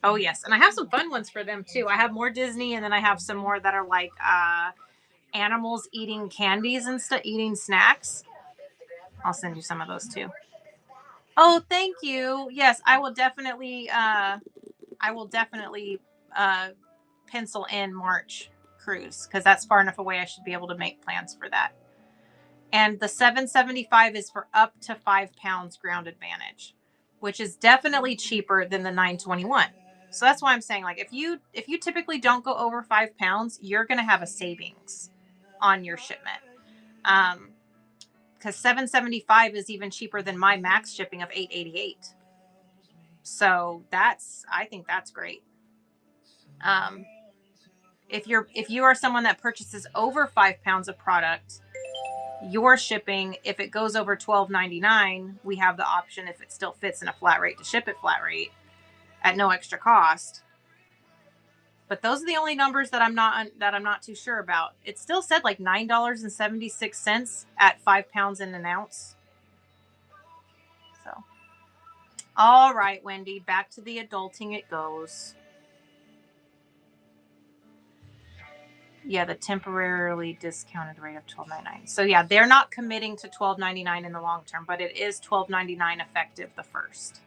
Oh yes, and I have some fun ones for them too. I have more Disney, and then I have some more that are like animals eating candies and stuff, eating snacks. I'll send you some of those too. Oh, thank you. Yes, I will definitely. Pencil in March cruise because that's far enough away. I should be able to make plans for that. And the $7.75 is for up to 5 pounds Ground Advantage, which is definitely cheaper than the $9.21. So that's why I'm saying, like, if you typically don't go over 5 pounds, you're going to have a savings on your shipment. Because $7.75 is even cheaper than my max shipping of $8.88. So I think that's great. If you are someone that purchases over 5 pounds of product, your shipping, if it goes over $12.99, we have the option, if it still fits in a flat rate, to ship it flat rate at no extra cost. But those are the only numbers that I'm not too sure about. It still said like $9.76 at 5 pounds in an ounce. So, all right, Wendy, back to the adulting it goes. Yeah, the temporarily discounted rate of $12.99. So yeah, they're not committing to $12.99 in the long term, but it is $12.99 effective the first.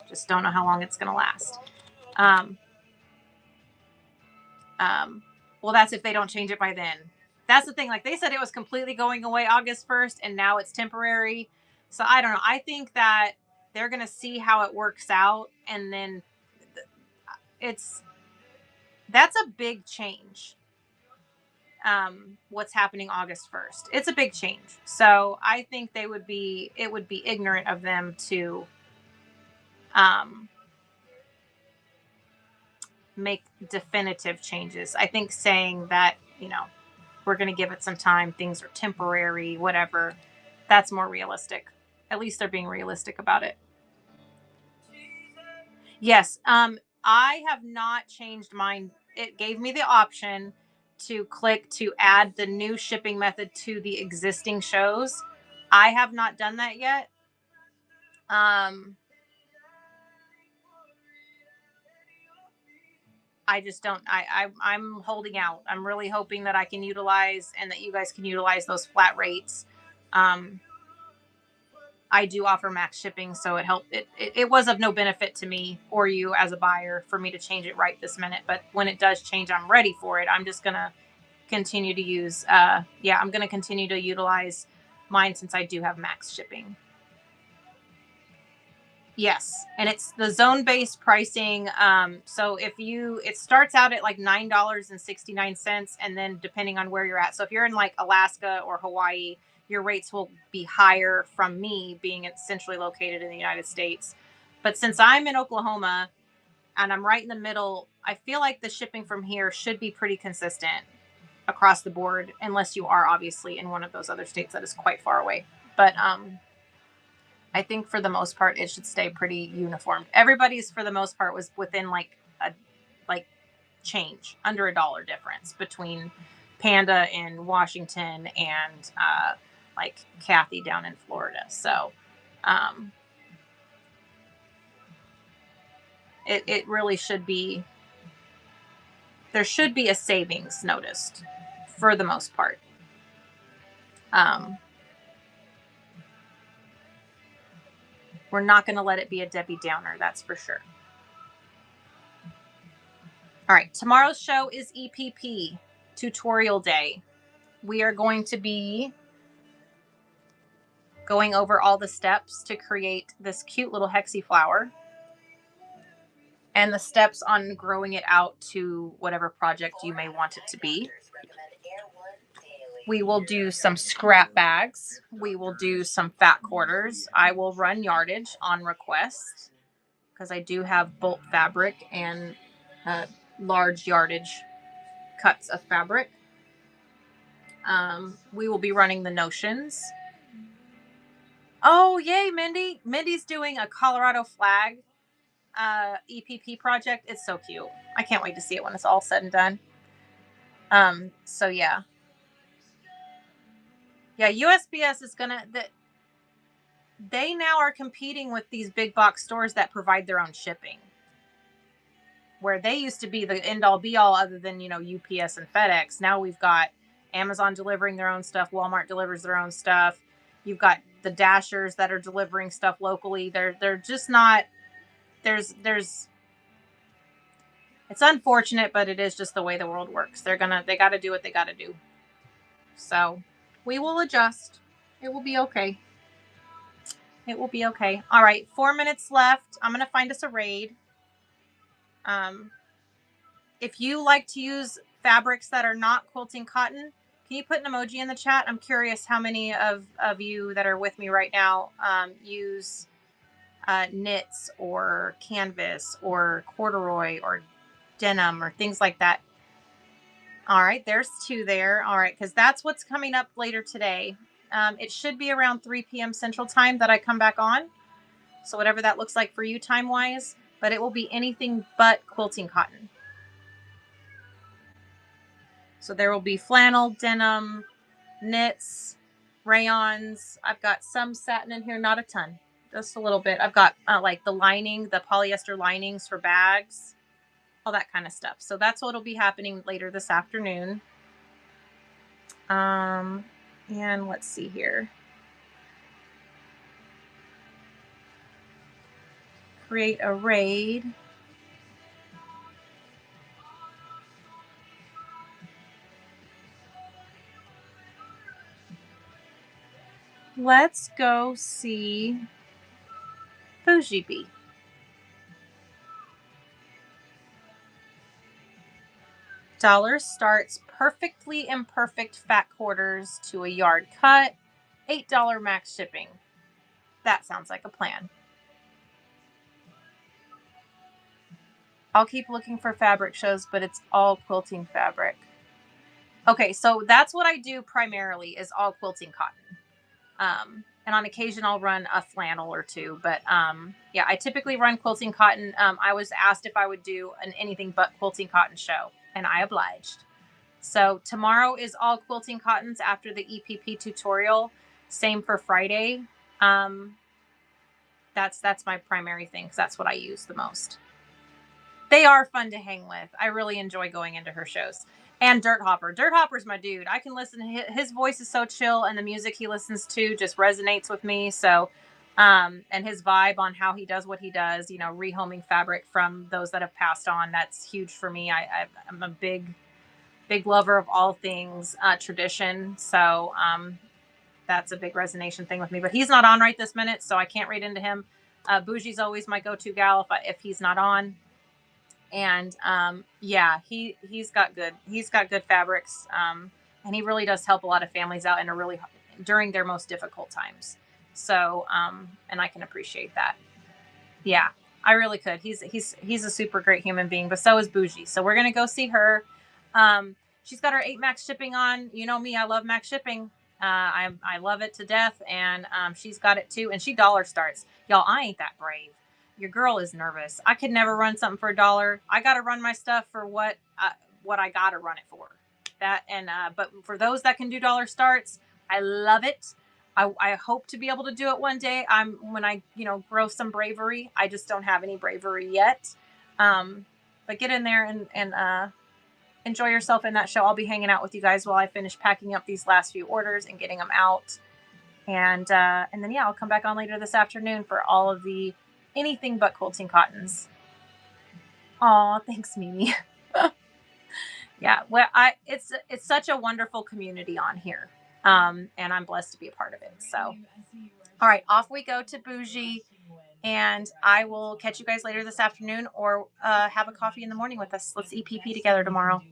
Just don't know how long it's going to last. Well, that's if they don't change it by then. That's the thing. Like they said, it was completely going away August 1st, and now it's temporary. So I don't know. I think that they're going to see how it works out, and then that's a big change. What's happening August 1st. It's a big change. So I think it would be ignorant of them to make definitive changes. I think saying that, we're going to give it some time, things are temporary, whatever, that's more realistic. At least they're being realistic about it. Yes. I have not changed mine. It gave me the option to click to add the new shipping method to the existing shows. I have not done that yet. I just don't, I'm holding out. I'm really hoping that I can utilize and that you guys can utilize those flat rates. I do offer max shipping, so it helped. It was of no benefit to me or you as a buyer for me to change it right this minute. But when it does change, I'm ready for it. I'm just going to continue to use, I'm going to continue to utilize mine since I do have max shipping. Yes. And it's the zone-based pricing. So it starts out at like $9.69, and then depending on where you're at. So if you're in like Alaska or Hawaii, your rates will be higher from me being centrally located in the United States. But since I'm in Oklahoma and I'm right in the middle, I feel like the shipping from here should be pretty consistent across the board, unless you are obviously in one of those other states that is quite far away. But I think for the most part, it should stay pretty uniform. Everybody's, for the most part, was within like change, under $1 difference between Panda in Washington and like Kathy down in Florida. So it really should be, there should be a savings noticed for the most part. We're not going to let it be a Debbie Downer, that's for sure. All right, tomorrow's show is EPP, tutorial day. We are going to be going over all the steps to create this cute little hexie flower and the steps on growing it out to whatever project you may want it to be. We will do some scrap bags. We will do some fat quarters. I will run yardage on request because I do have bulk fabric and large yardage cuts of fabric. We will be running the notions. Oh, yay, Mindy. Mindy's doing a Colorado flag EPP project. It's so cute. I can't wait to see it when it's all said and done. So yeah. Yeah, USPS is gonna, they now are competing with these big box stores that provide their own shipping. Where they used to be the end all be all other than, you know, UPS and FedEx. Now we've got Amazon delivering their own stuff. Walmart delivers their own stuff. You've got the Dashers that are delivering stuff locally. They're just not, there's it's unfortunate, but it is just the way the world works. They got to do what they got to do. So we will adjust. It will be okay. It will be okay. All right, 4 minutes left. I'm going to find us a raid. If you like to use fabrics that are not quilting cotton, can you put an emoji in the chat? I'm curious how many of you that are with me right now use knits or canvas or corduroy or denim or things like that. All right, there's 2 there. All right, because that's what's coming up later today. It should be around 3 p.m. Central Time that I come back on. So whatever that looks like for you time-wise, but it will be anything but quilting cotton. So there will be flannel, denim, knits, rayons. I've got some satin in here, not a ton, just a little bit. I've got like the lining, the polyester linings for bags, all that kind of stuff. So that's what will be happening later this afternoon. And let's see here. Create a raid. Let's go see Bougie Bee. $, starts perfectly imperfect fat quarters to a yard cut. $8 max shipping. That sounds like a plan. I'll keep looking for fabric shows, but it's all quilting fabric. Okay, so that's what I do primarily is all quilting cotton. And on occasion I'll run a flannel or 2, but yeah, I typically run quilting cotton. I was asked if I would do an anything but quilting cotton show, and I obliged. So tomorrow is all quilting cottons after the EPP tutorial. Same for Friday. That's my primary thing because that's what I use the most. They are fun to hang with. I really enjoy going into her shows. And Dirt Hopper. Dirt Hopper's my dude. I can listen. His voice is so chill, and the music he listens to just resonates with me. So, and his vibe on how he does what he does, you know, rehoming fabric from those that have passed on. That's huge for me. I'm a big lover of all things tradition. So, that's a big resonation thing with me. But he's not on right this minute, so I can't read into him. Bougie's always my go-to gal if he's not on. And yeah, he's got good fabrics, and he really does help a lot of families out during their most difficult times. So and I can appreciate that. Yeah, I really could. He's a super great human being, but so is Bougie. So we're gonna go see her. She's got her 8 max shipping on. You know me, I love max shipping. I love it to death, and she's got it too. And she $, starts. Y'all, I ain't that brave. Your girl is nervous. I could never run something for $. I got to run my stuff for what I got to run it for. that. And but for those that can do dollar starts, I love it. I hope to be able to do it one day. When I grow some bravery. I just don't have any bravery yet. But get in there and enjoy yourself in that show. I'll be hanging out with you guys while I finish packing up these last few orders and getting them out. And then I'll come back on later this afternoon for all of the anything but quilting cottons. Aw, thanks, Mimi. Yeah, well, it's such a wonderful community on here. And I'm blessed to be a part of it. So, all right, off we go to Bougie, and I will catch you guys later this afternoon, or have a coffee in the morning with us. Let's eat PP together tomorrow.